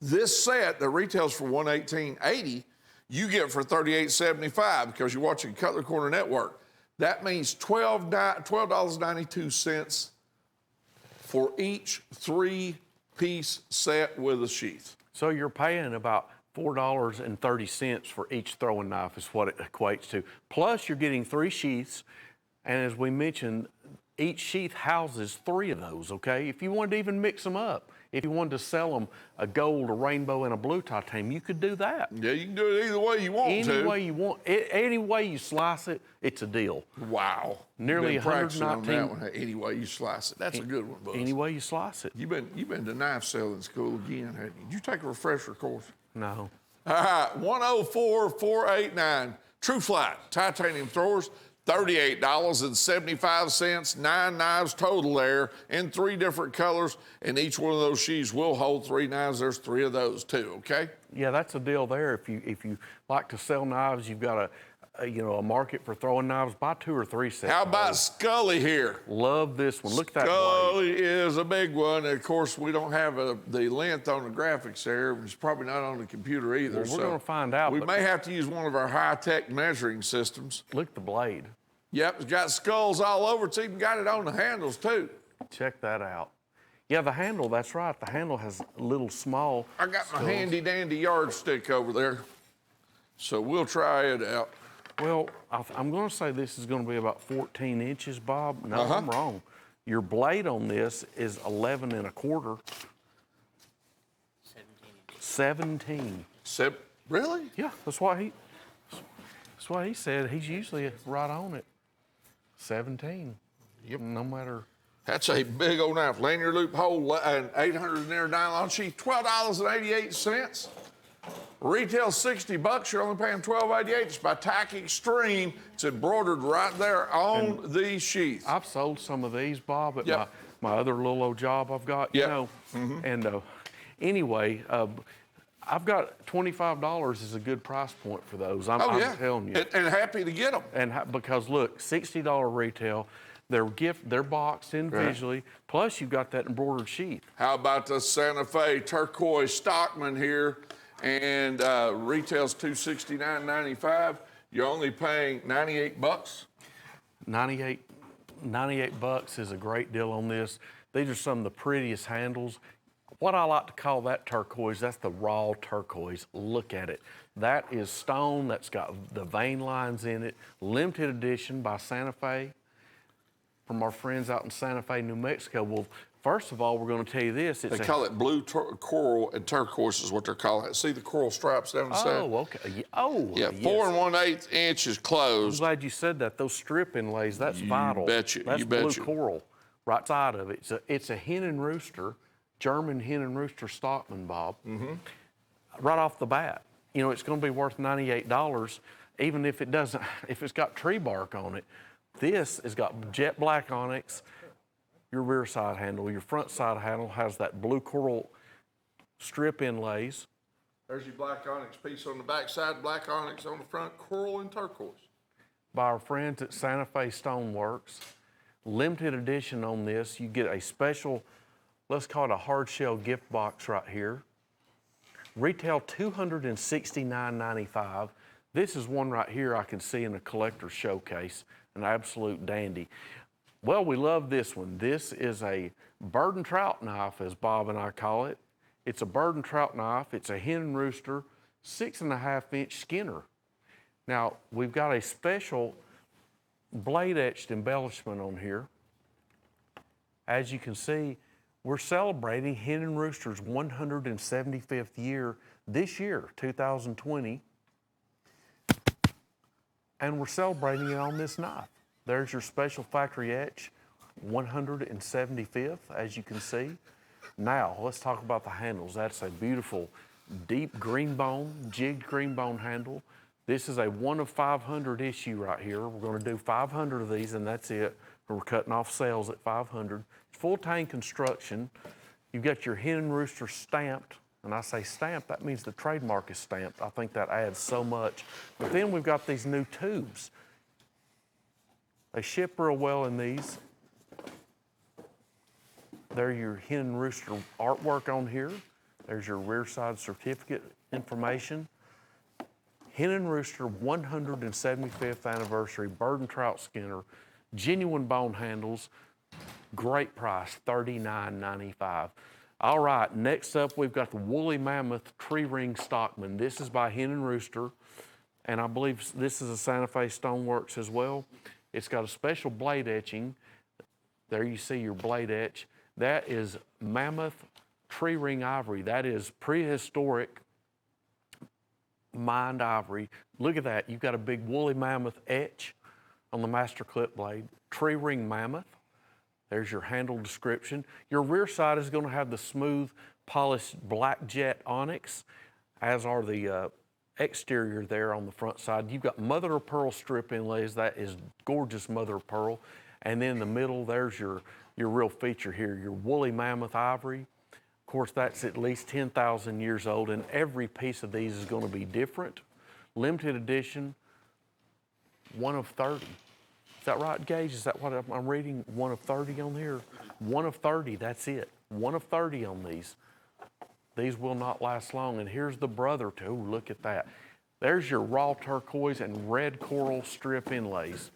this set that retails for $118.80, you get for $38.75 because you're watching Cutlery Corner Network. That means $12.92 for each 3-piece set with a sheath. So you're paying about $4.30 for each throwing knife is what it equates to. Plus you're getting 3 sheaths, and as we mentioned, each sheath houses 3 of those, okay? If you wanted to even mix them up, if you wanted to sell them a gold, a rainbow, and a blue titanium, you could do that. Yeah, you can do it either way you want to. Any way you want, any way you slice it, it's a deal. Wow. Nearly You've been practicing on 119. that one. Any way you slice it. That's a good one, Buzz. Any way you slice it. You've been to knife selling school again, haven't you? Did you take a refresher course? No. All right, 104,489. True Flight titanium throwers, $38.75. 9 knives total there in 3 different colors, and each one of those sheaths will hold 3 knives. There's 3 of those too. Okay. Yeah, that's a deal there. If you like to sell knives, you've got a market for throwing knives. Buy 2 or 3 sets. How about Scully here? Love this one. Look at that blade. Scully is a big one. And of course, we don't have the length on the graphics there. It's probably not on the computer either. Well, we're going to find out. We may have to use one of our high-tech measuring systems. Look at the blade. Yep, it's got skulls all over. It's even got it on the handles too. Check that out. Yeah, the handle, that's right. The handle has little small I got my skulls. handy-dandy yardstick over there. So we'll try it out. Well, I'm going to say this is going to be about 14 inches, Bob. No, I'm wrong. Your blade on this is 11 1/4. 17. Really? Yeah, that's what he said. He's usually right on it. 17. Yep. No matter. That's a big old knife. Lanyard loop hole, and 800 in there nylon sheath, $12.88. Retail $60. You're only paying $12.88. It's by Tack Extreme. It's embroidered right there on the sheath. I've sold some of these, Bob, at Yep. my other little old job I've got, Yep. you know. And anyway, I've got $25 is a good price point for those. I'm telling you. And happy to get them. And because look, $60 retail, they're boxed individually. Plus you've got that embroidered sheath. How about the Santa Fe turquoise Stockman here? And retails $269.95. You're only paying $98. 98 bucks is a great deal on this. These are some of the prettiest handles. What I like to call that turquoise, that's the raw turquoise. Look at it. That is stone that's got the vein lines in it. Limited edition by Santa Fe from our friends out in Santa Fe, New Mexico. Well, first of all, we're going to tell you this. They call it blue coral and turquoise is what they're calling it. See the coral stripes down the side? Oh, okay. Oh, Yeah, yes. 4 1/8 inches I'm closed. glad you said that. Those strip inlays, that's vital. betcha, That's you blue betcha. coral right side of it. It's a hen and rooster, German hen and rooster Stockman, Bob. Right off the bat. You know, it's going to be worth $98, even if it's got tree bark on it. This has got jet black onyx. Your rear side handle, your front side handle has that blue coral strip inlays. There's your black onyx piece on the back side, black onyx on the front, coral and turquoise. By our friends at Santa Fe Stoneworks. Limited edition on this. You get a special, let's call it a hard shell gift box right here. Retail $269.95. This is one right here I can see in a collector's showcase, an absolute dandy. Well, we love this one. This is a bird and trout knife, as Bob and I call it. It's a bird and trout knife. It's a hen and rooster, 6.5-inch Skinner. Now, we've got a special blade etched embellishment on here. As you can see, we're celebrating Hen and Rooster's 175th year this year, 2020. And we're celebrating it on this knife. There's your special factory etch, 175th, as you can see. Now, let's talk about the handles. That's a beautiful deep green bone, jigged green bone handle. This is a 1 of 500 issue right here. We're going to do 500 of these, and that's it. We're cutting off sales at 500. It's full tang construction. You've got your Hen and Rooster stamped And I say stamped, that means the trademark is stamped. I think that adds so much. But then we've got these new tubes. They ship real well in these. There's your hen and rooster artwork on here. There's your rear side certificate information. Hen and Rooster 175th anniversary bird and trout skinner, genuine bone handles, great price, $39.95. All right, next up we've got the Woolly Mammoth Tree Ring Stockman. This is by Hen and Rooster, and I believe this is a Santa Fe Stoneworks as well. It's got a special blade etching. There you see your blade etch. That is Mammoth Tree Ring Ivory. That is prehistoric mined ivory. Look at that. You've got a big woolly mammoth etch on the master clip blade. Tree ring mammoth. There's your handle description. Your rear side is going to have the smooth polished black jet onyx, as are the exterior there on the front side. You've got mother of pearl strip inlays. That is gorgeous mother of pearl. And then in the middle, there's your real feature here, your woolly mammoth ivory. Of course, that's at least 10,000 years old, and every piece of these is going to be different. Limited edition, 1 of 30. Is that right, Gage? Is that what I'm reading? 1 of 30 on here? 1 of 30, that's it. 1 of 30 on these. These will not last long. And here's the brother too. Ooh, look at that. There's your raw turquoise and red coral strip inlays.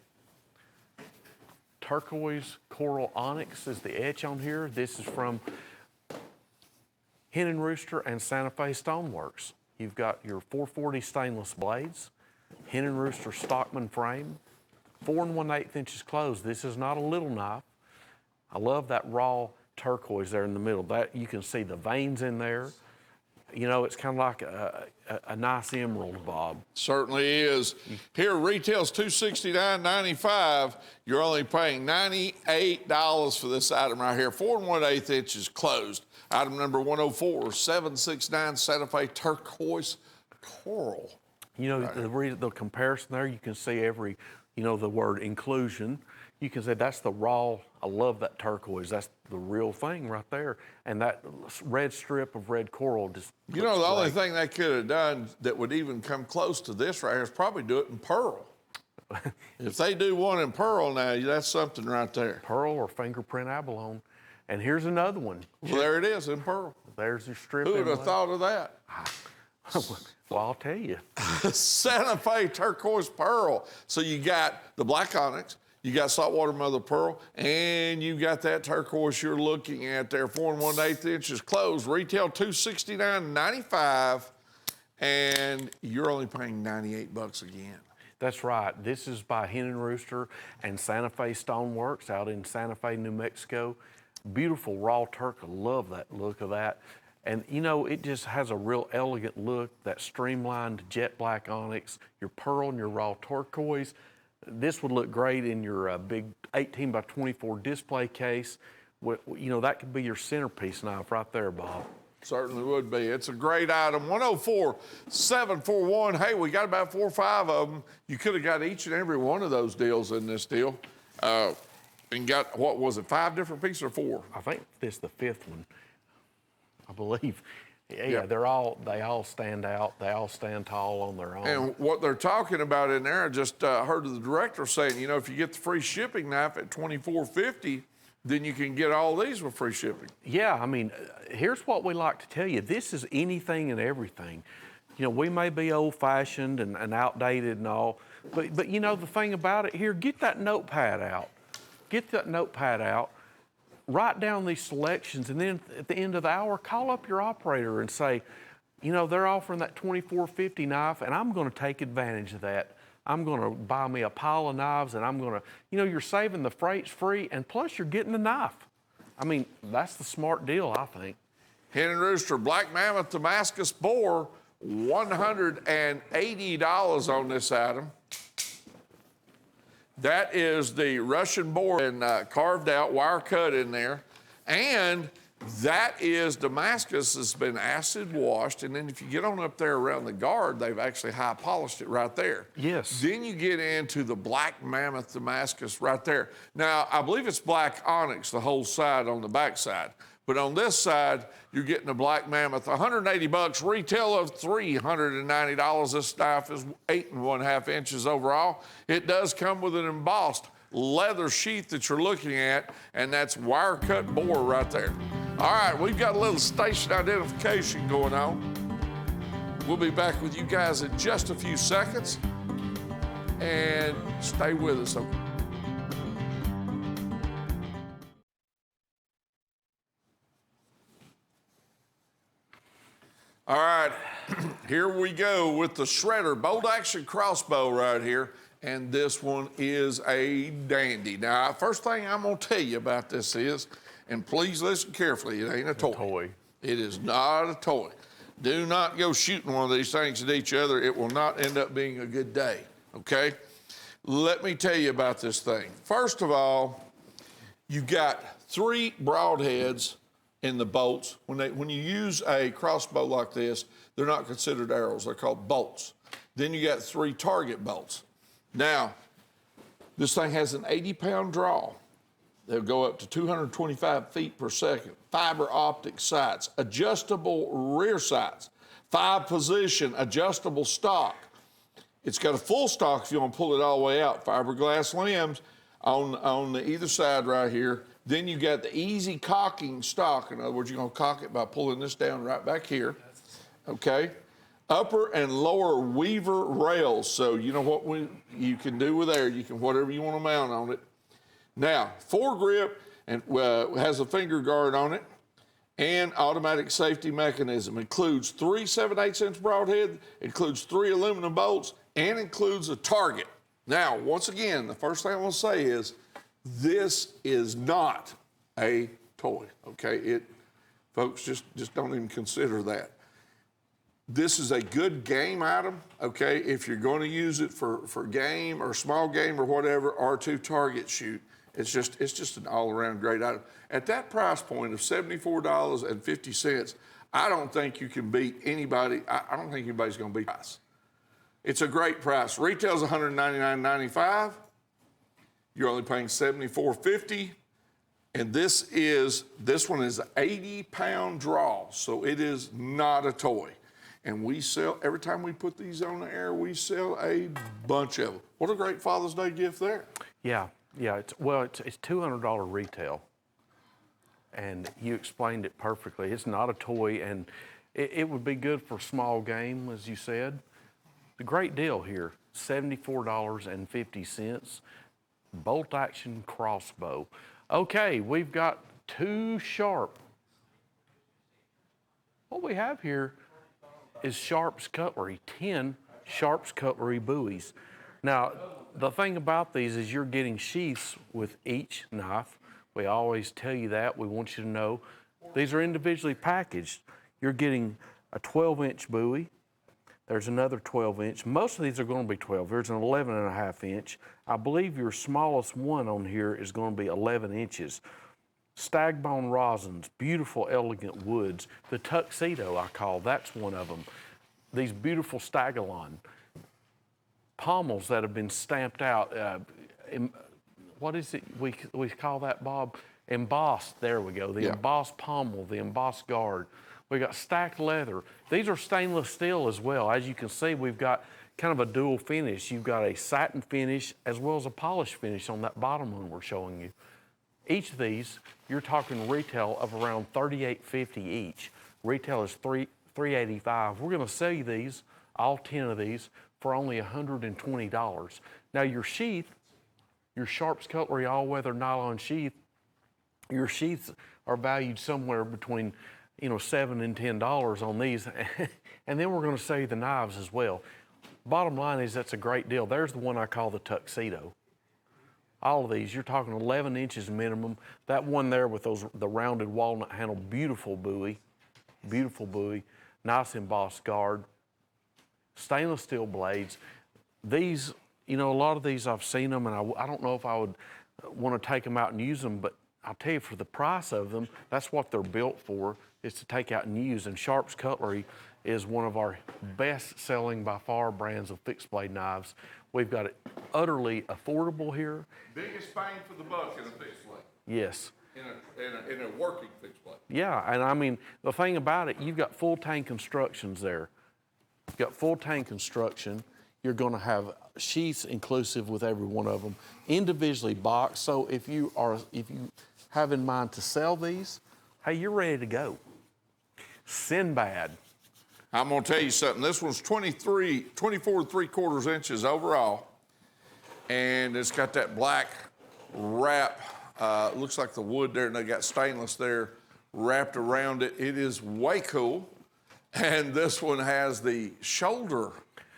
Turquoise coral onyx is the etch on here. This is from Hen and Rooster and Santa Fe Stoneworks. You've got your 440 stainless blades, Hen and Rooster Stockman frame, 4 1/8 inches closed. This is not a little knife. I love that raw turquoise there in the middle. That you can see the veins in there. You know, it's kind of like a nice emerald, Bob. Certainly is. Here, retails $269.95. You're only paying $98 for this item right here. 4 1/8 inches closed. Item number 104-769 Santa Fe turquoise coral. You know, the comparison there, you can see every, you know, the word inclusion. You can say that's the raw, I love that turquoise. That's the real thing right there. And that red strip of red coral just You know, the only thing they could have done that would even come close to this right here is probably do it in pearl. If they do one in pearl now, that's something right there. Pearl or fingerprint abalone. And here's another one. Well, there it is in pearl. There's your strip. Who would have thought of that? Well, I'll tell you. Santa Fe turquoise pearl. So you got the black onyx, you got saltwater mother of pearl, and you got that turquoise you're looking at there, 4 1/8 inches closed. Retail $269.95, and you're only paying $98 again. That's right. This is by Hen and Rooster and Santa Fe Stoneworks out in Santa Fe, New Mexico. Beautiful raw turk. I love that look of that. And you know, it just has a real elegant look, that streamlined jet black onyx, your pearl and your raw turquoise. This would look great in your big 18 by 24 display case. You know, that could be your centerpiece knife right there, Bob. Certainly would be. It's a great item. 104-741. Hey, we got about 4 or 5 of them. You could have got each and every one of those deals in this deal. And got, what was it, 5 different pieces or 4? I think this is the 5th one, I believe. Yeah, Yeah. they all stand out. They all stand tall on their own. And what they're talking about in there, I just heard the director saying, you know, if you get the free shipping knife at $24.50, then you can get all these with free shipping. Yeah, I mean, here's what we like to tell you. This is anything and everything. You know, we may be old-fashioned and outdated and all, but you know, the thing about it here, get that notepad out. Get that notepad out. Write down these selections, and then at the end of the hour, call up your operator and say, you know, they're offering that $24.50 knife, and I'm going to take advantage of that. I'm going to buy me a pile of knives, and I'm going to, you know, you're saving the freight's free, and plus you're getting the knife. I mean, that's the smart deal, I think. Hen and Rooster Black Mammoth Damascus Boar, $180 on this item. That is the Russian boar and carved out, wire cut in there. And that is Damascus has been acid washed. And then if you get on up there around the guard, they've actually high polished it right there. Yes. Then you get into the Black Mammoth Damascus right there. Now, I believe it's black onyx, the whole side on the back side. But on this side, you're getting a Black Mammoth, 180 bucks, retail of $390. This knife is 8 1/2 inches overall. It does come with an embossed leather sheath that you're looking at, and that's wire cut bore right there. All right, we've got a little station identification going on. We'll be back with you guys in just a few seconds, and stay with us. All right, here we go with the Shredder bolt action crossbow right here. And this one is a dandy. Now, first thing I'm gonna tell you about this is, and please listen carefully, it ain't a toy. It is not a toy. Do not go shooting one of these things at each other. It will not end up being a good day, okay? Let me tell you about this thing. First of all, you've got 3 broadheads in the bolts. When you use a crossbow like this, they're not considered arrows, they're called bolts. Then you got 3 target bolts. Now, this thing has an 80-pound draw. They'll go up to 225 feet per second. Fiber optic sights, adjustable rear sights, 5-position adjustable stock. It's got a full stock if you want to pull it all the way out. Fiberglass limbs on the either side right here. Then you got the easy cocking stock. In other words, you're going to cock it by pulling this down right back here. Okay. Upper and lower weaver rails. So you know what you can do with there. You can whatever you want to mount on it. Now, foregrip and has a finger guard on it, and automatic safety mechanism. Includes 3 7/8-inch broadhead, includes 3 aluminum bolts, and includes a target. Now, once again, the first thing I want to say is this is not a toy. Okay, folks, just don't even consider that. This is a good game item, okay? If you're going to use it for game or small game or whatever, or to target shoot, it's just an all-around great item. At that price point of $74.50, I don't think you can beat anybody. I don't think anybody's going to beat us. It's a great price. Retail's $199.95. You're only paying $74.50. And this one is an 80-pound draw, so it is not a toy. And we sell, every time we put these on the air, we sell a bunch of them. What a great Father's Day gift there. Yeah, it's $200 retail. And you explained it perfectly. It's not a toy, and it would be good for small game, as you said. The great deal here, $74.50, bolt action crossbow. Okay, we've got 2 sharp. What we have here is Sharp's Cutlery, 10 Sharp's Cutlery buoys. Now, the thing about these is you're getting sheaths with each knife. We always tell you that. We want you to know these are individually packaged. You're getting a 12-inch buoy. There's another 12-inch. Most of these are going to be 12. There's an 11.5-inch. I believe your smallest one on here is going to be 11 inches. Stagbone rosins, beautiful, elegant woods. The tuxedo, I call, that's one of them. These beautiful stagalon. Pommels that have been stamped out. What is it we call that, Bob? Embossed, there we go. The embossed pommel, the embossed guard. We got stacked leather. These are stainless steel as well. As you can see, we've got kind of a dual finish. You've got a satin finish as well as a polish finish on that bottom one we're showing you. Each of these, you're talking retail of around $38.50 each. Retail is $385. We're gonna sell you these, all 10 of these, for only $120. Now your sheath, your Sharp's Cutlery all-weather nylon sheath, your sheaths are valued somewhere between $7 and $10 on these. And then we're gonna sell you the knives as well. Bottom line is that's a great deal. There's the one I call the tuxedo. All of these, you're talking 11 inches minimum. That one there with the rounded walnut handle, beautiful buoy, nice embossed guard, stainless steel blades. These, a lot of these I've seen them, and I don't know if I would want to take them out and use them, but I'll tell you, for the price of them, that's what they're built for, is to take out and use. And Sharp's Cutlery is one of our best-selling, by far, brands of fixed blade knives. We've got it utterly affordable here. Biggest bang for the buck in a fixed blade. Yes. in a working fixed blade. Yeah, and I mean, the thing about it, you've got full tank constructions there. You've got full tank construction. You're going to have sheaths inclusive with every one of them, individually boxed. So if you have in mind to sell these, hey, you're ready to go. Sinbad. I'm going to tell you something. This one's 24 3/4 inches overall, and it's got that black wrap. Looks like the wood there, and they got stainless there wrapped around it. It is way cool. And this one has the shoulder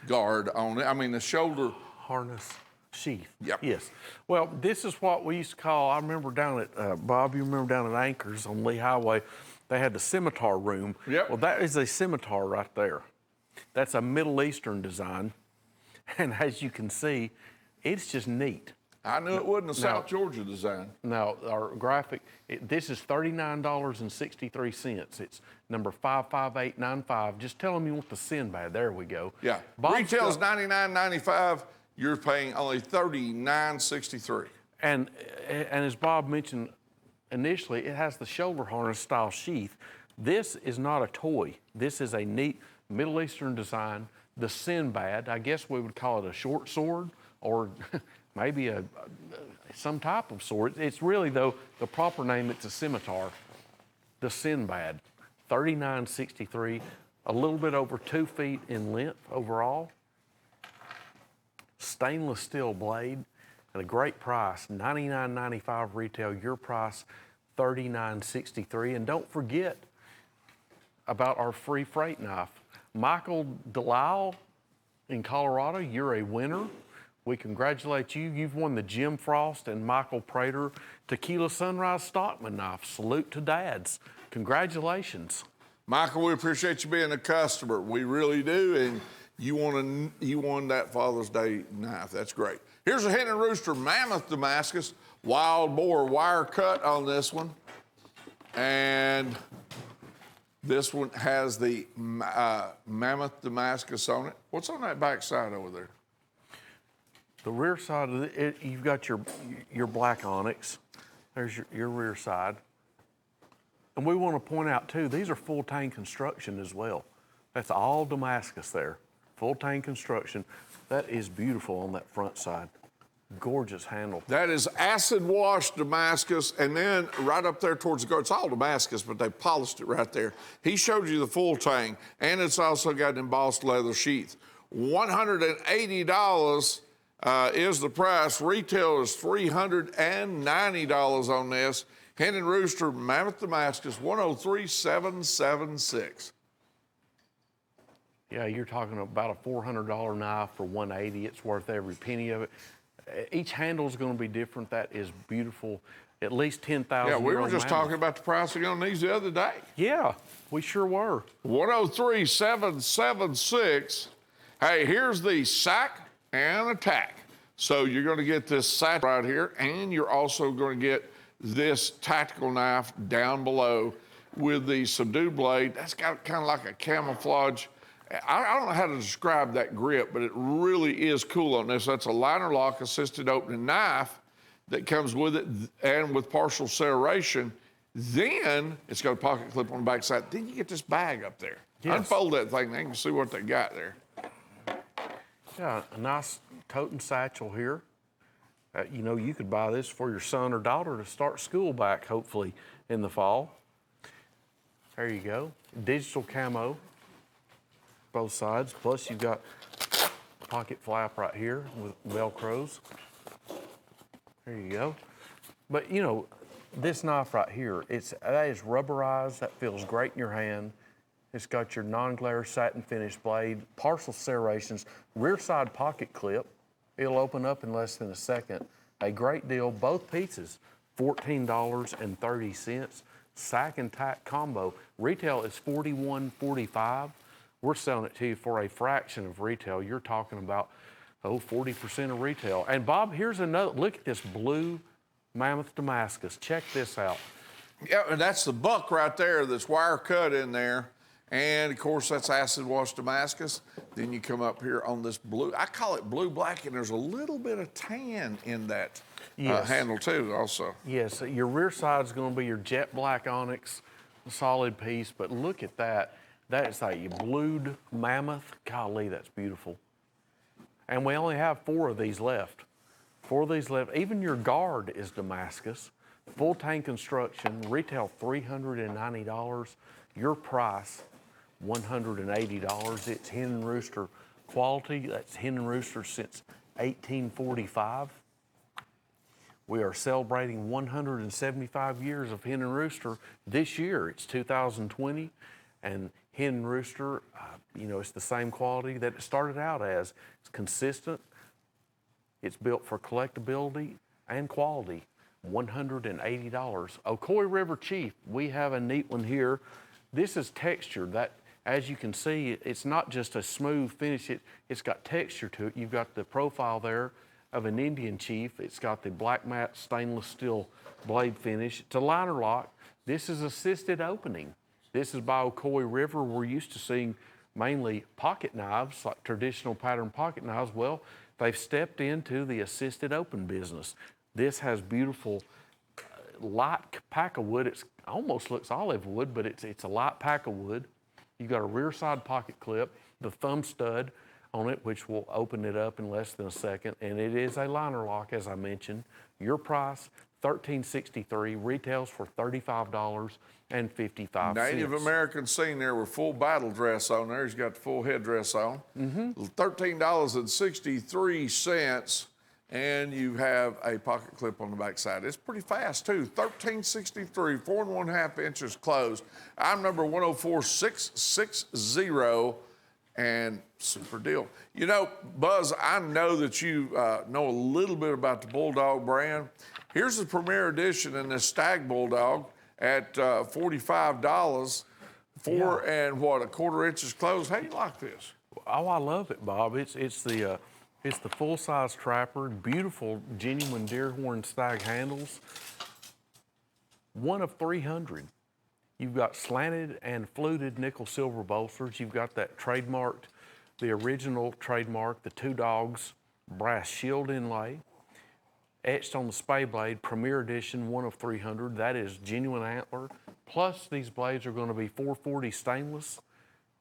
guard on it. I mean, the shoulder Harness sheath. Yep. Yes. Well, this is what we used to call, I remember down at, Bob, you remember down at Anchors on Lee Highway, they had the scimitar room. Yep. Well, that is a scimitar right there. That's a Middle Eastern design. And as you can see, it's just neat. I knew it wasn't a South Georgia design. Now, our graphic, this is $39.63. It's number 55895. Just tell them you want the Sinbad. There we go. Yeah. Retail's $99.95. You're paying only $39.63. And as Bob mentioned initially, it has the shoulder harness style sheath. This is not a toy. This is a neat Middle Eastern design. The Sinbad, I guess we would call it a short sword or maybe some type of sword. It's really, though, the proper name, it's a scimitar. The Sinbad, $39.63, a little bit over 2 feet in length overall. Stainless steel blade at a great price, $99.95 retail. Your price, $39.63. And don't forget about our free freight knife. Michael Delisle in Colorado, you're a winner. We congratulate you. You've won the Jim Frost and Michael Prater Tequila Sunrise Stockman knife. Salute to dads. Congratulations. Michael, we appreciate you being a customer. We really do, and you won that Father's Day knife. That's great. Here's a Hen and Rooster Mammoth Damascus wild boar wire cut on this one, and this one has the Mammoth Damascus on it. What's on that back side over there? The rear side of it, you've got your black onyx. There's your rear side. And we want to point out too, these are full tank construction as well. That's all Damascus there. Full tank construction. That is beautiful on that front side. Gorgeous handle. That is acid wash Damascus, and then right up there towards the guard, it's all Damascus, but they polished it right there. He showed you the full tank, and it's also got an embossed leather sheath. $180 is the price. Retail is $390 on this. Hen and Rooster Mammoth Damascus, 103,776. Yeah, you're talking about a $400 knife for $180. It's worth every penny of it. Each handle is going to be different. That is beautiful. At least 10,000. Yeah, we were just talking about the pricing on these the other day. Yeah, we sure were. 103,776. Hey, here's the sack and attack. So you're going to get this sack right here, and you're also going to get this tactical knife down below with the subdued blade. That's got kind of like a camouflage. I don't know how to describe that grip, but it really is cool on this. That's a liner lock assisted opening knife that comes with it, and with partial serration. Then it's got a pocket clip on the back side. Then you get this bag up there. Yes. Unfold that thing, then you can see what they got there. Yeah, a nice tote and satchel here. You know, you could buy this for your son or daughter to start school back, hopefully, in the fall. There you go. Digital camo, both sides. Plus, you've got a pocket flap right here with Velcros. There you go. But, you know, this knife right here, that is rubberized. That feels great in your hand. It's got your non-glare satin finish blade, partial serrations, rear side pocket clip. It'll open up in less than a second. A great deal. Both pieces, $14.30. Sack and tack combo. Retail is $41.45. We're selling it to you for a fraction of retail. You're talking about, 40% of retail. And Bob, here's another. Look at this blue Mammoth Damascus. Check this out. Yeah, and that's the buck right there that's wire cut in there. And of course, that's acid wash Damascus. Then you come up here on this blue. I call it blue black, and there's a little bit of tan in that Yes. handle too, also. Yes, your rear side is going to be your jet black onyx, solid piece. But look at that. That is a blued mammoth. Golly, that's beautiful. And we only have 4 of these left. 4 of these left. Even your guard is Damascus. Full tank construction, retail $390. Your price, $180. It's Hen and Rooster quality. That's Hen and Rooster since 1845. We are celebrating 175 years of Hen and Rooster this year. It's 2020, and Hen and Rooster, you know, it's the same quality that it started out as. It's consistent. It's built for collectability and quality. $180. Ocoee River Chief, we have a neat one here. This is textured. That, as you can see, it's not just a smooth finish. It's got texture to it. You've got the profile there of an Indian chief. It's got the black matte stainless steel blade finish. It's a liner lock. This is assisted opening. This is by Ocoee River. We're used to seeing mainly pocket knives, like traditional pattern pocket knives. Well, they've stepped into the assisted open business. This has beautiful light pack of wood. It almost looks olive wood, but it's a light pack of wood. You've got a rear side pocket clip, the thumb stud on it, which will open it up in less than a second. And it is a liner lock, as I mentioned. Your price, $13.63, retails for $35.55. Native American scene there with full battle dress on there. He's got the full headdress on. $13.63. And you have a pocket clip on the back side. It's pretty fast too. $13.63, 4 1/2 inches closed. I'm number 104660, and super deal. You know, Buzz, I know that you know a little bit about the Bulldog brand. Here's the premier edition in this Stag Bulldog at $45. 4 1/4 inches closed. How do you like this? Oh, I love it, Bob. It's the full-size trapper, beautiful, genuine deer horn stag handles. 1 of 300. You've got slanted and fluted nickel silver bolsters. You've got that trademarked, the original trademark, the 2 dogs brass shield inlay. Etched on the spay blade, premier edition, 1 of 300. That is genuine antler. Plus, these blades are going to be 440 stainless.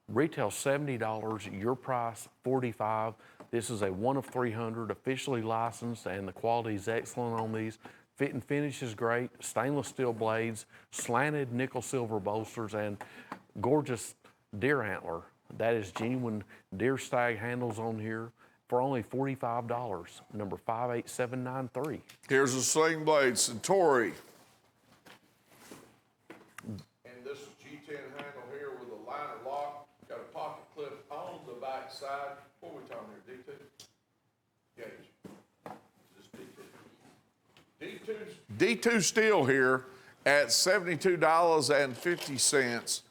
Retail $70, your price $45. This is a 1 of 300, officially licensed, and the quality is excellent on these. Fit and finish is great. Stainless steel blades, slanted nickel silver bolsters, and gorgeous deer antler. That is genuine deer stag handles on here for only $45, number 58793. Here's a sling blade, Centauri. And this is G10 handle here with a liner lock. Got a pocket clip on the back side. What are we talking here, D2? Gauge. Just D2. D2 steel here at $72.50,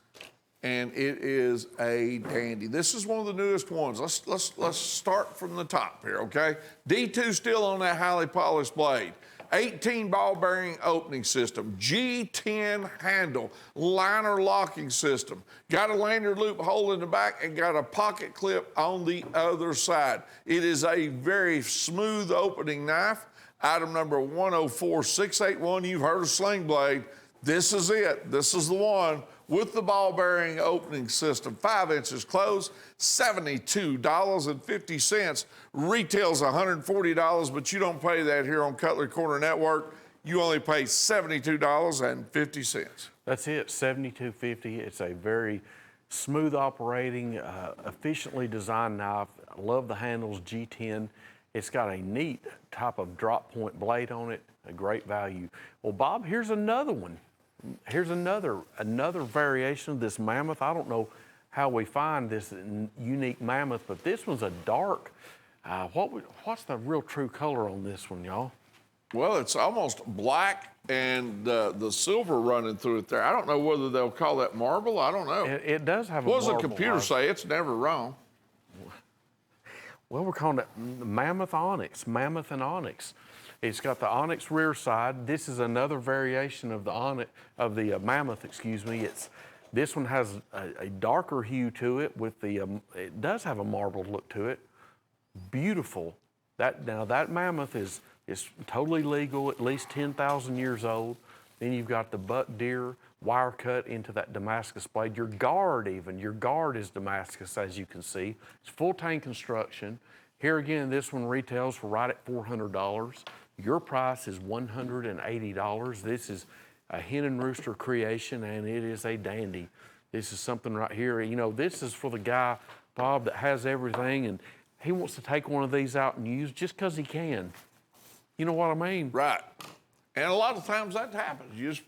and it is a dandy. This is one of the newest ones. Let's start from the top here, okay? D2 steel on that highly polished blade. 18 ball bearing opening system, G10 handle, liner locking system. Got a lanyard loop hole in the back and got a pocket clip on the other side. It is a very smooth opening knife. Item number 104681, you've heard of sling blade. This is it. This is the one with the ball bearing opening system. 5 inches closed, $72.50. Retails $140, but you don't pay that here on Cutlery Corner Network. You only pay $72.50. That's it, $72.50. It's a very smooth operating, efficiently designed knife. I love the handles, G10. It's got a neat type of drop point blade on it, a great value. Well, Bob, here's another one. Here's another variation of this mammoth. I don't know how we find this unique mammoth, but this one's a dark. What's the real true color on this one, y'all? Well, it's almost black and the silver running through it there. I don't know whether they'll call that marble. I don't know. It does have a What does the marble computer line. say? It's never wrong. Well, we're calling it mammoth onyx, mammoth and onyx. It's got the onyx rear side. This is another variation of the mammoth, excuse me. It's This one has a darker hue to it with the, it does have a marbled look to it. Beautiful. Now that mammoth is totally legal, at least 10,000 years old. Then you've got the buck deer wire cut into that Damascus blade. Your guard is Damascus, as you can see. It's full tank construction. Here again, this one retails for right at $400. Your price is $180. This is a hen and rooster creation, and it is a dandy. This is something right here. You know, this is for the guy, Bob, that has everything, and he wants to take one of these out and use just because he can. You know what I mean? Right. And a lot of times that happens. You just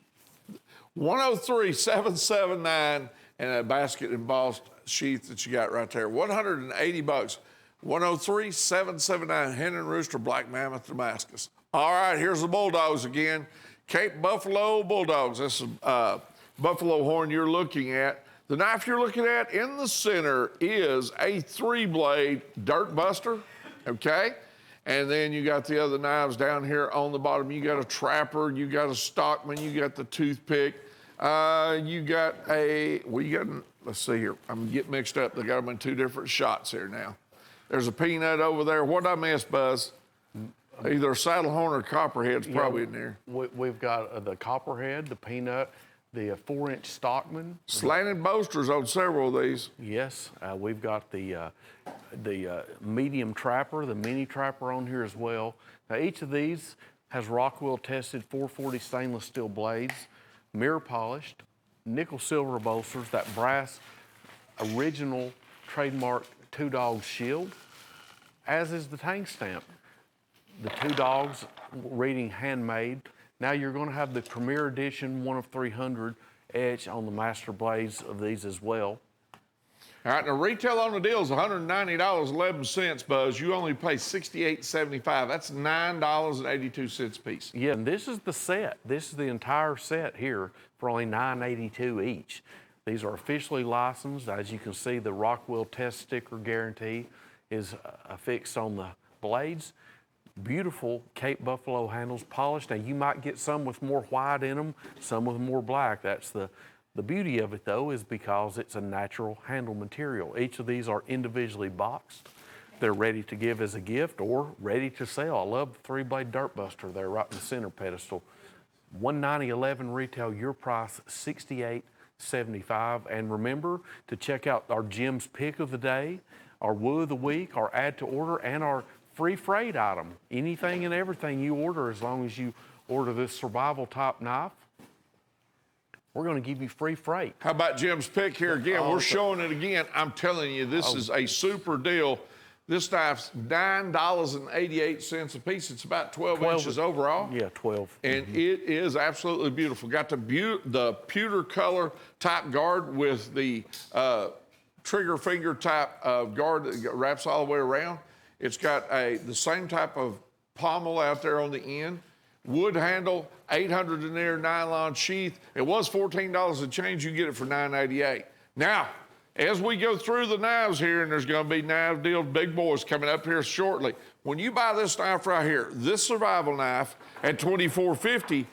103,779 and a basket embossed sheath that you got right there. $180. 103,779 hen and rooster black mammoth Damascus. All right, here's the bulldogs again. Cape Buffalo Bulldogs. This is buffalo horn you're looking at. The knife you're looking at in the center is a 3-blade dirt buster, okay? And then you got the other knives down here on the bottom. You got a trapper, you got a stockman, you got the toothpick. You got let's see here. I'm getting mixed up. They got them in 2 different shots here now. There's a peanut over there. What did I miss, Buzz? Either a saddle horn or copperhead's probably in there. We've got the copperhead, the peanut, the 4-inch stockman. Slanted boasters on several of these. Yes, we've got the medium trapper, the mini trapper on here as well. Now each of these has Rockwell tested 440 stainless steel blades, mirror polished, nickel silver bolsters, that brass original trademark 2 Dogs shield, as is the tank stamp. The 2 Dogs reading handmade. Now you're going to have the Premier Edition 1 of 300 etch on the master blades of these as well. All right, now retail on the deal is $190.11, Buzz. You only pay $68.75. That's $9.82 a piece. Yeah, and this is the set. This is the entire set here for only $9.82 each. These are officially licensed. As you can see, the Rockwell test sticker guarantee is affixed on the blades. Beautiful Cape Buffalo handles, polished. Now you might get some with more white in them, some with more black. That's the beauty of it, though, is because it's a natural handle material. Each of these are individually boxed. They're ready to give as a gift or ready to sell. I love the 3-blade dirt buster there right in the center pedestal. $190.11 retail, your price $68.75. And remember to check out our Jim's Pick of the Day, our Woo of the Week, our Add to Order, and our free freight item. Anything and everything you order, as long as you order this survival type knife, we're going to give you free freight. How about Jim's Pick here again? We're showing it again. I'm telling you, this is a super deal. This knife's $9.88 a piece. It's about 12 inches overall. Yeah, 12. And it is absolutely beautiful. Got the pewter color type guard with the trigger finger type of guard that wraps all the way around. It's got the same type of pommel out there on the end. Wood handle, 800 in there, nylon sheath. It was $14 a change. You get it for $9.88. Now, as we go through the knives here, and there's going to be knife deals, big boys coming up here shortly. When you buy this knife right here, this survival knife at $24.50,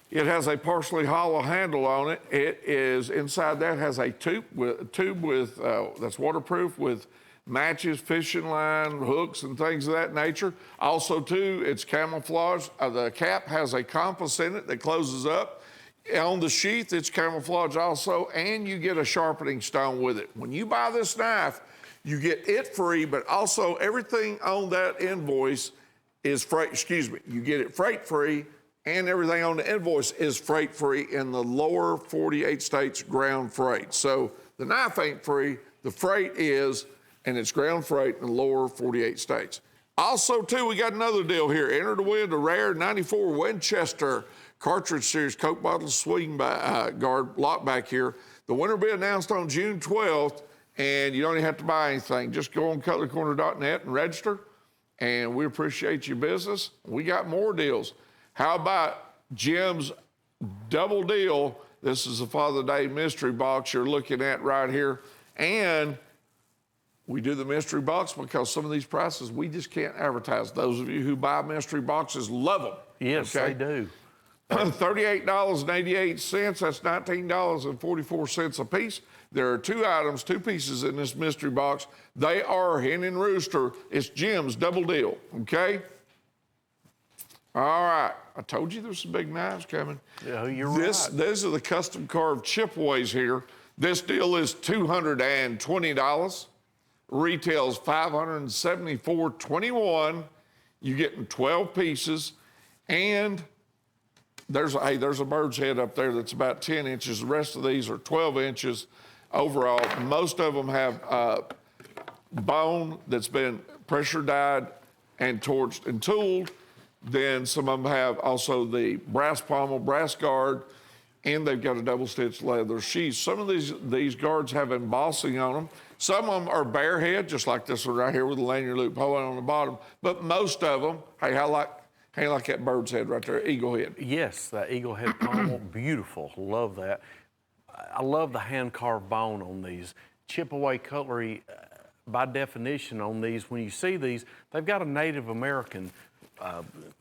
it has a partially hollow handle on it. It is inside that has a tube with that's waterproof with matches, fishing line, hooks, and things of that nature. Also, too, it's camouflage. The cap has a compass in it that closes up. On the sheath, it's camouflage also, and you get a sharpening stone with it. When you buy this knife, you get it free, but also everything on that invoice is you get it freight free, and everything on the invoice is freight free in the lower 48 states ground freight. So the knife ain't free, the freight is, and it's ground freight in the lower 48 states. Also, too, we got another deal here. Enter to win the rare 94 Winchester cartridge series Coke bottle swing guard lock back here. The winner will be announced on June 12th, and you don't even have to buy anything. Just go on cutlerycorner.net and register, and we appreciate your business. We got more deals. How about Jim's double deal? This is the Father Day mystery box you're looking at right here, and we do the mystery box because some of these prices we just can't advertise. Those of you who buy mystery boxes love them. Yes, okay? they do. $38.88. That's $19.44 a piece. There are two items, two pieces in this mystery box. They are hen and rooster. It's Jim's double deal, okay? All right. I told you there's some big knives coming. Yeah, you're right. These are the custom carved chipways here. This deal is $220. Retails $574.21. You're getting 12 pieces, and there's a bird's head up there that's about 10 inches. The rest of these are 12 inches overall. Most of them have bone that's been pressure dyed and torched and tooled. Then some of them have also the brass pommel, brass guard, and they've got a double-stitched leather sheath. Some of these guards have embossing on them. Some of them are bare head, just like this one right here with the lanyard loop hole on the bottom. But most of them, hey, I like that bird's head right there, eagle head. Yes, that eagle head pommel, beautiful. Love that. I love the hand-carved bone on these. Chip away cutlery, by definition on these, when you see these, they've got a Native American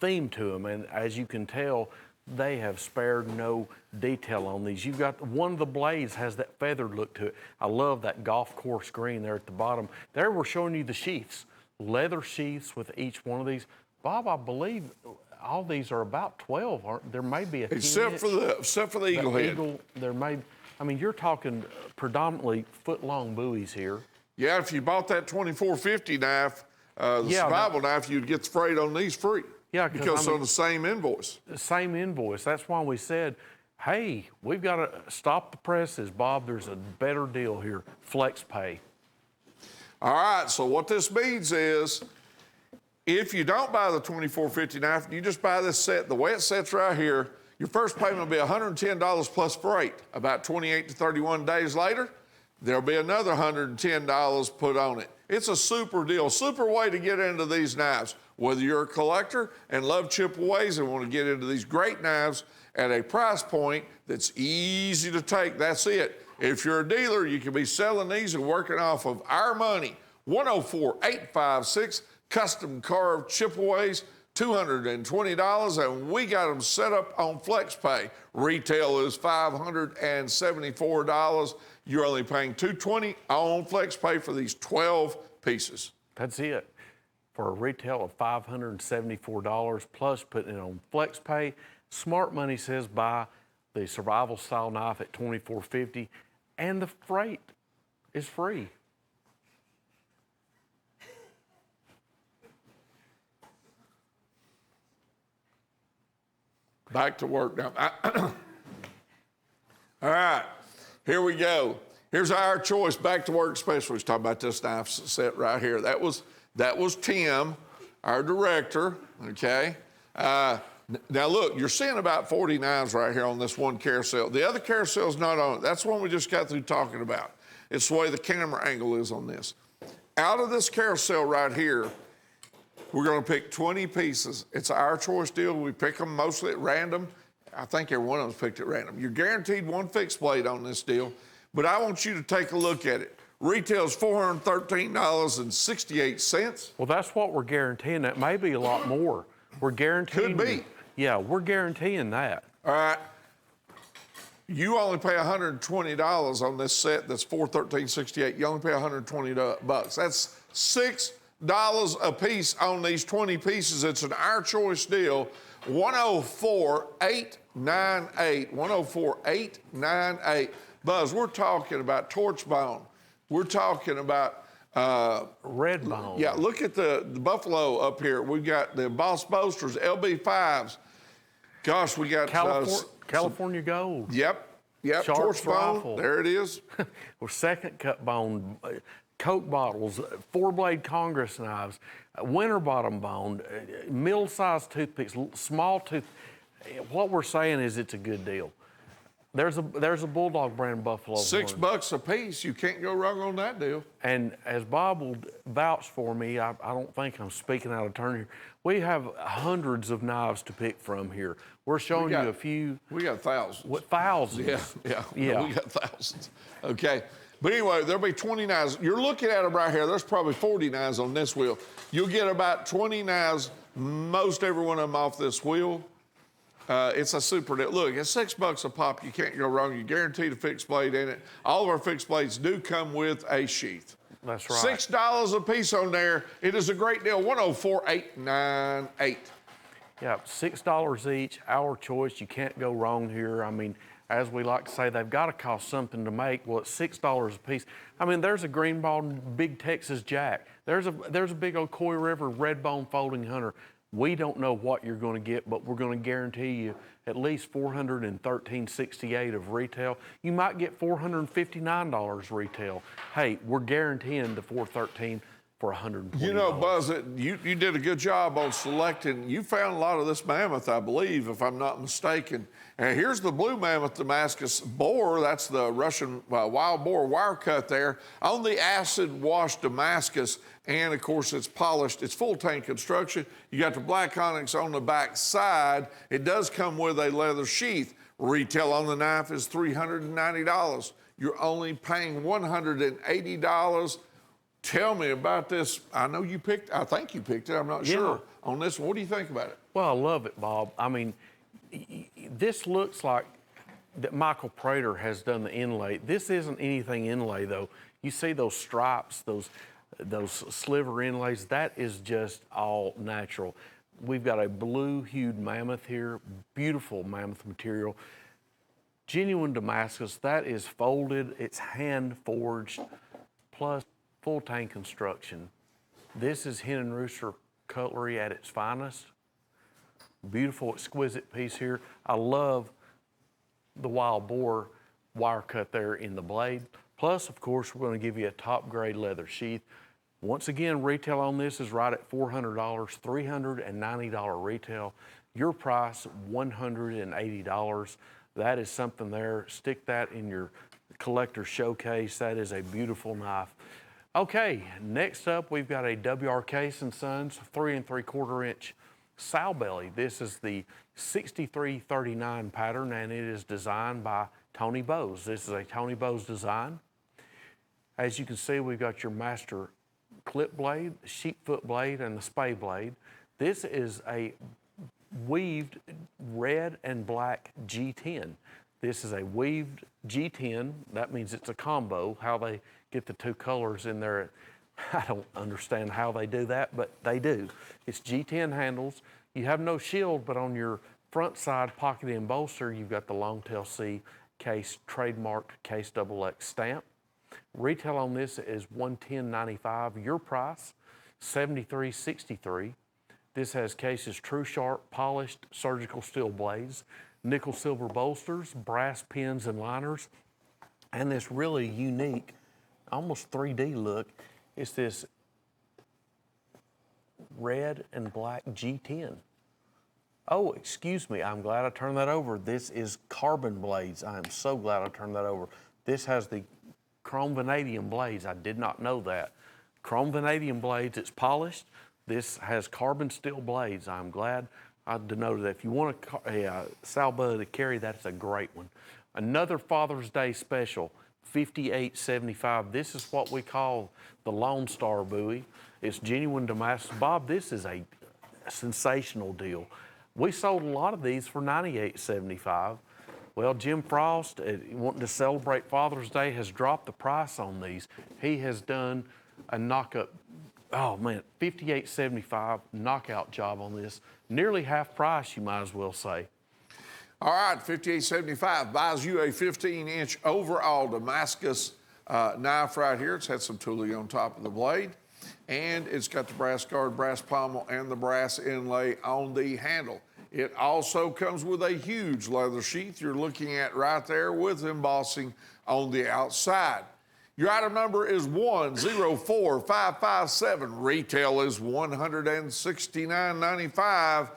theme to them, and as you can tell, they have spared no detail on these. You've got one of the blades has that feathered look to it. I love that golf course green there at the bottom. There we're showing you the sheaths, leather sheaths with each one of these. Bob, I believe all these are about 12, aren't there? May be a Except for the eagle head. There may, I mean, you're talking predominantly foot-long buoys here. Yeah, if you bought that 2450 knife, survival knife, you'd get the freight on these free. Yeah, because on the same invoice. The same invoice. That's why we said, hey, we've got to stop the presses, Bob. There's a better deal here. Flex pay. All right, so what this means is if you don't buy the 2450 knife, you just buy this set, the way it sets right here, your first payment will be $110 plus freight. About 28 to 31 days later, there'll be another $110 put on it. It's a super deal, super way to get into these knives. Whether you're a collector and love chipaways and want to get into these great knives at a price point that's easy to take, that's it. If you're a dealer, you can be selling these and working off of our money. 104-856 custom carved chipaways, $220, and we got them set up on FlexPay. Retail is $574. You're only paying $220 on FlexPay for these 12 pieces. That's it. For a retail of $574 plus putting it on FlexPay. Smart Money says buy the survival style knife at $24.50, and the freight is free. Back to work now. All right, here we go. Here's our choice back to work specialist. Talking about this knife set right here. That was Tim, our director, okay? Now look, you're seeing about 40 knives right here on this one carousel. The other carousel's not on it. That's the one we just got through talking about. It's the way the camera angle is on this. Out of this carousel right here, we're gonna pick 20 pieces. It's our choice deal. We pick them mostly at random. I think every one of them's picked at random. You're guaranteed one fixed blade on this deal, but I want you to take a look at it. Retails $413.68. Well, that's what we're guaranteeing. That may be a lot more. We're guaranteeing. Could be. Yeah, we're guaranteeing that. All right. You only pay $120 on this set that's $413.68. You only pay $120. That's $6 a piece on these 20 pieces. It's an our choice deal. 104-898. 104-898. Buzz, we're talking about torch bone. We're talking about red bone. Yeah, look at the buffalo up here. We've got the embossed bolsters, LB5s. Gosh, we got California gold. Yep. Sharp's Torch bone. rifle. There it is. Or second cut bone, Coke bottles, 4-blade Congress knives, winter bottom bone, mill-sized toothpicks, small tooth. What we're saying is it's a good deal. There's a Bulldog brand buffalo horn. $6 a piece. You can't go wrong on that deal. And as Bob will vouch for me, I don't think I'm speaking out of turn here. We have hundreds of knives to pick from here. We're showing you a few. We got thousands. What, thousands? Yeah. Yeah. We got thousands. Okay. But anyway, there'll be 20 knives. You're looking at them right here. There's probably 40 knives on this wheel. You'll get about 20 knives, most every one of them off this wheel. It's a super deal. Look, it's $6 a pop. You can't go wrong. You guaranteed a fixed blade in it. All of our fixed blades do come with a sheath. That's right. $6 a piece on there. It is a great deal. 104,898. Yeah, $6 each, our choice. You can't go wrong here. I mean, as we like to say, they've got to cost something to make. Well, it's $6 a piece. I mean, there's a greenbone big Texas jack. There's a big old Coy River red bone folding hunter. We don't know what you're going to get, but we're going to guarantee you at least $413.68 of retail. You might get $459 retail. Hey, we're guaranteeing the $413 for $120. You know, Buzz, you did a good job on selecting. You found a lot of this mammoth, I believe, if I'm not mistaken. And here's the blue mammoth Damascus boar. That's the Russian wild boar wire cut there on the acid wash Damascus. And of course, it's polished. It's full tank construction. You got the black onyx on the back side. It does come with a leather sheath. Retail on the knife is $390. You're only paying $180. Tell me about this. I know you picked, I think you picked it, I'm not sure on this one. What do you think about it? Well, I love it, Bob. I mean, this looks like that Michael Prater has done the inlay. This isn't anything inlay though. You see those stripes, those sliver inlays, that is just all natural. We've got a blue hued mammoth here, beautiful mammoth material. Genuine Damascus, that is folded, it's hand forged, plus full tank construction. This is hen and rooster cutlery at its finest. Beautiful, exquisite piece here. I love the wild boar wire cut there in the blade. Plus, of course, we're going to give you a top grade leather sheath. Once again, retail on this is right at $400, $390 retail. Your price, $180. That is something there. Stick that in your collector showcase. That is a beautiful knife. Okay, next up, we've got a W.R. Case & Sons 3 3/4 inch sow belly. This is the 6339 pattern, and it is designed by Tony Bowes. This is a Tony Bowes design. As you can see, we've got your master clip blade, sheep foot blade, and the spay blade. This is a weaved red and black G10. This is a weaved G10. That means it's a combo. How they get the two colors in there, I don't understand how they do that, but they do. It's G10 handles. You have no shield, but on your front side pocket and bolster, you've got the Longtail C case trademarked Case XX stamp. Retail on this is $110.95. Your price, $73.63. This has cases true sharp, polished surgical steel blades, nickel silver bolsters, brass pins and liners, and this really unique, almost 3D look. It's this red and black G10. Oh, excuse me, I'm glad I turned that over. This is carbon blades. I am so glad I turned that over. This has the chrome vanadium blades. I did not know that. Chrome vanadium blades, it's polished. This has carbon steel blades. I'm glad I denoted that. If you want a sow belly to carry, that's a great one. Another Father's Day special, $58.75. This is what we call the Lone Star buoy. It's genuine Damascus. Bob, this is a sensational deal. We sold a lot of these for $98.75. Well, Jim Frost, wanting to celebrate Father's Day, has dropped the price on these. He has done a knockup, oh man, $58.75 knockout job on this. Nearly half price, you might as well say. All right, $58.75 buys you a 15-inch overall Damascus knife right here. It's had some tooling on top of the blade, and it's got the brass guard, brass pommel, and the brass inlay on the handle. It also comes with a huge leather sheath you're looking at right there with embossing on the outside. Your item number is 104557. Retail is $169.95,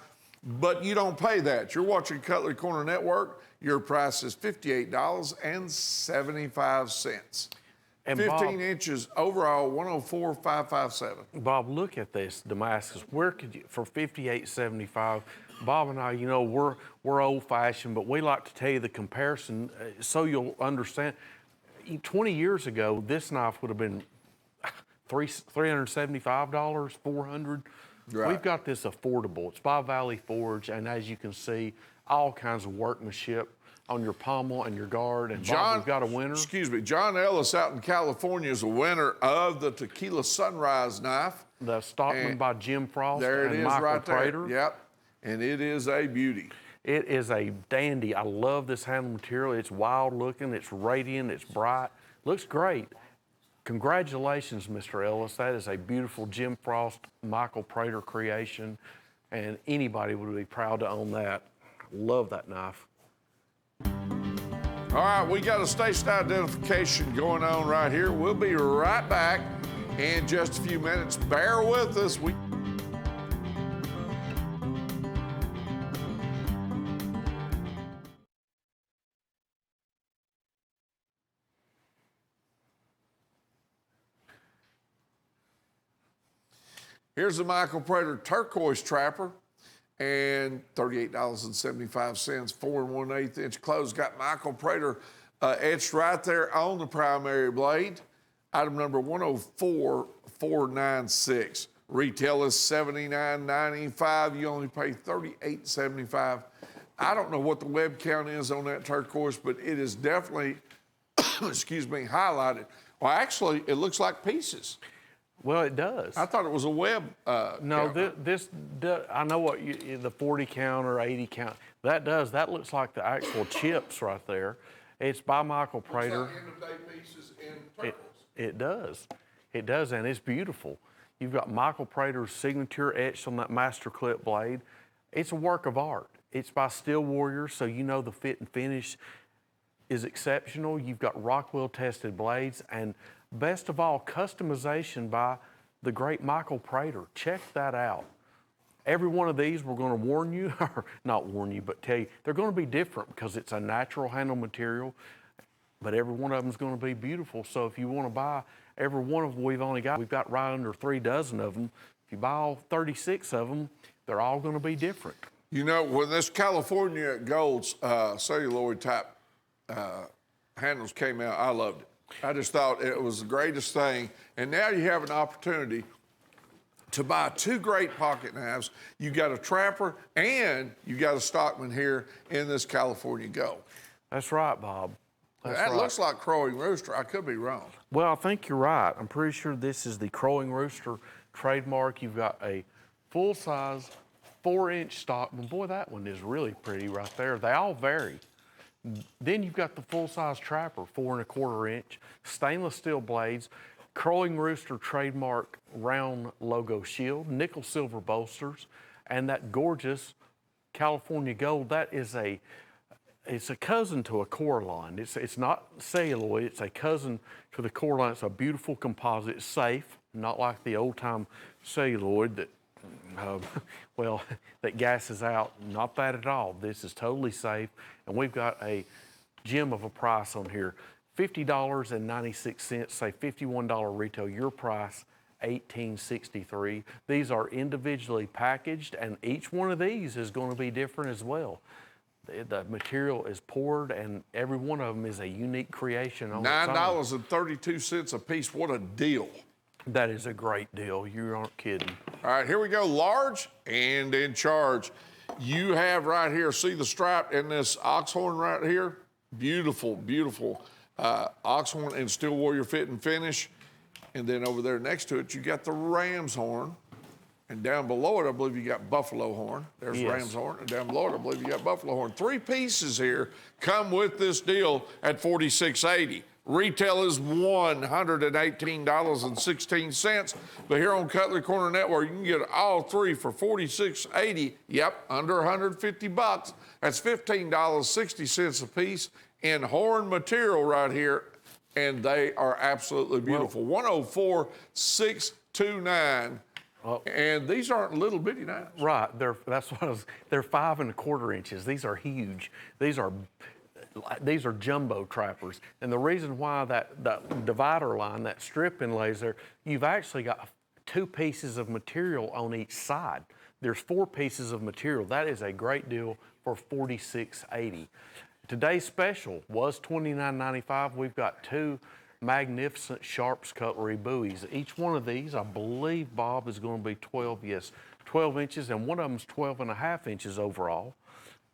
but you don't pay that. You're watching Cutlery Corner Network. Your price is $58.75. And 15 Bob, inches overall, 104,557. Bob, look at this Damascus. Where could you, for $58.75? Bob and I, you know, we're old-fashioned, but we like to tell you the comparison so you'll understand. 20 years ago, this knife would have been $375, $400. Right. We've got this affordable. It's by Valley Forge, and as you can see, all kinds of workmanship on your pommel and your guard. And Bob, John, we've got a winner. excuse me, John Ellis out in California is a winner of the Tequila Sunrise knife. The Stockman And by Jim Frost There it and is Michael right there. Prater. Yep, and it is a beauty. It is a dandy. I love this handle material. It's wild looking, it's radiant, it's bright, looks great. Congratulations, Mr. Ellis. That is a beautiful Jim Frost, Michael Prater creation, and anybody would be proud to own that. Love that knife. All right, we got a station identification going on right here. We'll be right back in just a few minutes. Bear with us. Here's the Michael Prater turquoise trapper, and $38.75, 4 1/8 inch close. Got Michael Prater etched right there on the primary blade. Item number 104496. Retail is $79.95. You only pay $38.75. I don't know what the web count is on that turquoise, but it is definitely, excuse me, highlighted. Well, actually, it looks like pieces. Well, it does. I thought it was a web. No, count. I know what the 40 count or 80 count. That looks like the actual chips right there. It's by Michael Prater. Looks like end-of-day pieces in turquoise. It does. It does, and it's beautiful. You've got Michael Prater's signature etched on that master clip blade. It's a work of art. It's by Steel Warrior, so you know the fit and finish is exceptional. You've got Rockwell tested blades, and best of all, customization by the great Michael Prater. Check that out. Every one of these, we're going to warn you, or not warn you, but tell you, they're going to be different because it's a natural handle material, but every one of them is going to be beautiful. So if you want to buy every one of them, we've got right under 3 dozen of them. If you buy all 36 of them, they're all going to be different. You know, when this California Gold's celluloid type handles came out, I loved it. I just thought it was the greatest thing. And now you have an opportunity to buy 2 great pocket knives. You got a trapper and you got a Stockman here in this California Gold. That's right, Bob. That looks like Crowing Rooster. I could be wrong. Well, I think you're right. I'm pretty sure this is the Crowing Rooster trademark. You've got a full-size 4-inch Stockman. Boy, that one is really pretty right there. They all vary. Then you've got the full-size trapper, 4 1/4 inch, stainless steel blades, Crowing Rooster trademark round logo shield, nickel silver bolsters, and that gorgeous California Gold. That is it's a cousin to a Coraline. It's not celluloid, it's a cousin to the Coraline. It's a beautiful composite, it's safe, not like the old-time celluloid that that gasses out. Not that at all. This is totally safe, and we've got a gem of a price on here. $50.96, say $51 retail. Your price, $18.63. These are individually packaged, and each one of these is going to be different as well. The material is poured, and every one of them is a unique creation on its own. $9.32 a piece. What a deal. That is a great deal. You aren't kidding. All right, here we go. Large and in charge. You have right here, see the stripe in this oxhorn right here? Beautiful, beautiful oxhorn and Steel Warrior fit and finish. And then over there next to it, you got the ram's horn. And down below it, I believe you got buffalo horn. There's ram's horn. And down below it, I believe you got buffalo horn. 3 pieces here come with this deal at $46.80. Retail is $118.16. But here on Cutlery Corner Network, you can get all 3 for $46.80. Yep, under $150. That's $15.60 a piece in horn material right here. And they are absolutely beautiful. 104629. And these aren't little bitty knives. Right, they're 5 1/4 inches. These are huge. These are jumbo trappers. And the reason why that divider line, that strip inlays there, you've actually got 2 pieces of material on each side. There's 4 pieces of material. That is a great deal for $46.80. Today's special was $29.95. We've got 2 magnificent Sharps cutlery buoys. Each one of these, I believe, Bob, is going to be 12 inches, and one of them is 12 1/2 inches overall.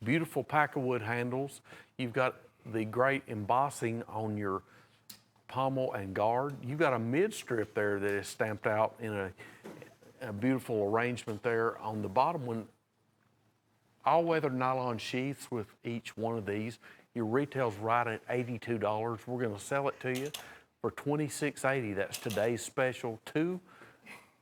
beautiful pack of wood handles. You've got the great embossing on your pommel and guard. You've got a mid strip there that is stamped out in a beautiful arrangement there. On the bottom one, all-weather nylon sheaths with each one of these. Your retail's right at $82. We're gonna sell it to you for $26.80. That's today's special. 2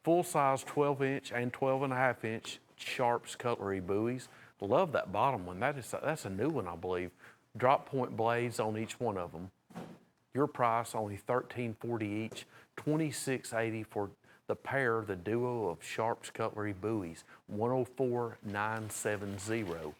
full-size 12-inch and 12.5-inch Sharps cutlery buoys. Love that bottom one. That's a new one, I believe. Drop point blades on each one of them. Your price only $13.40 each, $26.80 for the pair, the duo of Sharps cutlery buoys. 104,970.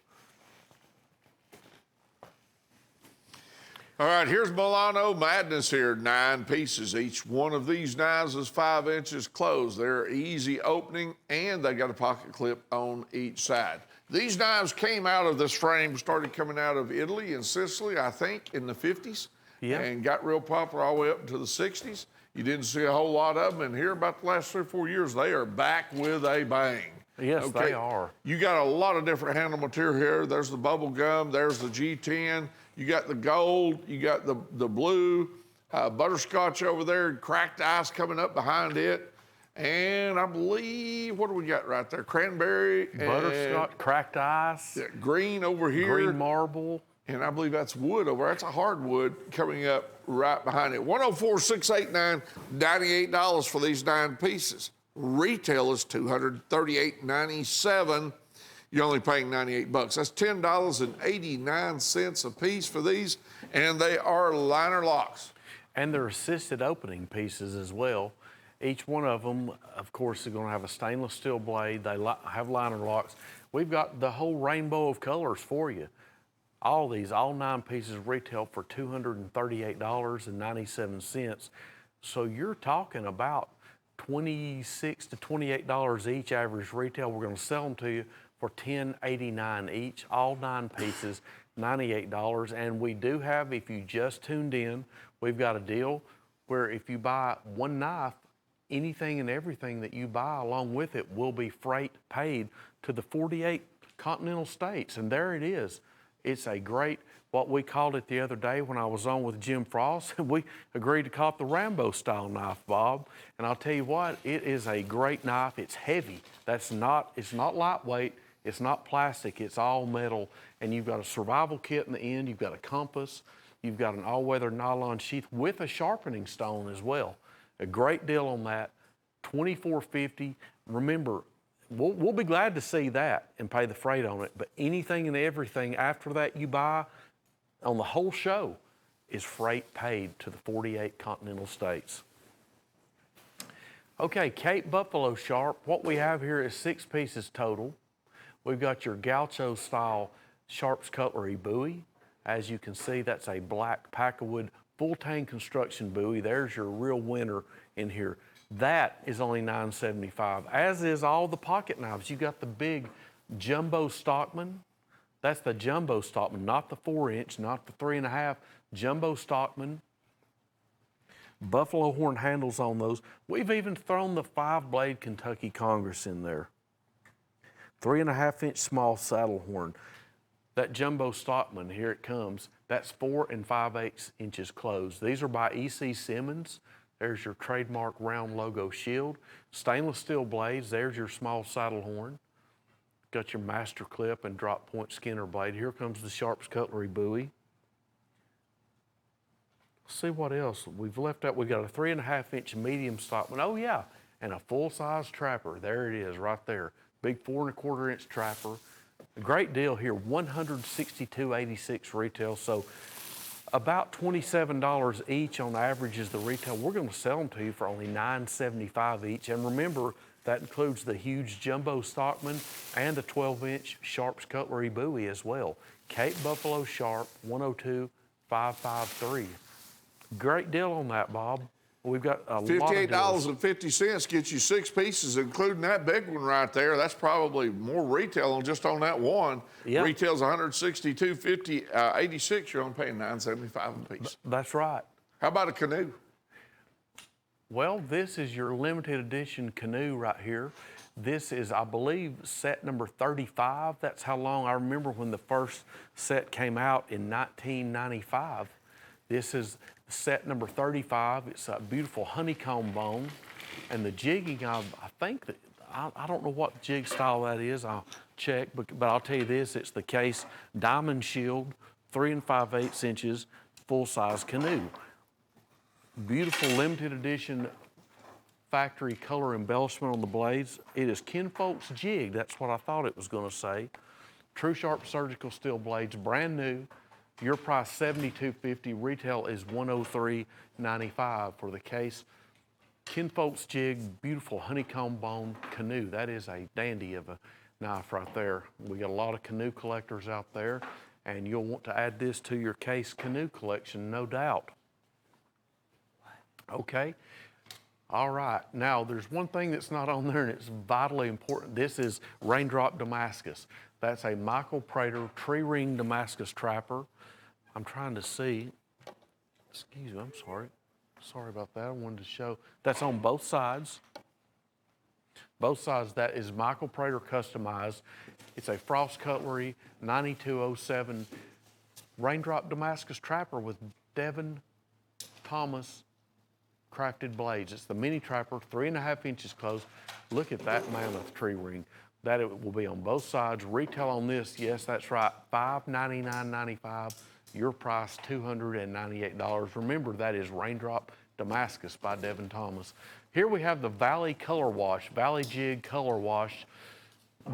All right, here's Milano Madness here, 9 pieces. Each one of these knives is 5 inches closed. They're easy opening, and they got a pocket clip on each side. These knives came out of this frame, started coming out of Italy and Sicily, I think, in the 50s. Yeah. And got real popular all the way up into the 60s. You didn't see a whole lot of them, and here about the last 3 or 4 years, they are back with a bang. Yes, they are. You got a lot of different handle material here. There's the bubble gum, there's the G10, you got the gold, you got the blue, butterscotch over there, cracked ice coming up behind it. And I believe, what do we got right there? Cranberry. Butterscotch, cracked ice. Yeah, green over here. Green marble. And I believe that's wood over there. That's a hardwood coming up right behind it. 104,689, $98 for these 9 pieces. Retail is $238.97. You're only paying 98 bucks. That's $10.89 a piece for these, and they are liner locks. And they're assisted opening pieces as well. Each one of them, of course, is going to have a stainless steel blade. They have liner locks. We've got the whole rainbow of colors for you. All 9 pieces retail for $238.97. So you're talking about $26 to $28 each average retail. We're going to sell them to you for $10.89 each. All 9 pieces, $98. And we do have, if you just tuned in, we've got a deal where if you buy 1 knife, anything and everything that you buy along with it will be freight paid to the 48 continental states. And there it is. It's a great, what we called it the other day when I was on with Jim Frost. We agreed to call it the Rambo style knife, Bob. And I'll tell you what, it is a great knife. It's heavy. It's not lightweight. It's not plastic. It's all metal. And you've got a survival kit in the end. You've got a compass. You've got an all-weather nylon sheath with a sharpening stone as well. A great deal on that, $24.50. Remember, we'll be glad to see that and pay the freight on it, but anything and everything after that you buy on the whole show is freight paid to the 48 continental states. Okay, Cape Buffalo Sharp. What we have here is 6 pieces total. We've got your Gaucho style Sharps cutlery buoy. As you can see, that's a black pack-of-wood full tang construction buoy. There's your real winner in here. That is only $9.75, as is all the pocket knives. You got the big jumbo Stockman. That's the jumbo Stockman, not the 4-inch, not the 3.5, jumbo Stockman. Buffalo horn handles on those. We've even thrown the 5-blade Kentucky Congress in there. 3.5-inch small saddle horn. That jumbo Stockman, here it comes. That's 4 5/8 inches closed. These are by E.C. Simmons. There's your trademark round logo shield. Stainless steel blades. There's your small saddle horn. Got your master clip and drop point Skinner blade. Here comes the Sharps cutlery buoy. Let's see what else we've left out. We've got a 3.5-inch medium Stockman. Oh yeah, and a full-size trapper. There it is, right there. Big 4 1/4-inch trapper. A great deal here, $162.86 retail, so about $27 each on average is the retail. We're going to sell them to you for only $9.75 each, and remember, that includes the huge jumbo Stockman and the 12-inch Sharps cutlery buoy as well. Cape Buffalo Sharp, 102,553. Great deal on that, Bob. We've got a lot of deals. $58.50 gets you 6 pieces, including that big one right there. That's probably more retail than just on that one. Yep. Retail's $162.50, 86. You're only paying $9.75 a piece. That's right. How about a canoe? Well, this is your limited edition canoe right here. This is, I believe, set number 35. That's how long I remember when the first set came out in 1995. This is set number 35. It's a beautiful honeycomb bone. And the jigging, I think that, I don't know what jig style that is. I'll check, but I'll tell you this, it's the Case Diamond Shield, 3 5/8 inches, full-size canoe. Beautiful limited edition factory color embellishment on the blades. It is Kinfolk's jig. That's what I thought it was going to say. True Sharp surgical steel blades, brand new. Your price $72.50. Retail is $103.95 for the Case Kinfolk's jig. Beautiful honeycomb bone canoe. That is a dandy of a knife right there. We got a lot of canoe collectors out there, and you'll want to add this to your Case canoe collection, no doubt. Okay. All right, now there's one thing that's not on there and it's vitally important. This is Raindrop Damascus. That's a Michael Prater tree ring Damascus trapper. I'm trying to see, excuse me, I'm sorry. Sorry about that, I wanted to show. That's on both sides. Both sides, that is Michael Prater customized. It's a Frost Cutlery 9207 Raindrop Damascus trapper with Devin Thomas crafted blades. It's the mini trapper, 3 1/2 inches close. Look at that mammoth tree ring. That it will be on both sides. Retail on this, yes, that's right, $599.95. Your price, $298. Remember, that is Raindrop Damascus by Devin Thomas. Here we have the Valley Color Wash, Valley Jig Color Wash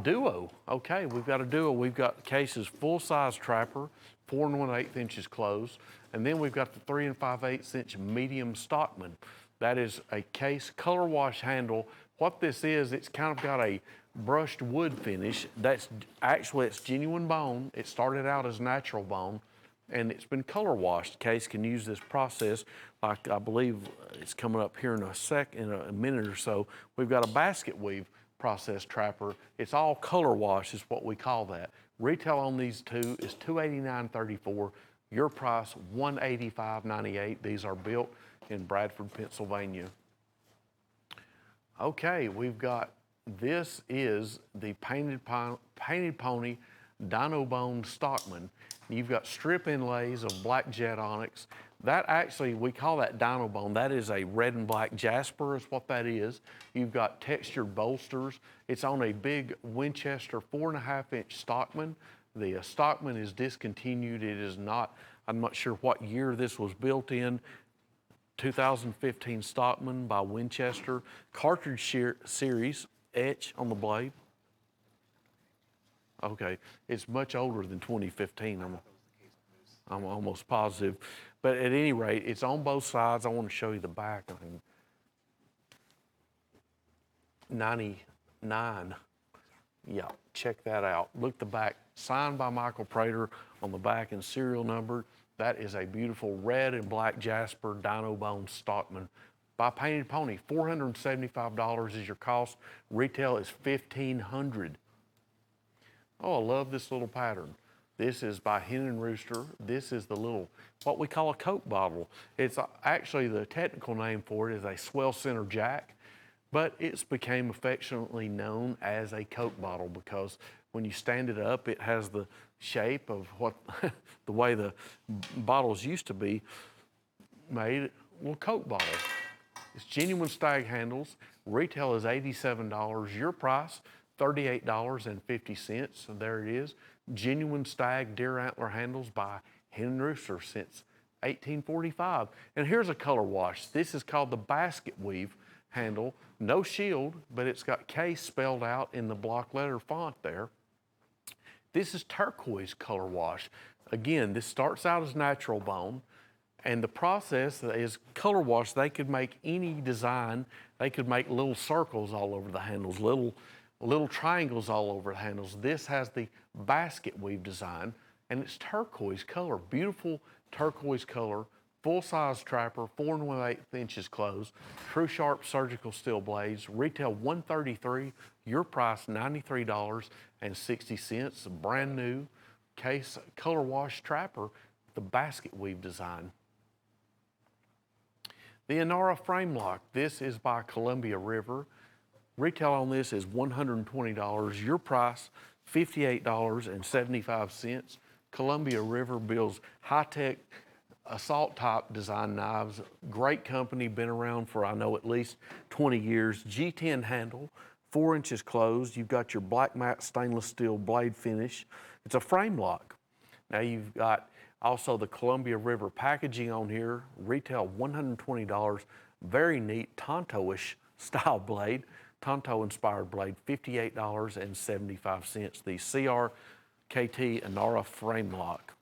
Duo. Okay, we've got a duo. We've got Case's full-size trapper, 4 1/8 inches closed. And then we've got the 3 5/8 inch medium Stockman. That is a Case color wash handle. What this is, it's kind of got a brushed wood finish. That's actually, it's genuine bone. It started out as natural bone and it's been color washed. Case can use this process, like I believe it's coming up here in a minute or so. We've got a basket weave process trapper. It's all color wash is what we call that. Retail on these two is $289.34. Your price, $185.98. These are built in Bradford, Pennsylvania. Okay, we've got, this is the Painted Pony Dino Bone Stockman. You've got strip inlays of black jet onyx. That actually, we call that Dino Bone. That is a red and black jasper is what that is. You've got textured bolsters. It's on a big Winchester 4 1/2 inch Stockman. The Stockman is discontinued. It is not, I'm not sure what year this was built in. 2015 Stockman by Winchester. Cartridge series, etch on the blade. Okay, it's much older than 2015. I'm almost positive. But at any rate, it's on both sides. I want to show you the back. I mean, 99. Yeah, check that out. Look the back, signed by Michael Prater on the back and serial numbered. That is a beautiful red and black jasper Dino Bone Stockman by Painted Pony. $475 is your cost. Retail is $1,500. Oh, I love this little pattern. This is by Hen and Rooster. This is the little, what we call a Coke bottle. It's actually, the technical name for it is a swell center jack, but it's became affectionately known as a Coke bottle because when you stand it up, it has the shape of what, the way the bottles used to be made, a little Coke bottle. It's genuine stag handles. Retail is $87. Your price, $38.50. So there it is. Genuine stag deer antler handles by Hen and Rooster since 1845. And here's a color wash. This is called the basket weave handle. No shield, but it's got Case spelled out in the block letter font there. This is turquoise color wash. Again, this starts out as natural bone, and the process is color wash. They could make any design. They could make little circles all over the handles, little triangles all over the handles. This has the basket weave design, and it's turquoise color, beautiful turquoise color, full-size trapper, 4 1/8 inches closed, True Sharp surgical steel blades, retail $133, your price $93.60, brand new Case color wash trapper, the basket weave design. The Inara frame lock, this is by Columbia River. Retail on this is $120. Your price, $58.75. Columbia River builds high-tech assault type design knives. Great company, been around for I know at least 20 years. G10 handle, 4 inches closed. You've got your black matte stainless steel blade finish. It's a frame lock. Now you've got also the Columbia River packaging on here. Retail $120. Very neat Tonto-ish style blade. Tonto inspired blade, $58.75. The CRKT Inara frame lock.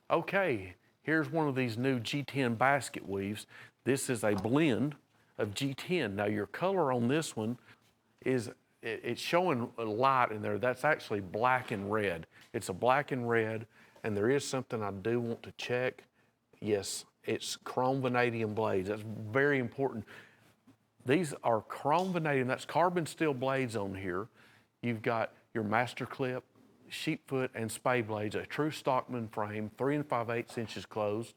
Okay, here's one of these new G10 basket weaves. This is a blend of G10. Now your color on this one is, it's showing a light in there. That's actually black and red. It's a black and red, and there is something I do want to check. Yes, it's chrome vanadium blades. That's very important. These are chrome vanadium, that's carbon steel blades on here. You've got your master clip, sheep foot, and spay blades, a true Stockman frame, 3 5/8 inches closed.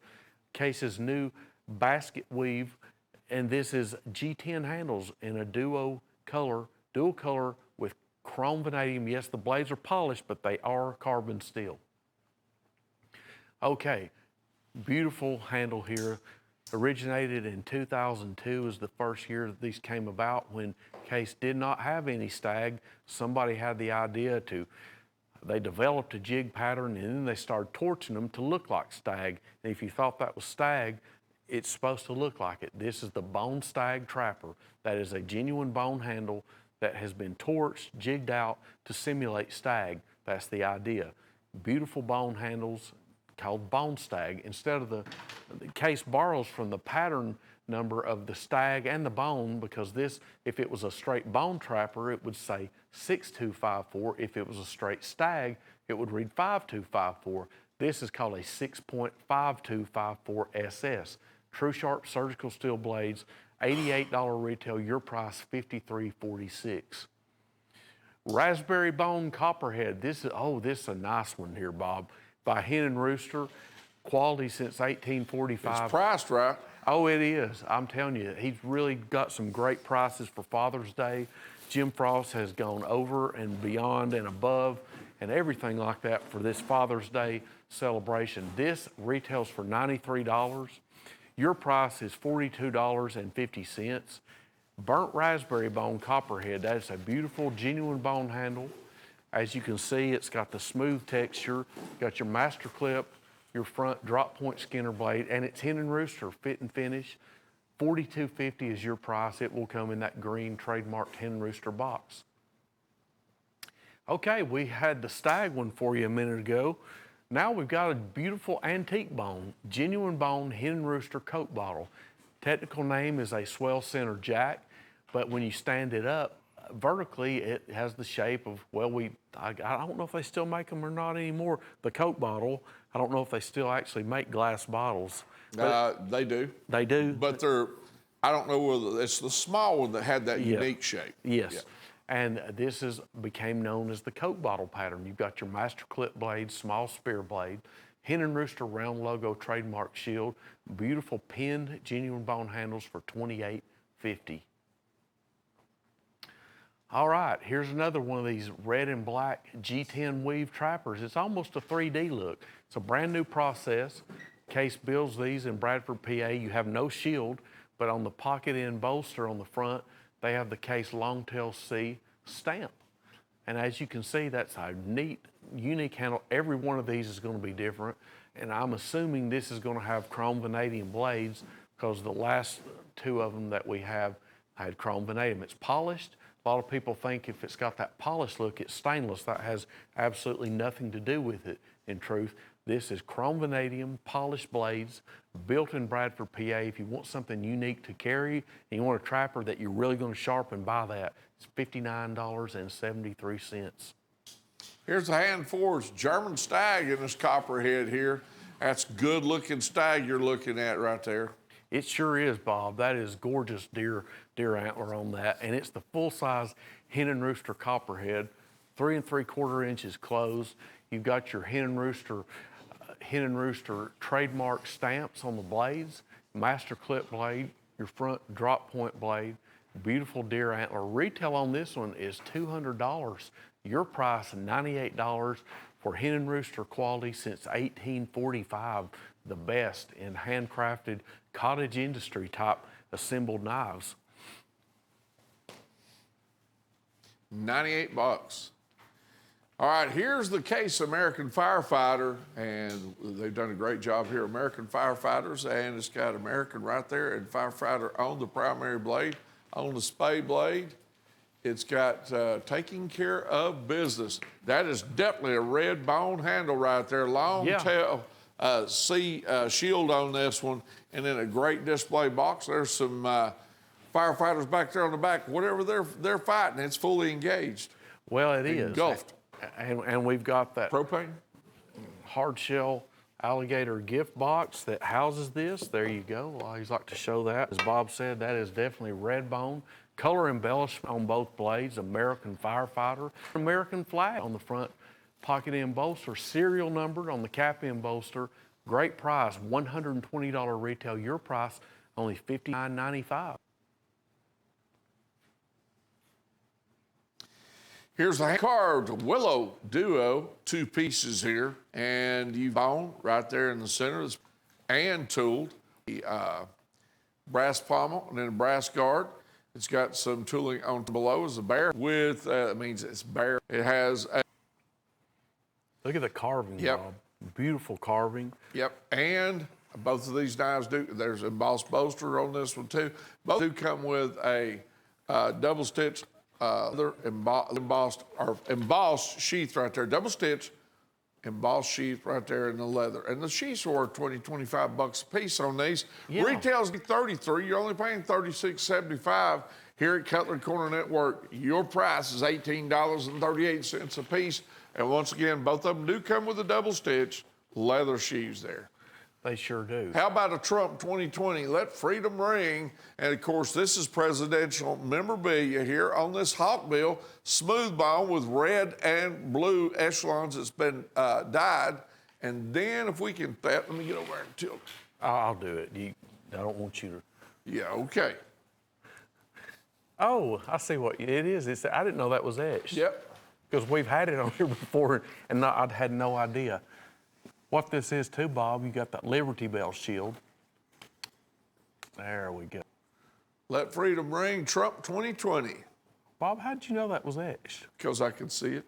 Case's new basket weave, and this is G10 handles in a dual color with chrome vanadium. Yes, the blades are polished, but they are carbon steel. Okay, beautiful handle here. Originated in 2002 is the first year that these came about, when Case did not have any stag. Somebody had the idea they developed a jig pattern, and then they started torching them to look like stag. And if you thought that was stag, it's supposed to look like it. This is the Bone Stag Trapper. That is a genuine bone handle that has been torched, jigged out to simulate stag. That's the idea. Beautiful bone handles called Bone Stag. Instead of the Case borrows from the pattern number of the stag and the bone, because this, if it was a straight bone trapper, it would say 6254. If it was a straight stag, it would read 5254. This is called a 6.5254 SS. True sharp surgical steel blades, $88 retail, your price $53.46. Raspberry bone copperhead. This is a nice one here, Bob. By Hen and Rooster, quality since 1845. It's priced right. Oh, it is. I'm telling you, he's really got some great prices for Father's Day. Jim Frost has gone over and beyond and above and everything like that for this Father's Day celebration. This retails for $93. Your price is $42.50. Burnt raspberry bone copperhead. That is a beautiful, genuine bone handle. As you can see, it's got the smooth texture, got your master clip, your front drop point skinner blade, and it's Hen and Rooster fit and finish. $42.50 is your price. It will come in that green trademarked Hen and Rooster box. Okay, we had the stag one for you a minute ago. Now we've got a beautiful antique bone, genuine bone Hen and Rooster Coke bottle. Technical name is a swell center jack, but when you stand it up vertically, it has the shape of, well, I don't know if they still make them or not anymore. The Coke bottle, I don't know if they still actually make glass bottles. They do. They do? But I don't know whether it's the small one that had that unique shape. Yes. Yeah. And this became known as the Coke bottle pattern. You've got your master clip blade, small spear blade, Hen and Rooster round logo trademark shield, beautiful pinned genuine bone handles for $28.50. All right, here's another one of these red and black G10 weave trappers. It's almost a 3D look. It's a brand new process. Case builds these in Bradford, PA. You have no shield, but on the pocket end bolster on the front, they have the Case Longtail C stamp. And as you can see, that's a neat, unique handle. Every one of these is going to be different. And I'm assuming this is going to have chrome vanadium blades, because the last two of them that we have had chrome vanadium. It's polished. A lot of people think if it's got that polished look, it's stainless. That has absolutely nothing to do with it, in truth. This is chrome vanadium, polished blades, built in Bradford, PA. If you want something unique to carry and you want a trapper that you're really going to sharpen, buy that. It's $59.73. Here's a hand forged German stag in this copperhead here. That's good looking stag you're looking at right there. It sure is, Bob. That is gorgeous deer antler on that. And it's the full-size Hen and Rooster copperhead, 3 3/4 inches closed. You've got your Hen and Rooster trademark stamps on the blades, master clip blade, your front drop point blade, Beautiful deer antler. Retail on this one is $200. Your price, $98 for hen and rooster quality since 1845. The best in handcrafted cottage industry type assembled knives. 98 bucks. All right, here's the Case American Firefighter, and they've done a great job here, American Firefighters, and it's got American right there and Firefighter on the primary blade, on the spade blade. It's got taking care of business. That is definitely a red bone handle right there, long tail shield on this one, and then a great display box. There's some firefighters back there on the back. Whatever they're fighting, it's fully engaged. Well, it is. Engulfed. And we've got that Propane? hard shell alligator gift box that houses this. There you go. I always like to show that. As Bob said, that is definitely red bone. Color embellishment on both blades, American Firefighter, American flag on the front pocket end bolster, serial numbered on the cap end bolster. Great price, $120 retail. Your price, only $59.95. Here's the carved willow duo, 2 pieces here, and you bone right there in the center, and tooled. The brass pommel and then a brass guard. It's got some tooling on below as a bear with, it means it's bare. It has a, Look at the carving, Yep. Bob. Beautiful carving. yep, and both of these knives there's embossed bolster on this one too. Both do come with a double stitch other embossed sheath right there, double stitch, embossed sheath right there in the leather. And the sheaths are 20, 25 bucks a piece on these. Yeah. Retail's $33, you're only paying $36.75 here at Cutlery Corner Network. Your price is $18.38 a piece. And once again, both of them do come with a double stitch leather sheaths there. They sure do. How about a Trump 2020? Let freedom ring. And of course, this is presidential memorabilia here on this Hawk Bill, smooth bone with red and blue echelons that's been dyed. And then if we can, let me get over there and tilt. I'll do it. I don't want you to. Yeah, okay. Oh, I see what it is. I didn't know that was etched. Yep. Because we've had it on here before, and I'd had no idea. What this is too, Bob, you got that Liberty Bell shield. There we go. Let freedom ring, Trump 2020. Bob, how'd you know that was etched? Because I can see it.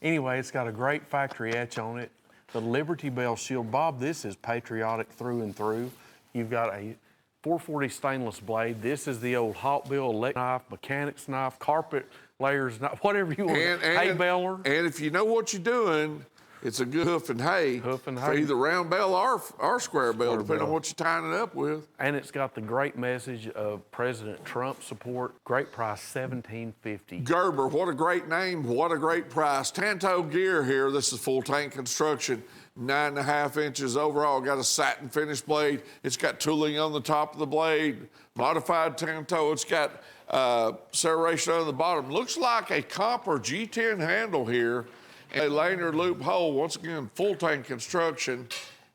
Anyway, it's got a great factory etch on it. The Liberty Bell shield, Bob, this is patriotic through and through. You've got a 440 stainless blade. This is the old Hawk Bill electric knife, mechanic's knife, carpet layers, whatever you want. Hay baler. And if you know what you're doing, it's a good hoof and hay. Hoof and For hay. either round bell or square bell, depending on what you're tying it up with. And it's got the great message of President Trump support. Great price, $17.50. Gerber, what a great name, what a great price. Tanto gear here. This is full tank construction, 9.5 inches overall. Got a satin finish blade. It's got tooling on the top of the blade, modified Tanto. It's got serration on the bottom. Looks like a copper G10 handle here. A lanyard loop hole, once again, full tank construction.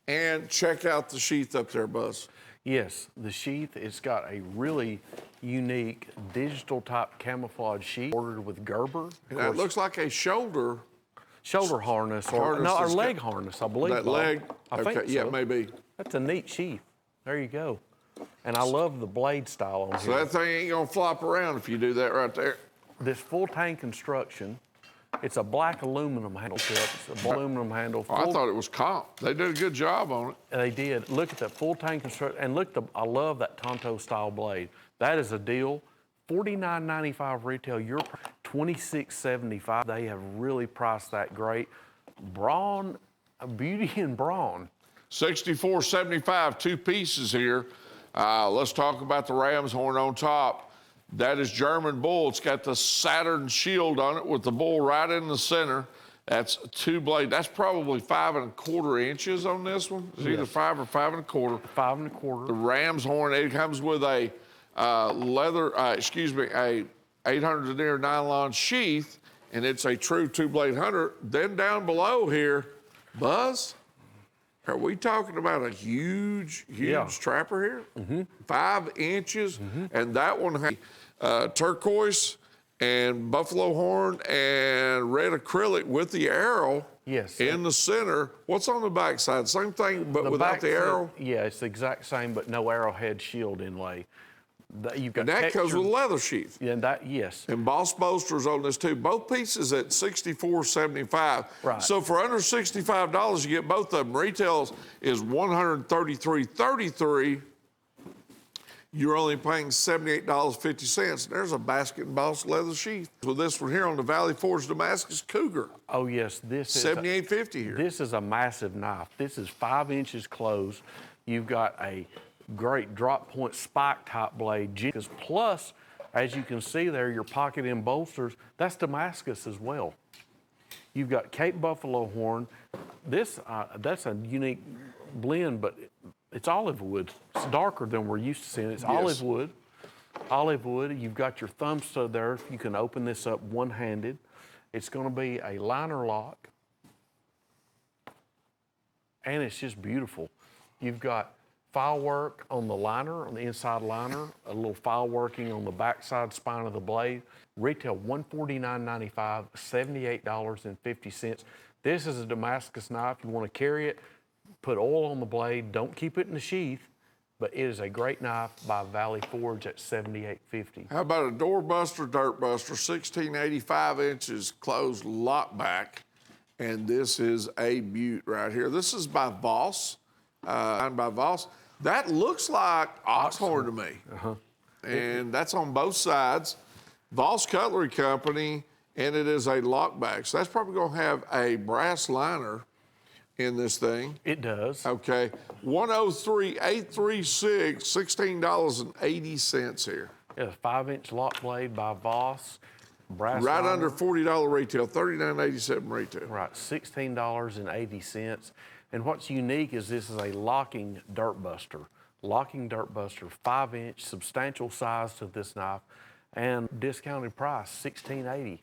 And check out the sheath up there, Buzz. Yes, the sheath, it's got a really unique digital type camouflage sheath ordered with Gerber. And it looks like a shoulder harness or harness that's leg got- harness, I believe. that Bob. leg. I Okay, think yeah, so. maybe. That's a neat sheath. There you go. And I love the blade style on So here. that thing ain't gonna flop around if you do that right there. This full tank construction, it's a black aluminum handle. It's a aluminum handle. Oh, I full- thought it was comp. They did a good job on it. They did. Look at that full tank construction. And look, I love that Tonto style blade. That is a deal. $49.95 retail. Your $26.75. They have really priced that great. Brawn, beauty and brawn. $64.75, 2 pieces here. Let's talk about the ram's horn on top. That is German bull. It's got the Saturn shield on it with the bull right in the center. That's 2 blade. That's probably 5 1/4 inches on this one. It's either 5 or 5 1/4. 5 1/4. The ram's horn, it comes with a a 800 denier nylon sheath, and it's a true 2-blade hunter. Then down below here, Buzz, Are we talking about a huge Yeah. trapper here? 5 inches, and that one has turquoise and buffalo horn and red acrylic with the arrow Yes. in the center. What's on the back side? Same thing, but without back the arrow? Yeah, it's the exact same, but no arrowhead shield inlay. You've got And that comes with a leather sheath. Yeah, that, yes. And Boss bolsters on this too. Both pieces at $64.75. Right. So for under $65, you get both of them. Retails is $133.33. You're only paying $78.50. There's a basket and Boss leather sheath. With this one here on the Valley Forge Damascus Cougar, Oh, yes, this is $78.50 here. This is a massive knife. This is 5 inches closed. You've got a great drop point spike type blade. Plus, as you can see there, your pocket end bolsters, that's Damascus as well. You've got Cape Buffalo horn. This, that's a unique blend, but it's olive wood. It's darker than we're used to seeing. It's olive wood. Olive wood. You've got your thumb stud there. You can open this up one-handed. It's going to be a liner lock. And it's just beautiful. You've got file work on the liner, on the inside liner, a little file working on the backside spine of the blade. Retail $149.95, $78.50. This is a Damascus knife. You want to carry it, put oil on the blade. Don't keep it in the sheath, but it is a great knife by Valley Forge at $78.50. How about a doorbuster, dirt buster, 1685 inches closed lock back. And this is a beaut right here. This is by Voss, That looks like oxhorn to me. And that's on both sides. Voss Cutlery Company, and it is a lockback. So that's probably going to have a brass liner in this thing. It does. Okay, 103,836, $16.80 here. Yeah, 5-inch lock blade by Voss. Brass Right liner. under $40 retail, $39.87 retail. Right, $16.80. And what's unique is this is a locking dirt buster. Locking dirt buster, 5-inch, substantial size to this knife, and discounted price, $16.80.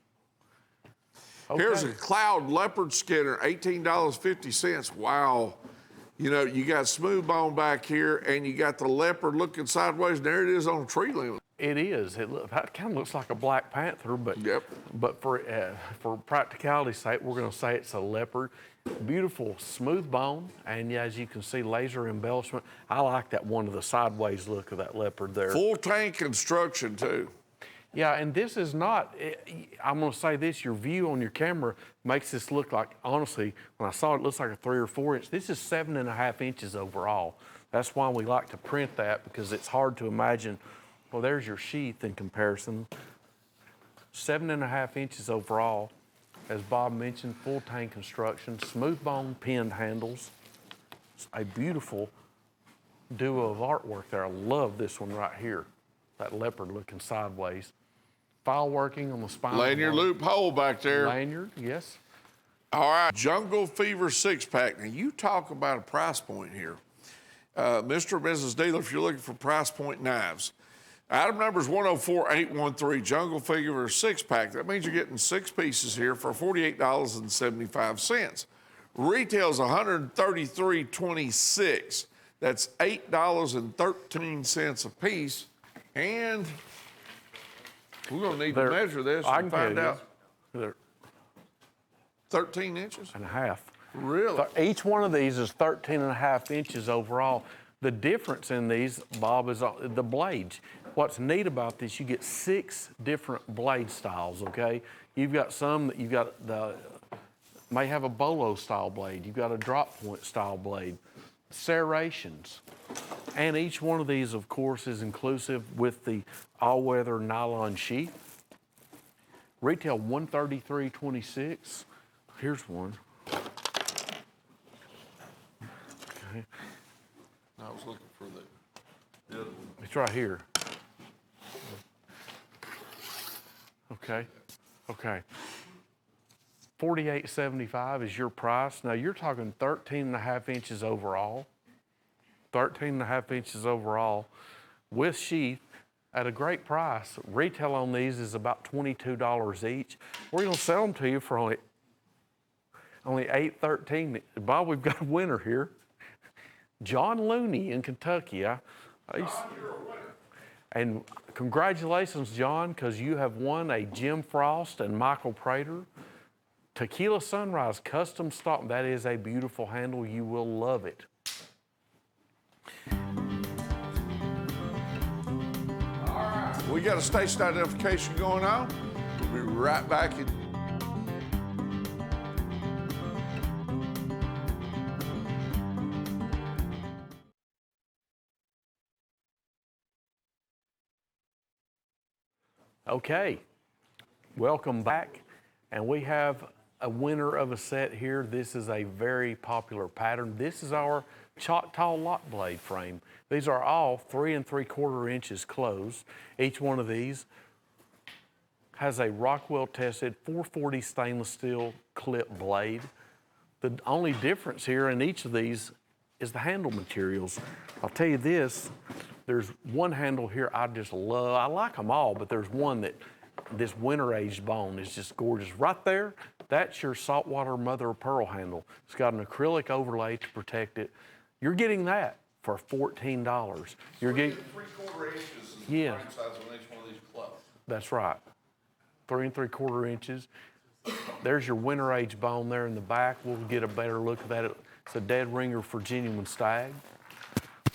Okay. Here's a Cloud Leopard Skinner, $18.50. Wow. You know, you got smooth bone back here, and you got the leopard looking sideways, and there it is on a tree limb. It is. That kind of looks like a Black Panther, but Yep. But for practicality's sake, we're going to say it's a leopard. Beautiful smooth bone, and yeah, as you can see, laser embellishment. I like that one of the sideways look of that leopard there. Full tank construction, too. Yeah, and this is not, I'm going to say this, your view on your camera makes this look like, honestly, when I saw it, it looks like a 3 or 4 inch. This is 7.5 inches overall. That's why we like to print that, because it's hard to imagine. Well, there's your sheath in comparison. 7.5 inches overall. As Bob mentioned, full tank construction, smooth bone pinned handles. It's a beautiful duo of artwork there. I love this one right here. That leopard looking sideways. File working on the spine. Lanyard loop hole back there. Lanyard, yes. All right, Jungle Fever 6-pack. Now, you talk about a price point here. Mr. or Mrs. Dealer, if you're looking for price point knives, item number is 104813, Jungle Fever 6-pack. That means you're getting 6 pieces here for $48.75. Retail's $133.26. That's $8.13 a piece. And we're going to need to measure this and find out. They're 13 inches? and a half. Really? Each one of these is 13.5 inches overall. The difference in these, Bob, is the blades. What's neat about this, you get 6 different blade styles, okay? You've got some that may have a bolo style blade. You've got a drop point style blade, serrations. And each one of these, of course, is inclusive with the all-weather nylon sheath. Retail $133.26. Here's one. Okay. I was looking for the other one. It's right here. Okay. Okay. $48.75 is your price. Now you're talking 13.5 inches overall. 13.5 inches overall with sheath at a great price. Retail on these is about $22 each. We're going to sell them to you for only $8.13. Bob, we've got a winner here. John Looney in Kentucky. And congratulations, John, because you have won a Jim Frost and Michael Prater Tequila Sunrise Custom Stock. That is a beautiful handle. You will love it. We got a station identification going on. We'll be right back. Okay, welcome back. And we have a winner of a set here. This is a very popular pattern. This is our Choctaw lock blade frame. These are all 3 3/4 inches closed. Each one of these has a Rockwell tested 440 stainless steel clip blade. The only difference here in each of these is the handle materials. I'll tell you this, there's one handle here I just love. I like them all, but there's one that this winter aged bone is just gorgeous. Right there, that's your saltwater mother of pearl handle. It's got an acrylic overlay to protect it. You're getting that for $14. You're getting 3/4 inches is yeah. the frame size on each one of these clubs. That's right. 3 3/4 inches. There's your winter age bone there in the back. We'll get a better look at that. It's a dead ringer for genuine stag.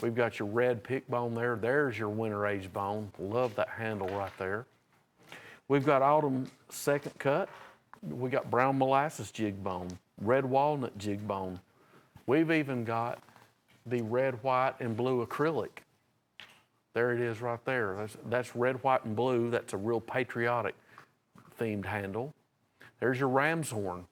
We've got your red pick bone there. There's your winter age bone. Love that handle right there. We've got autumn second cut. We got brown molasses jig bone, red walnut jig bone. We've even got the red, white, and blue acrylic. There it is right there. That's red, white, and blue. That's a real patriotic themed handle. There's your ram's horn.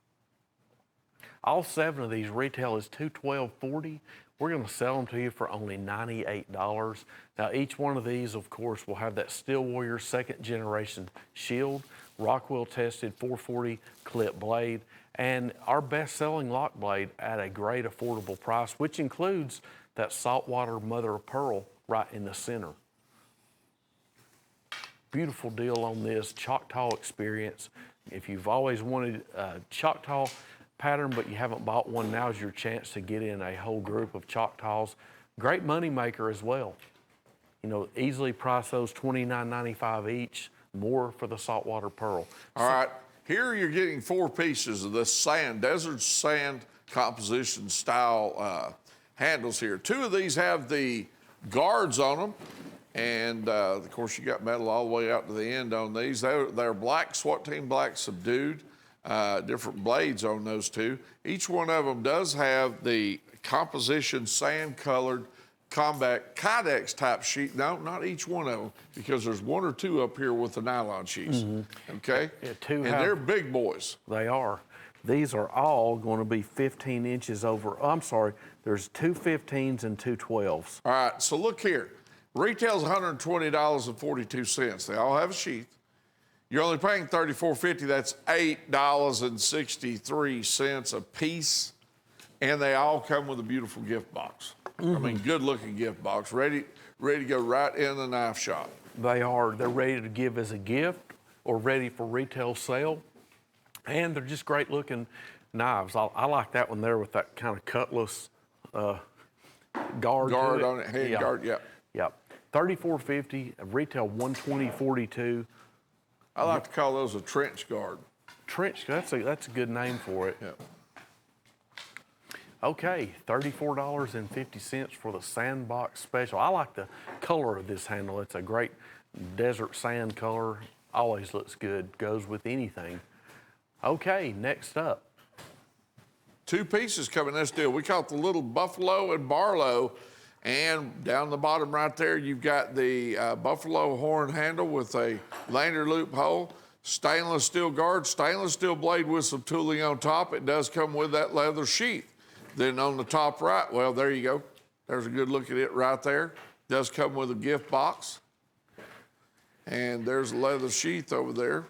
All 7 of these retail is $212.40. We're going to sell them to you for only $98. Now, each one of these, of course, will have that Steel Warrior 2nd generation shield, Rockwell tested 440 clip blade, and our best-selling lock blade at a great affordable price, which includes that saltwater mother of pearl right in the center. Beautiful deal on this Choctaw experience. If you've always wanted a Choctaw pattern, but you haven't bought one, now's your chance to get in a whole group of Choctaws. Great money maker as well. You know, easily price those $29.95 each, more for the saltwater pearl. All right, here you're getting 4 pieces of this sand, desert sand composition style handles here. 2 of these have the guards on them, and of course you got metal all the way out to the end on these. They're black, SWAT team black subdued. Different blades on those 2. Each one of them does have the composition sand colored combat Kydex type sheet. No, not each one of them, because there's 1 or 2 up here with the nylon sheets. Okay? Yeah, 2 and they're big boys. They are. These are all going to be 15 inches over. Oh, I'm sorry, there's 2 15s and 2 12s. All right, so look here. Retail's $120.42. They all have a sheath. You're only paying $34.50. That's $8.63 a piece, and they all come with a beautiful gift box. I mean, good-looking gift box, ready to go right in the knife shop. They are. They're ready to give as a gift or ready for retail sale, and they're just great-looking knives. I like that one there with that kind of cutlass guard on it, hand guard, yeah. Yep. $34.50. Retail $120.42. I like to call those a trench guard. Trench, that's a good name for it. Yeah. Okay, $34.50 for the Sandbox Special. I like the color of this handle. It's a great desert sand color. Always looks good, goes with anything. Okay, next up. 2 pieces come in this deal. We call it the little Buffalo and Barlow. And down the bottom right there, you've got the buffalo horn handle with a lanyard loop hole, stainless steel guard, stainless steel blade with some tooling on top. It does come with that leather sheath. Then on the top right, well, there you go. There's a good look at it right there. Does come with a gift box. And there's a leather sheath over there.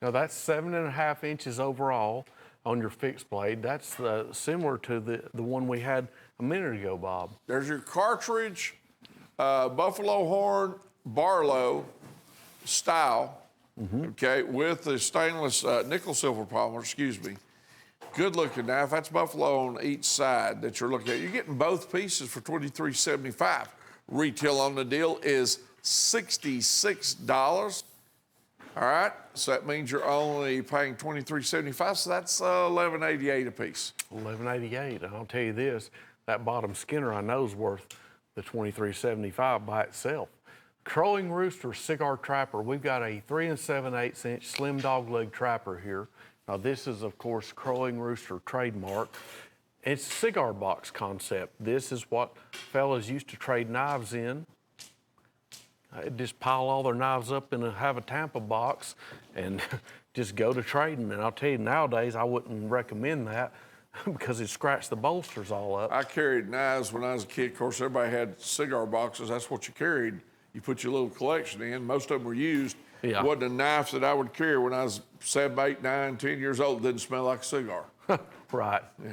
Now that's 7.5 inches overall on your fixed blade. That's similar to the one we had a minute ago, Bob. There's your cartridge, buffalo horn, Barlow style, okay, with the stainless nickel silver polymer, excuse me. Good looking knife. That's buffalo on each side that you're looking at. You're getting both pieces for $23.75. Retail on the deal is $66. All right, so that means you're only paying $23.75, so that's $11.88 a piece. $11.88. And I'll tell you this, that bottom skinner I know is worth the $23.75 by itself. Crowing Rooster Cigar Trapper. We've got a 3 7/8 inch slim dog leg trapper here. Now this is, of course, Crowing Rooster trademark. It's a cigar box concept. This is what fellas used to trade knives in. They'd just pile all their knives up and have a Tampa box and just go to trading. And I'll tell you, nowadays, I wouldn't recommend that because it scratched the bolsters all up. I carried knives when I was a kid. Of course, everybody had cigar boxes. That's what you carried. You put your little collection in. Most of them were used. Yeah. It wasn't a knife that I would carry when I was 7, 8, 9, 10 years old. It didn't smell like a cigar. Right. Yeah.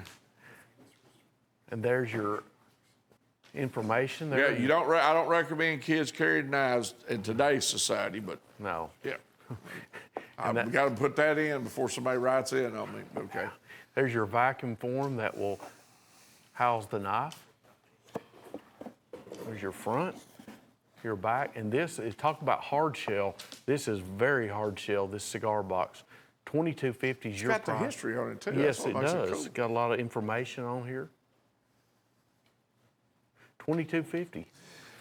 And there's your information there. Yeah, I don't recommend kids carrying knives in today's society, but No. yeah. I've got to put that in before somebody writes in on me. Okay. There's your vacuum form that will house the knife. There's your front, your back, and this is, talk about hard shell. This is very hard shell, this cigar box. $22.50 is your price. It's got the history on it too. Yes, That's what it makes does. cool. It's got a lot of information on here. $22.50.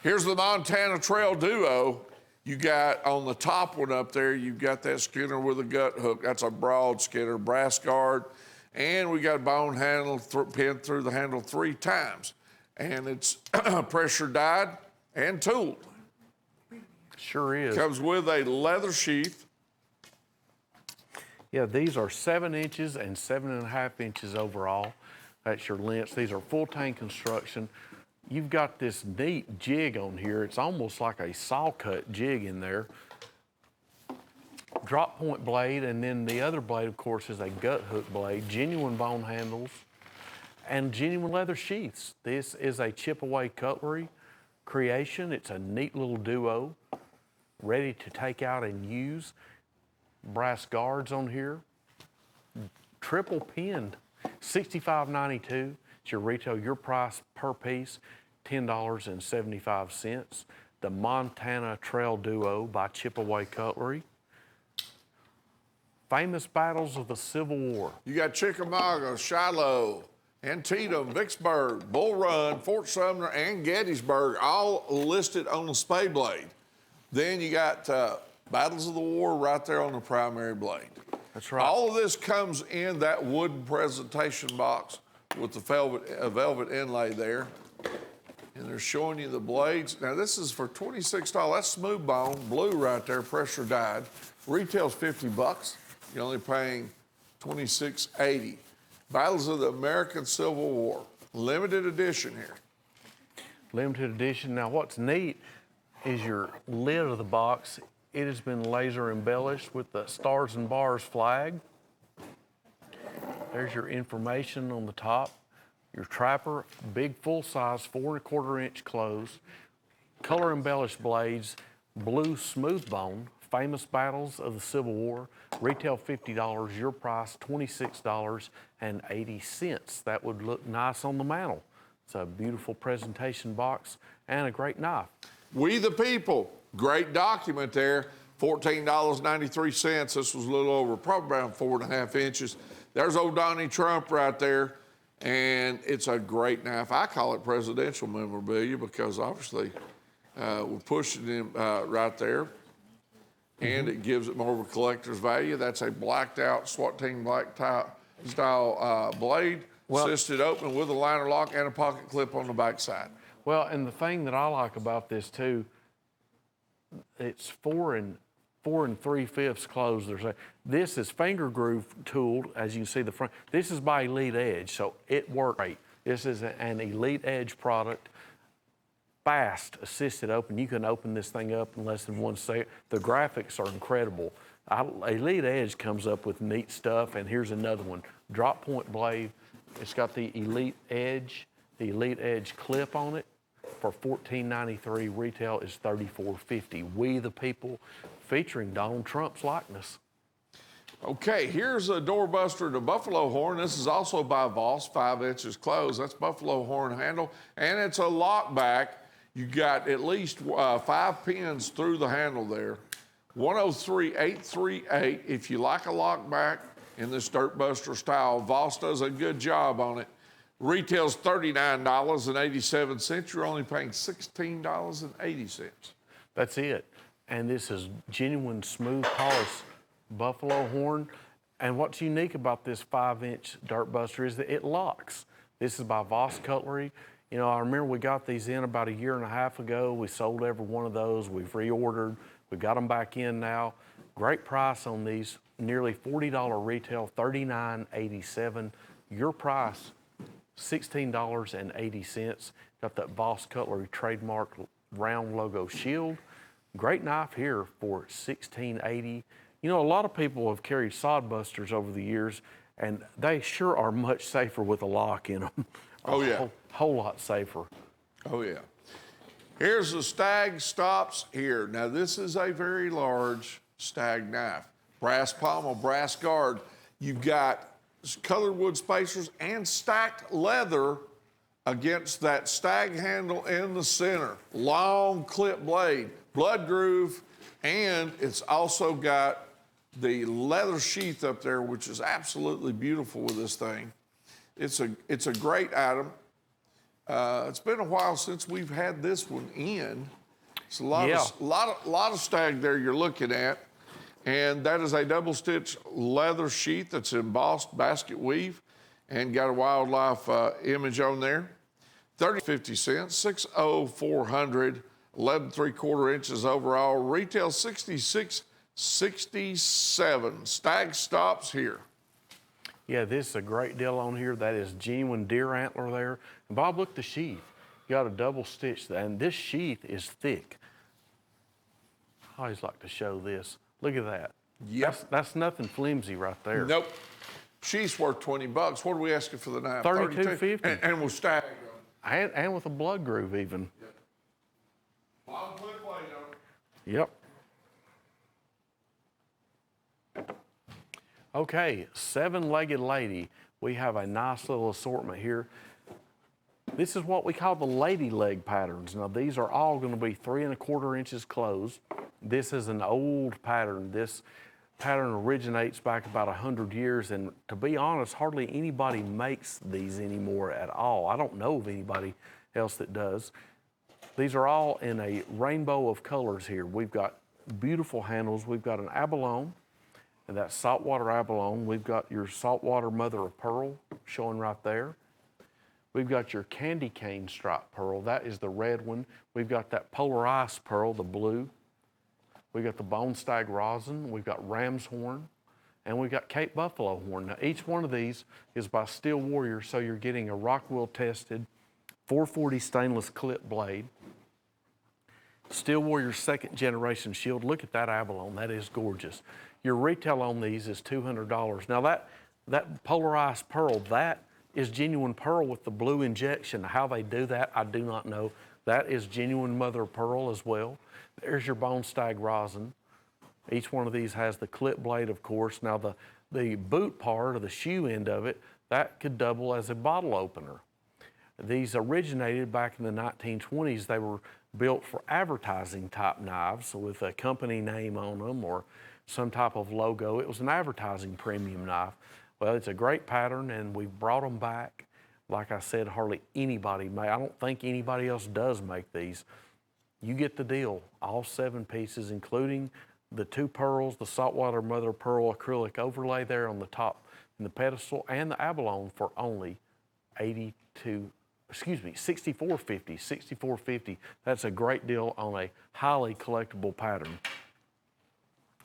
Here's the Montana Trail Duo. You got on the top one up there, you've got that skinner with a gut hook. That's a broad skinner, brass guard. And we got a bone handle pinned through the handle 3 times. And it's pressure dyed and tooled. Sure is. Comes with a leather sheath. Yeah, these are 7 inches and 7.5 inches overall. That's your lengths. These are full tank construction. You've got this neat jig on here. It's almost like a saw cut jig in there. Drop point blade, and then the other blade, of course, is a gut hook blade. Genuine bone handles and genuine leather sheaths. This is a chip away cutlery creation. It's a neat little duo, ready to take out and use. Brass guards on here. Triple pinned, $65.92. It's your retail, your price per piece, $10.75. The Montana Trail Duo by Chipaway Cutlery. Famous battles of the Civil War. You got Chickamauga, Shiloh, Antietam, Vicksburg, Bull Run, Fort Sumner, and Gettysburg, all listed on the spay blade. Then you got Battles of the War right there on the primary blade. That's right. All of this comes in that wooden presentation box with the velvet inlay there. And they're showing you the blades. Now this is for $26. That's smooth bone, blue right there, pressure dyed. Retail's $50. You're only paying $26.80. Battles of the American Civil War. Limited edition here. Limited edition. Now what's neat is your lid of the box. It has been laser embellished with the Stars and Bars flag. There's your information on the top. Your trapper, big full size, 4 1/4 inch close. Color embellished blades, blue smooth bone, famous battles of the Civil War. Retail $50, your price $26.80. That would look nice on the mantle. It's a beautiful presentation box and a great knife. We the People, great document there. $14.93. This was a little over, probably around 4.5 inches. There's old Donnie Trump right there. And it's a great knife. I call it presidential memorabilia because obviously we're pushing him right there. And it gives it more of a collector's value. That's a blacked out SWAT team black style blade, assisted open with a liner lock and a pocket clip on the back side. Well, and the thing that I like about this too, it's 4 3/5 closed. This is finger groove tooled, as you can see the front. This is by Elite Edge, so it works great. This is an Elite Edge product. Fast assisted open. You can open this thing up in less than 1 second. The graphics are incredible. Elite Edge comes up with neat stuff, and here's another one. Drop point blade. It's got the Elite Edge clip on it. For $14.93, retail is $34.50. We the People, featuring Donald Trump's likeness. Okay, here's a doorbuster to buffalo horn. This is also by Voss, 5 inches closed. That's buffalo horn handle, and it's a lock back. You got at least 5 pins through the handle there. 103,838. If you like a lock back in this Dirtbuster style, Voss does a good job on it. Retails $39.87. You're only paying $16.80. That's it. And this is genuine smooth polish buffalo horn. And what's unique about this 5-inch Dirtbuster is that it locks. This is by Voss Cutlery. You know, I remember we got these in about 1.5 years ago. We sold every one of those. We've reordered. We've got them back in now. Great price on these. Nearly $40 retail, $39.87. Your price, $16.80. Got that Voss Cutlery trademark round logo shield. Great knife here for $16.80. You know, a lot of people have carried sodbusters over the years, and they sure are much safer with a lock in them. Oh, yeah. Whole lot safer. Oh, yeah. Here's the Stag Stops here. Now, this is a very large Stag knife. Brass pommel, brass guard. You've got colored wood spacers and stacked leather against that Stag handle in the center. Long clip blade, blood groove, and it's also got the leather sheath up there, which is absolutely beautiful with this thing. It's a great item. It's been a while since we've had this one in. It's a lot of Stag there you're looking at. And that is a double stitch leather sheath that's embossed basket weave and got a wildlife image on there. 30.50 cents, 60400, 11 3/4 inches overall. Retail 66.67. Stag Stops here. Yeah, this is a great deal on here. That is genuine deer antler there. And Bob, look at the sheath. You got a double stitch, and this sheath is thick. I always like to show this. Look at that. Yep. That's nothing flimsy right there. Nope. She's worth $20. What are we asking for the knife? $32.50. And with Stag. And with a blood groove even. Yep. Long clip blade on it. Yep. Okay, 7-legged lady. We have a nice little assortment here. This is what we call the lady leg patterns. Now these are all going to be 3 1/4 inches closed. This is an old pattern. This pattern originates back about 100 years, and to be honest, hardly anybody makes these anymore at all. I don't know of anybody else that does. These are all in a rainbow of colors here. We've got beautiful handles. We've got an abalone, and that's saltwater abalone. We've got your saltwater mother of pearl showing right there. We've got your candy cane stripe pearl. That is the red one. We've got that polar ice pearl, the blue. We've got the bone stag rosin. We've got ram's horn. And we've got Cape buffalo horn. Now, each one of these is by Steel Warrior, so you're getting a Rockwell tested 440 stainless clip blade. Steel Warrior 2nd generation shield. Look at that abalone. That is gorgeous. Your retail on these is $200. Now, that polar ice pearl, that is genuine pearl with the blue injection. How they do that, I do not know. That is genuine mother of pearl as well. There's your bone stag rosin. Each one of these has the clip blade, of course. Now the boot part, or the shoe end of it, that could double as a bottle opener. These originated back in the 1920s. They were built for advertising type knives with a company name on them or some type of logo. It was an advertising premium knife. Well, it's a great pattern, and we've brought them back. Like I said, hardly anybody I don't think anybody else does make these. You get the deal. All 7 pieces, including the 2 pearls, the saltwater mother of pearl acrylic overlay there on the top and the pedestal, and the abalone for only $64.50. $64.50. That's a great deal on a highly collectible pattern.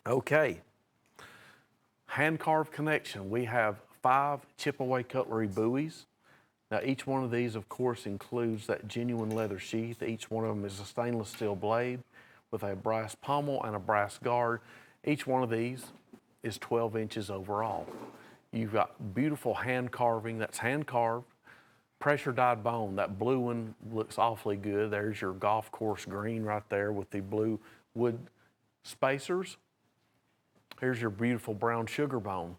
Okay. Hand carved connection. We have 5 chip-away cutlery buoys. Now, each one of these, of course, includes that genuine leather sheath. Each one of them is a stainless steel blade with a brass pommel and a brass guard. Each one of these is 12 inches overall. You've got beautiful hand carving. That's hand carved. Pressure dyed bone. That blue one looks awfully good. There's your golf course green right there with the blue wood spacers. Here's your beautiful brown sugar bone.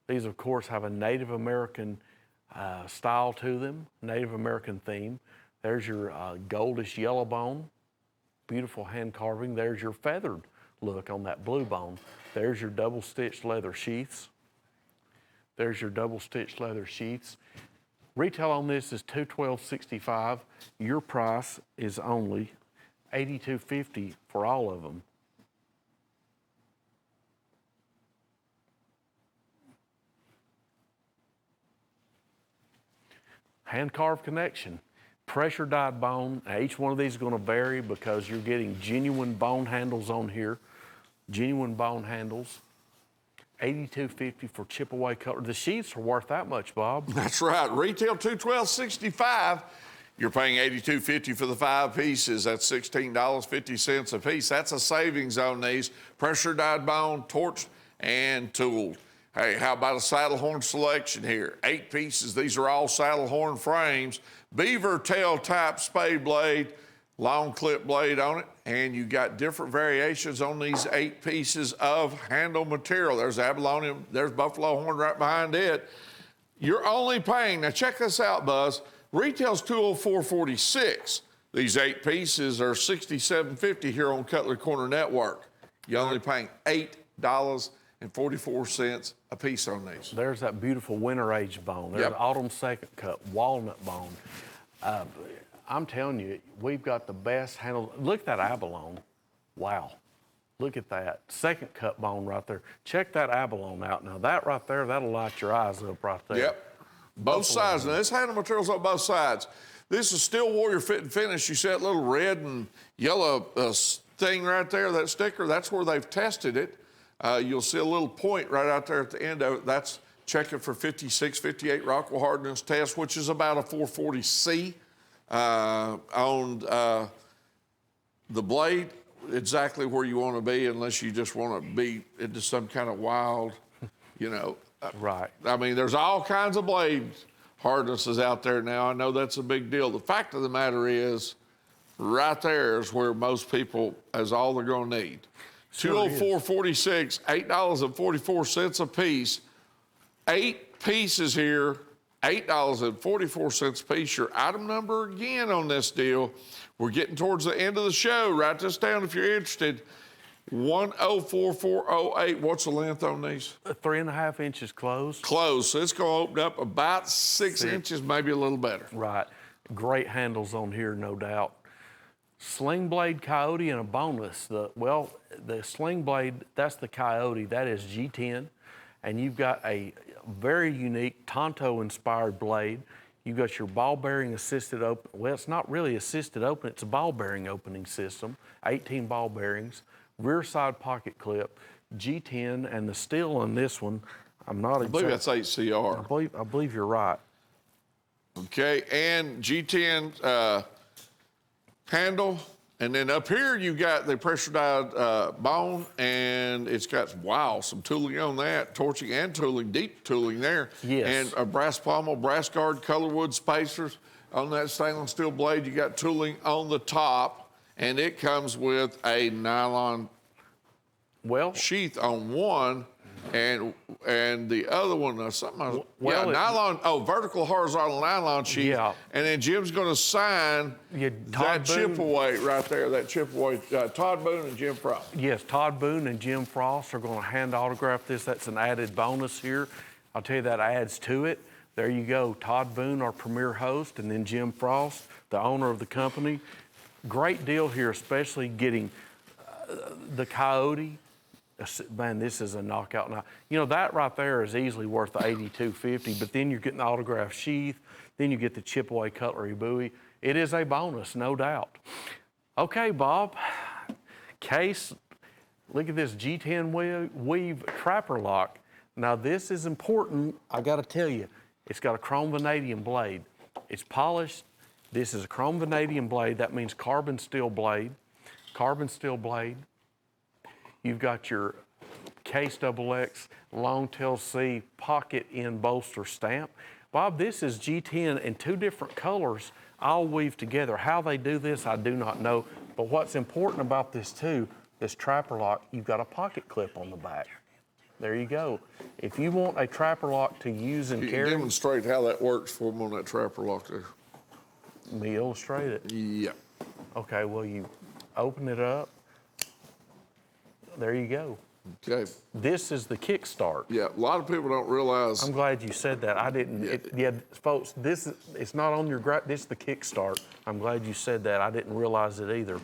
These, of course, have a Native American style to them, Native American theme. There's your goldish yellow bone, beautiful hand carving. There's your feathered look on that blue bone. There's your double-stitched leather sheaths. There's your double-stitched leather sheaths. Retail on this is $212.65. Your price is only $82.50 for all of them. Hand-carved connection, pressure dyed bone. Now, each one of these is going to vary because you're getting genuine bone handles on here. Genuine bone handles. $82.50 for chip away cutlery. The sheaths are worth that much, Bob. That's right. Retail $212.65. You're paying $82.50 for the 5 pieces. That's $16.50 a piece. That's a savings on these. Pressure dyed bone, torched, and tooled. Hey, how about a saddle horn selection here? 8 pieces. These are all saddle horn frames. Beaver tail type spade blade, long clip blade on it, and you got different variations on these 8 pieces of handle material. There's abalone, there's buffalo horn right behind it. You're only paying, now check this out, Buzz. Retail's $204.46. These 8 pieces are $67.50 here on Cutlery Corner Network. You're only paying $8.44 a piece on these. There's that beautiful winter age bone. There's autumn second cut, walnut bone. I'm telling you, we've got the best handle. Look at that abalone. Wow. Look at that. Second cut bone right there. Check that abalone out. Now that right there, that'll light your eyes up right there. Yep. Both sides. Now this handle material's on both sides. This is Steel Warrior Fit and Finish. You see that little red and yellow thing right there, that sticker? That's where they've tested it. You'll see a little point right out there at the end of it. That's checking for 56, 58 Rockwell hardness test, which is about a 440C on the blade. Exactly where you want to be, unless you just want to be into some kind of wild, you know. Right. I mean, there's all kinds of blade hardnesses out there now. I know that's a big deal. The fact of the matter is, right there is where most people is all they're going to need. Sure $204.46, $8.44 a piece. 8 pieces here, $8.44 a piece. Your item number again on this deal. We're getting towards the end of the show. Write this down if you're interested. 104408. What's the length on these? 3.5 inches closed. Closed. So it's going to open up about 6 inches, maybe a little better. Right. Great handles on here, no doubt. Sling blade coyote and a bonus. The sling blade, that's the coyote. That is G10. And you've got a very unique Tonto-inspired blade. You've got your ball bearing assisted open. Well, it's not really assisted open. It's a ball bearing opening system. 18 ball bearings. Rear side pocket clip, G10, and the steel on this one, I'm not exactly. I believe that's HCR. I believe you're right. Okay, and G10 handle, and then up here you got the pressure dyed bone, and it's got some tooling on that, torching and tooling, deep tooling there. Yes. And a brass pommel, brass guard, colorwood spacers on that stainless steel blade. You got tooling on the top. And it comes with a nylon sheath on one, and the other one, nylon, vertical horizontal nylon sheath. Yeah. And then Jim's going to sign that chip away right there, that chip away. Todd Boone and Jim Frost. Yes, Todd Boone and Jim Frost are going to hand autograph this. That's an added bonus here. I'll tell you, that adds to it. There you go. Todd Boone, our premier host, and then Jim Frost, the owner of the company. Great deal here, especially getting the coyote. Man, this is a knockout. Now, you know, that right there is easily worth the $82.50, but then you're getting the autographed sheath, then you get the chip away cutlery buoy. It is a bonus, no doubt. Okay, Bob, case, look at this G10 weave trapper lock. Now, this is important. I got to tell you, it's got a chrome vanadium blade. It's polished. This is a chrome vanadium blade. That means carbon steel blade. Carbon steel blade. You've got your Case XX Long Tail C pocket in bolster stamp. Bob, this is G10 in 2 different colors, all weaved together. How they do this, I do not know. But what's important about this too, this trapper lock, you've got a pocket clip on the back. There you go. If you want a trapper lock to use and You can carry, demonstrate how that works for them on that trapper lock there. let me illustrate it. Yeah. Okay, well, you open it up. There you go. Okay. This is the kickstart. Yeah, a lot of people don't realize. I'm glad you said that. I didn't. Yeah, folks, it's not on your. This is the kickstart. I'm glad you said that. I didn't realize it either.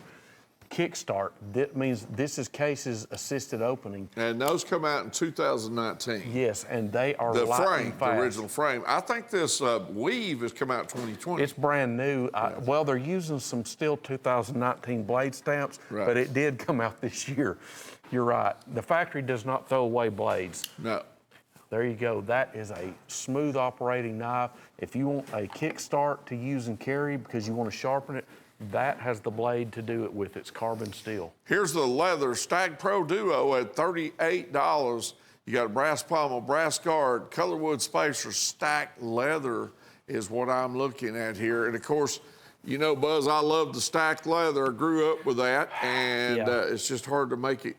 Kickstart. That means this is Case's assisted opening. And those come out in 2019. Yes, and they are The lightning frame, fast. the original frame. I think this weave has come out 2020. It's brand new. Well, they're using some still 2019 blade stamps, Right. but it did come out this year. You're right. The factory does not throw away blades. No. There you go. That is a smooth operating knife. If you want a kickstart to use and carry because you want to sharpen it, that has the blade to do it with. It's carbon steel. Here's the leather Stag Pro Duo at $38. You got a brass pommel, brass guard, color wood spacer, stacked leather is what I'm looking at here. And of course, you know, Buzz, I love the stacked leather. I grew up with that, and Yeah. it's just hard to make it.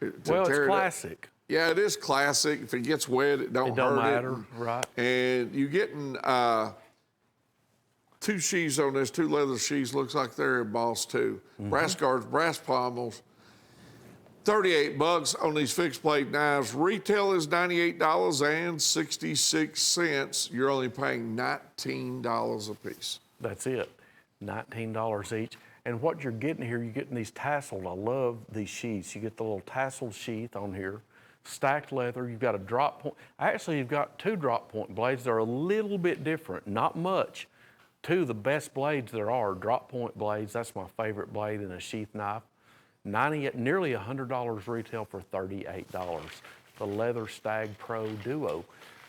Well, it's tear it up. classic. Yeah, it is classic. If it gets wet, it don't hurt matter, it. right. And you're getting two sheaths on this, two leather sheaths. Looks like they're embossed too. Brass guards, brass pommels. $38 on these fixed blade knives. Retail is $98.66. You're only paying $19 a piece. That's it. $19 each. And what you're getting here, you're getting these tasseled. I love these sheaths. You get the little tasseled sheath on here, stacked leather. You've got a drop point. Actually, you've got two drop point blades. They're a little bit different, not much. Two of the best blades there are, drop point blades. That's my favorite blade in a sheath knife. Nearly $100 retail for $38. The leather Stag Pro Duo.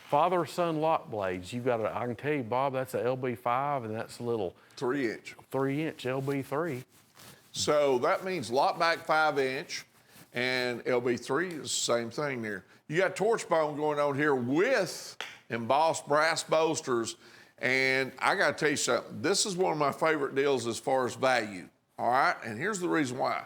Father-son lock blades. You've got I can tell you, Bob, that's a LB5 and that's a little 3-inch. 3-inch LB3. So that means lock back 5-inch, and LB3 is the same thing there. You got torch bone going on here with embossed brass bolsters, and I got to tell you something. This is one of my favorite deals as far as value. All right, and here's the reason why.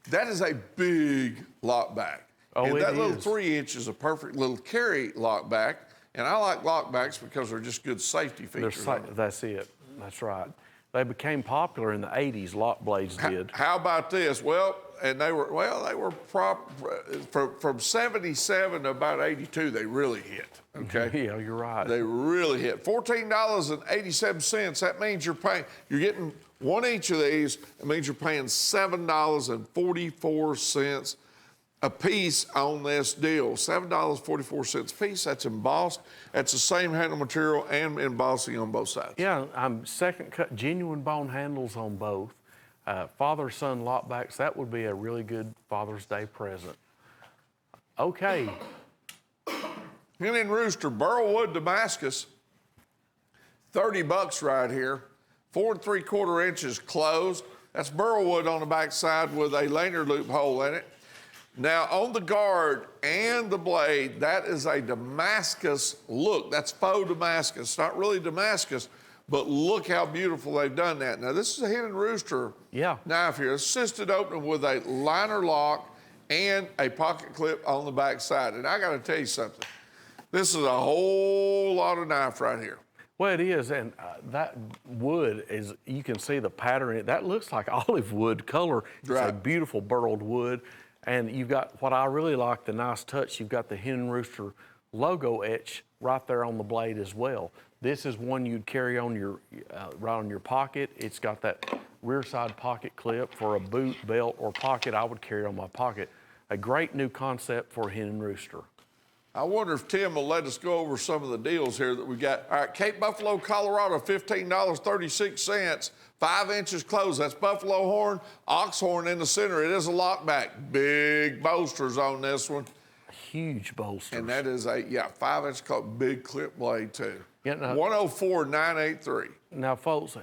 That is a big lock back. Oh, and it that little is. 3-inch is a perfect little carry lock back. And I like lock backs because they're just good safety features. That's it. That's right. They became popular in the 80s, lock blades did. How about this? Well, they were from 77 to about 82, they really hit, okay? Yeah, you're right. They really hit. $14.87, that means you're getting 1 inch of these, it means you're paying $7.44 a piece on this deal. $7.44 a piece, that's embossed. That's the same handle material and embossing on both sides. Yeah, I'm second cut, genuine bone handles on both. Father-son lockbacks, that would be a really good Father's Day present. Okay. Hen and Rooster, Burlwood, Damascus, $30 right here. 4 3/4 inches closed. That's burlwood on the back side with a lanyard loop hole in it. Now, on the guard and the blade, that is a Damascus look. That's faux Damascus. Not really Damascus, but look how beautiful they've done that. Now, this is a Hen and Rooster knife here. Assisted opening with a liner lock and a pocket clip on the back side. And I got to tell you something. This is a whole lot of knife right here. Well, it is, and that wood is, you can see the pattern in it. That looks like olive wood color. It's a beautiful burled wood. And you've got, what I really like, the nice touch, you've got the Hen and Rooster logo etch right there on the blade as well. This is one you'd carry on your, right on your pocket. It's got that rear side pocket clip for a boot, belt, or pocket. I would carry it on my pocket. A great new concept for Hen and Rooster. I wonder if Tim will let us go over some of the deals here that we got. All right, Cape Buffalo, Colorado, $15.36. 5 inches closed. That's buffalo horn, ox horn in the center. It is a lockback. Big bolsters on this one. Huge bolsters. And that is a 5-inch closed, big clip blade too. Yeah, no, 104,983. Now, folks,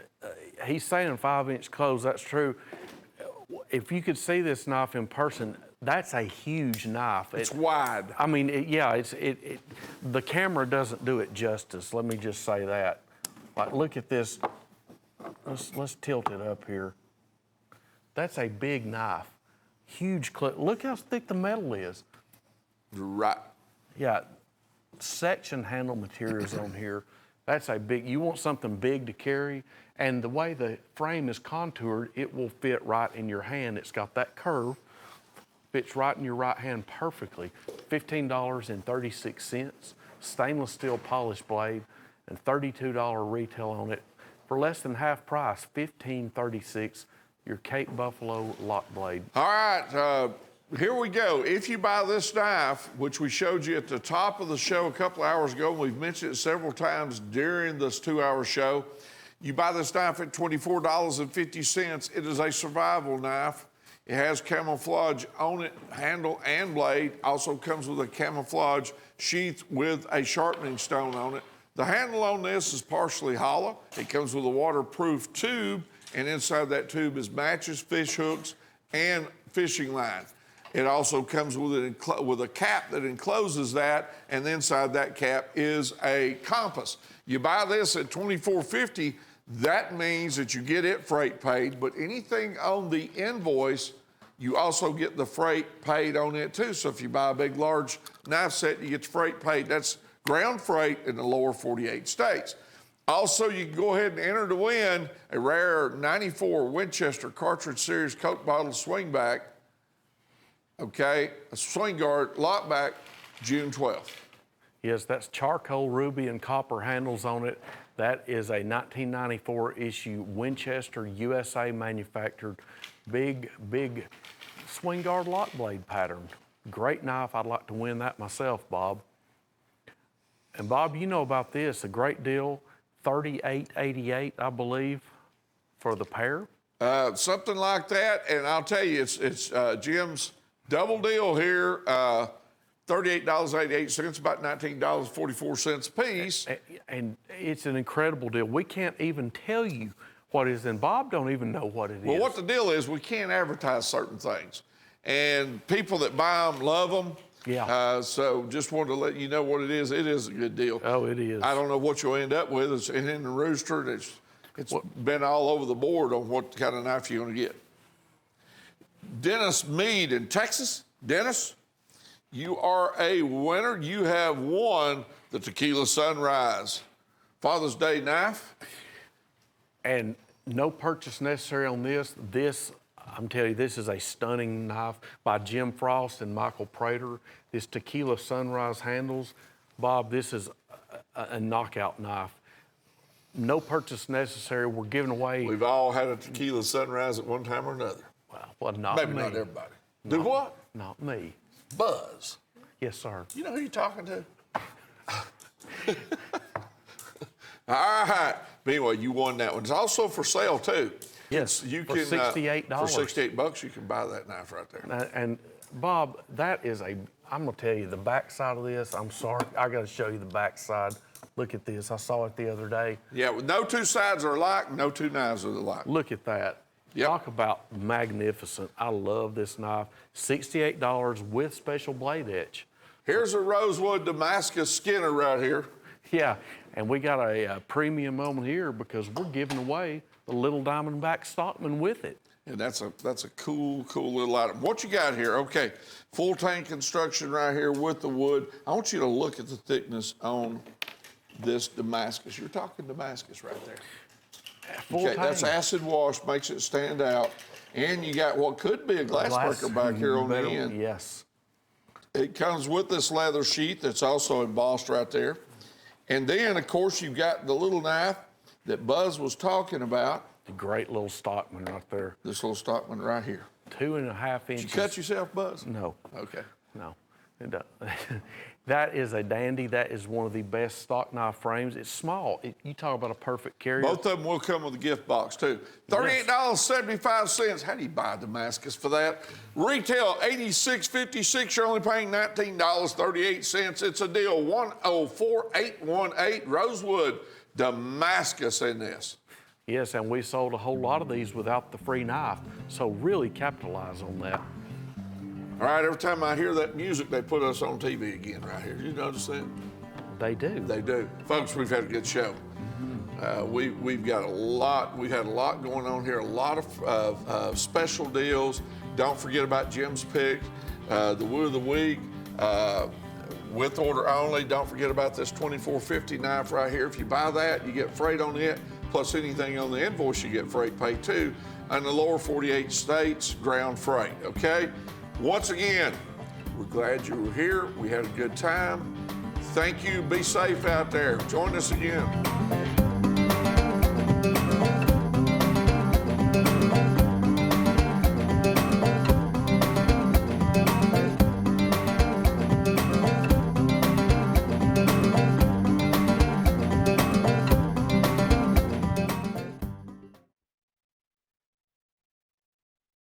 he's saying 5-inch closed. That's true. If you could see this knife in person, that's a huge knife. It's wide. I mean, the camera doesn't do it justice. Let me just say that. Like, look at this. Let's tilt it up here. That's a big knife. Huge clip. Look how thick the metal is. Right. Yeah, section handle materials on here. That's a big, you want something big to carry, and the way the frame is contoured, it will fit right in your hand. It's got that curve, fits right in your right hand perfectly. $15.36, stainless steel polished blade, and $32 retail on it. For less than half price, $15.36, your Cape Buffalo lock blade. All right, here we go. If you buy this knife, which we showed you at the top of the show a couple hours ago, we've mentioned it several times during this 2-hour show. You buy this knife at $24.50. It is a survival knife. It has camouflage on it, handle and blade. Also comes with a camouflage sheath with a sharpening stone on it. The handle on this is partially hollow. It comes with a waterproof tube, and inside that tube is matches, fish hooks, and fishing line. It also comes with a cap that encloses that, and inside that cap is a compass. You buy this at $24.50, that means that you get it freight paid, but anything on the invoice, you also get the freight paid on it too. So if you buy a big, large knife set, you get the freight paid. That's ground freight in the lower 48 states. Also, you can go ahead and enter to win a rare 94 Winchester Cartridge Series Coke Bottle Swingback, okay, a swing guard lockback, June 12th. Yes, that's charcoal, ruby, and copper handles on it. That is a 1994 issue Winchester, USA manufactured, big swing guard lock blade pattern. Great knife. I'd like to win that myself, Bob. And Bob, you know about this, a great deal, $38.88, I believe, for the pair. Something like that, and I'll tell you, it's Jim's double deal here. $38.88, about $19.44 a piece. And it's an incredible deal. We can't even tell you what it is, and Bob don't even know what it is. Well, what the deal is, we can't advertise certain things. And people that buy them love them. Yeah. So just wanted to let you know what it is. It is a good deal. Oh, it is. I don't know what you'll end up with. It's in the rooster. It's been all over the board on what kind of knife you're going to get. Dennis Mead in Texas. Dennis, you are a winner. You have won the Tequila Sunrise Father's Day knife. And no purchase necessary on this. I'm telling you, this is a stunning knife by Jim Frost and Michael Prater. This Tequila Sunrise handles. Bob, this is a knockout knife. No purchase necessary. We're giving away. We've all had a Tequila Sunrise at one time or another. Well, not Maybe me. not everybody. Do what? Not me. Buzz. Yes, sir. You know who you're talking to? All right. But anyway, you won that one. It's also for sale too. Yes, you for can $68. For $68, you can buy that knife right there. And Bob, that is I'm gonna tell you the back side of this. I'm sorry, I gotta show you the back side. Look at this. I saw it the other day. Yeah, well, no two sides are alike. No two knives are alike. Look at that. Yep. Talk about magnificent. I love this knife. $68 with special blade etch. Here's a rosewood Damascus Skinner right here. Yeah, and we got a premium moment here because we're giving away the little Diamondback Stockman with it. And that's a cool little item. What you got here? Okay, full tank construction right here with the wood. I want you to look at the thickness on this Damascus. You're talking Damascus right there. Full Okay, that's acid wash, makes it stand out. And you got what could be a glass breaker back here on the end. Yes. It comes with this leather sheath that's also embossed right there. And then, of course, you've got the little knife that Buzz was talking about. The great little Stockman right there. This little Stockman right here. 2.5 inches. Did you cut yourself, Buzz? No. Okay. No. That is a dandy. That is one of the best stock knife frames. It's small. You talk about a perfect carrier. Both of them will come with a gift box, too. $38.75. How do you buy a Damascus for that? Retail $86.56. You're only paying $19.38. It's a deal. 104818 Rosewood Damascus in this. Yes, and we sold a whole lot of these without the free knife. So really capitalize on that. All right, every time I hear that music, they put us on TV again right here. You notice that? They do. They do. Folks, we've had a good show. We've got a lot. We've had a lot going on here, a lot of special deals. Don't forget about Jim's pick, the Woo of the Week. with order only. Don't forget about this $24.50 knife right here. If you buy that, you get freight on it, plus anything on the invoice, you get freight paid too. And the lower 48 states, ground freight, okay? Once again, we're glad you were here. We had a good time. Thank you. Be safe out there. Join us again.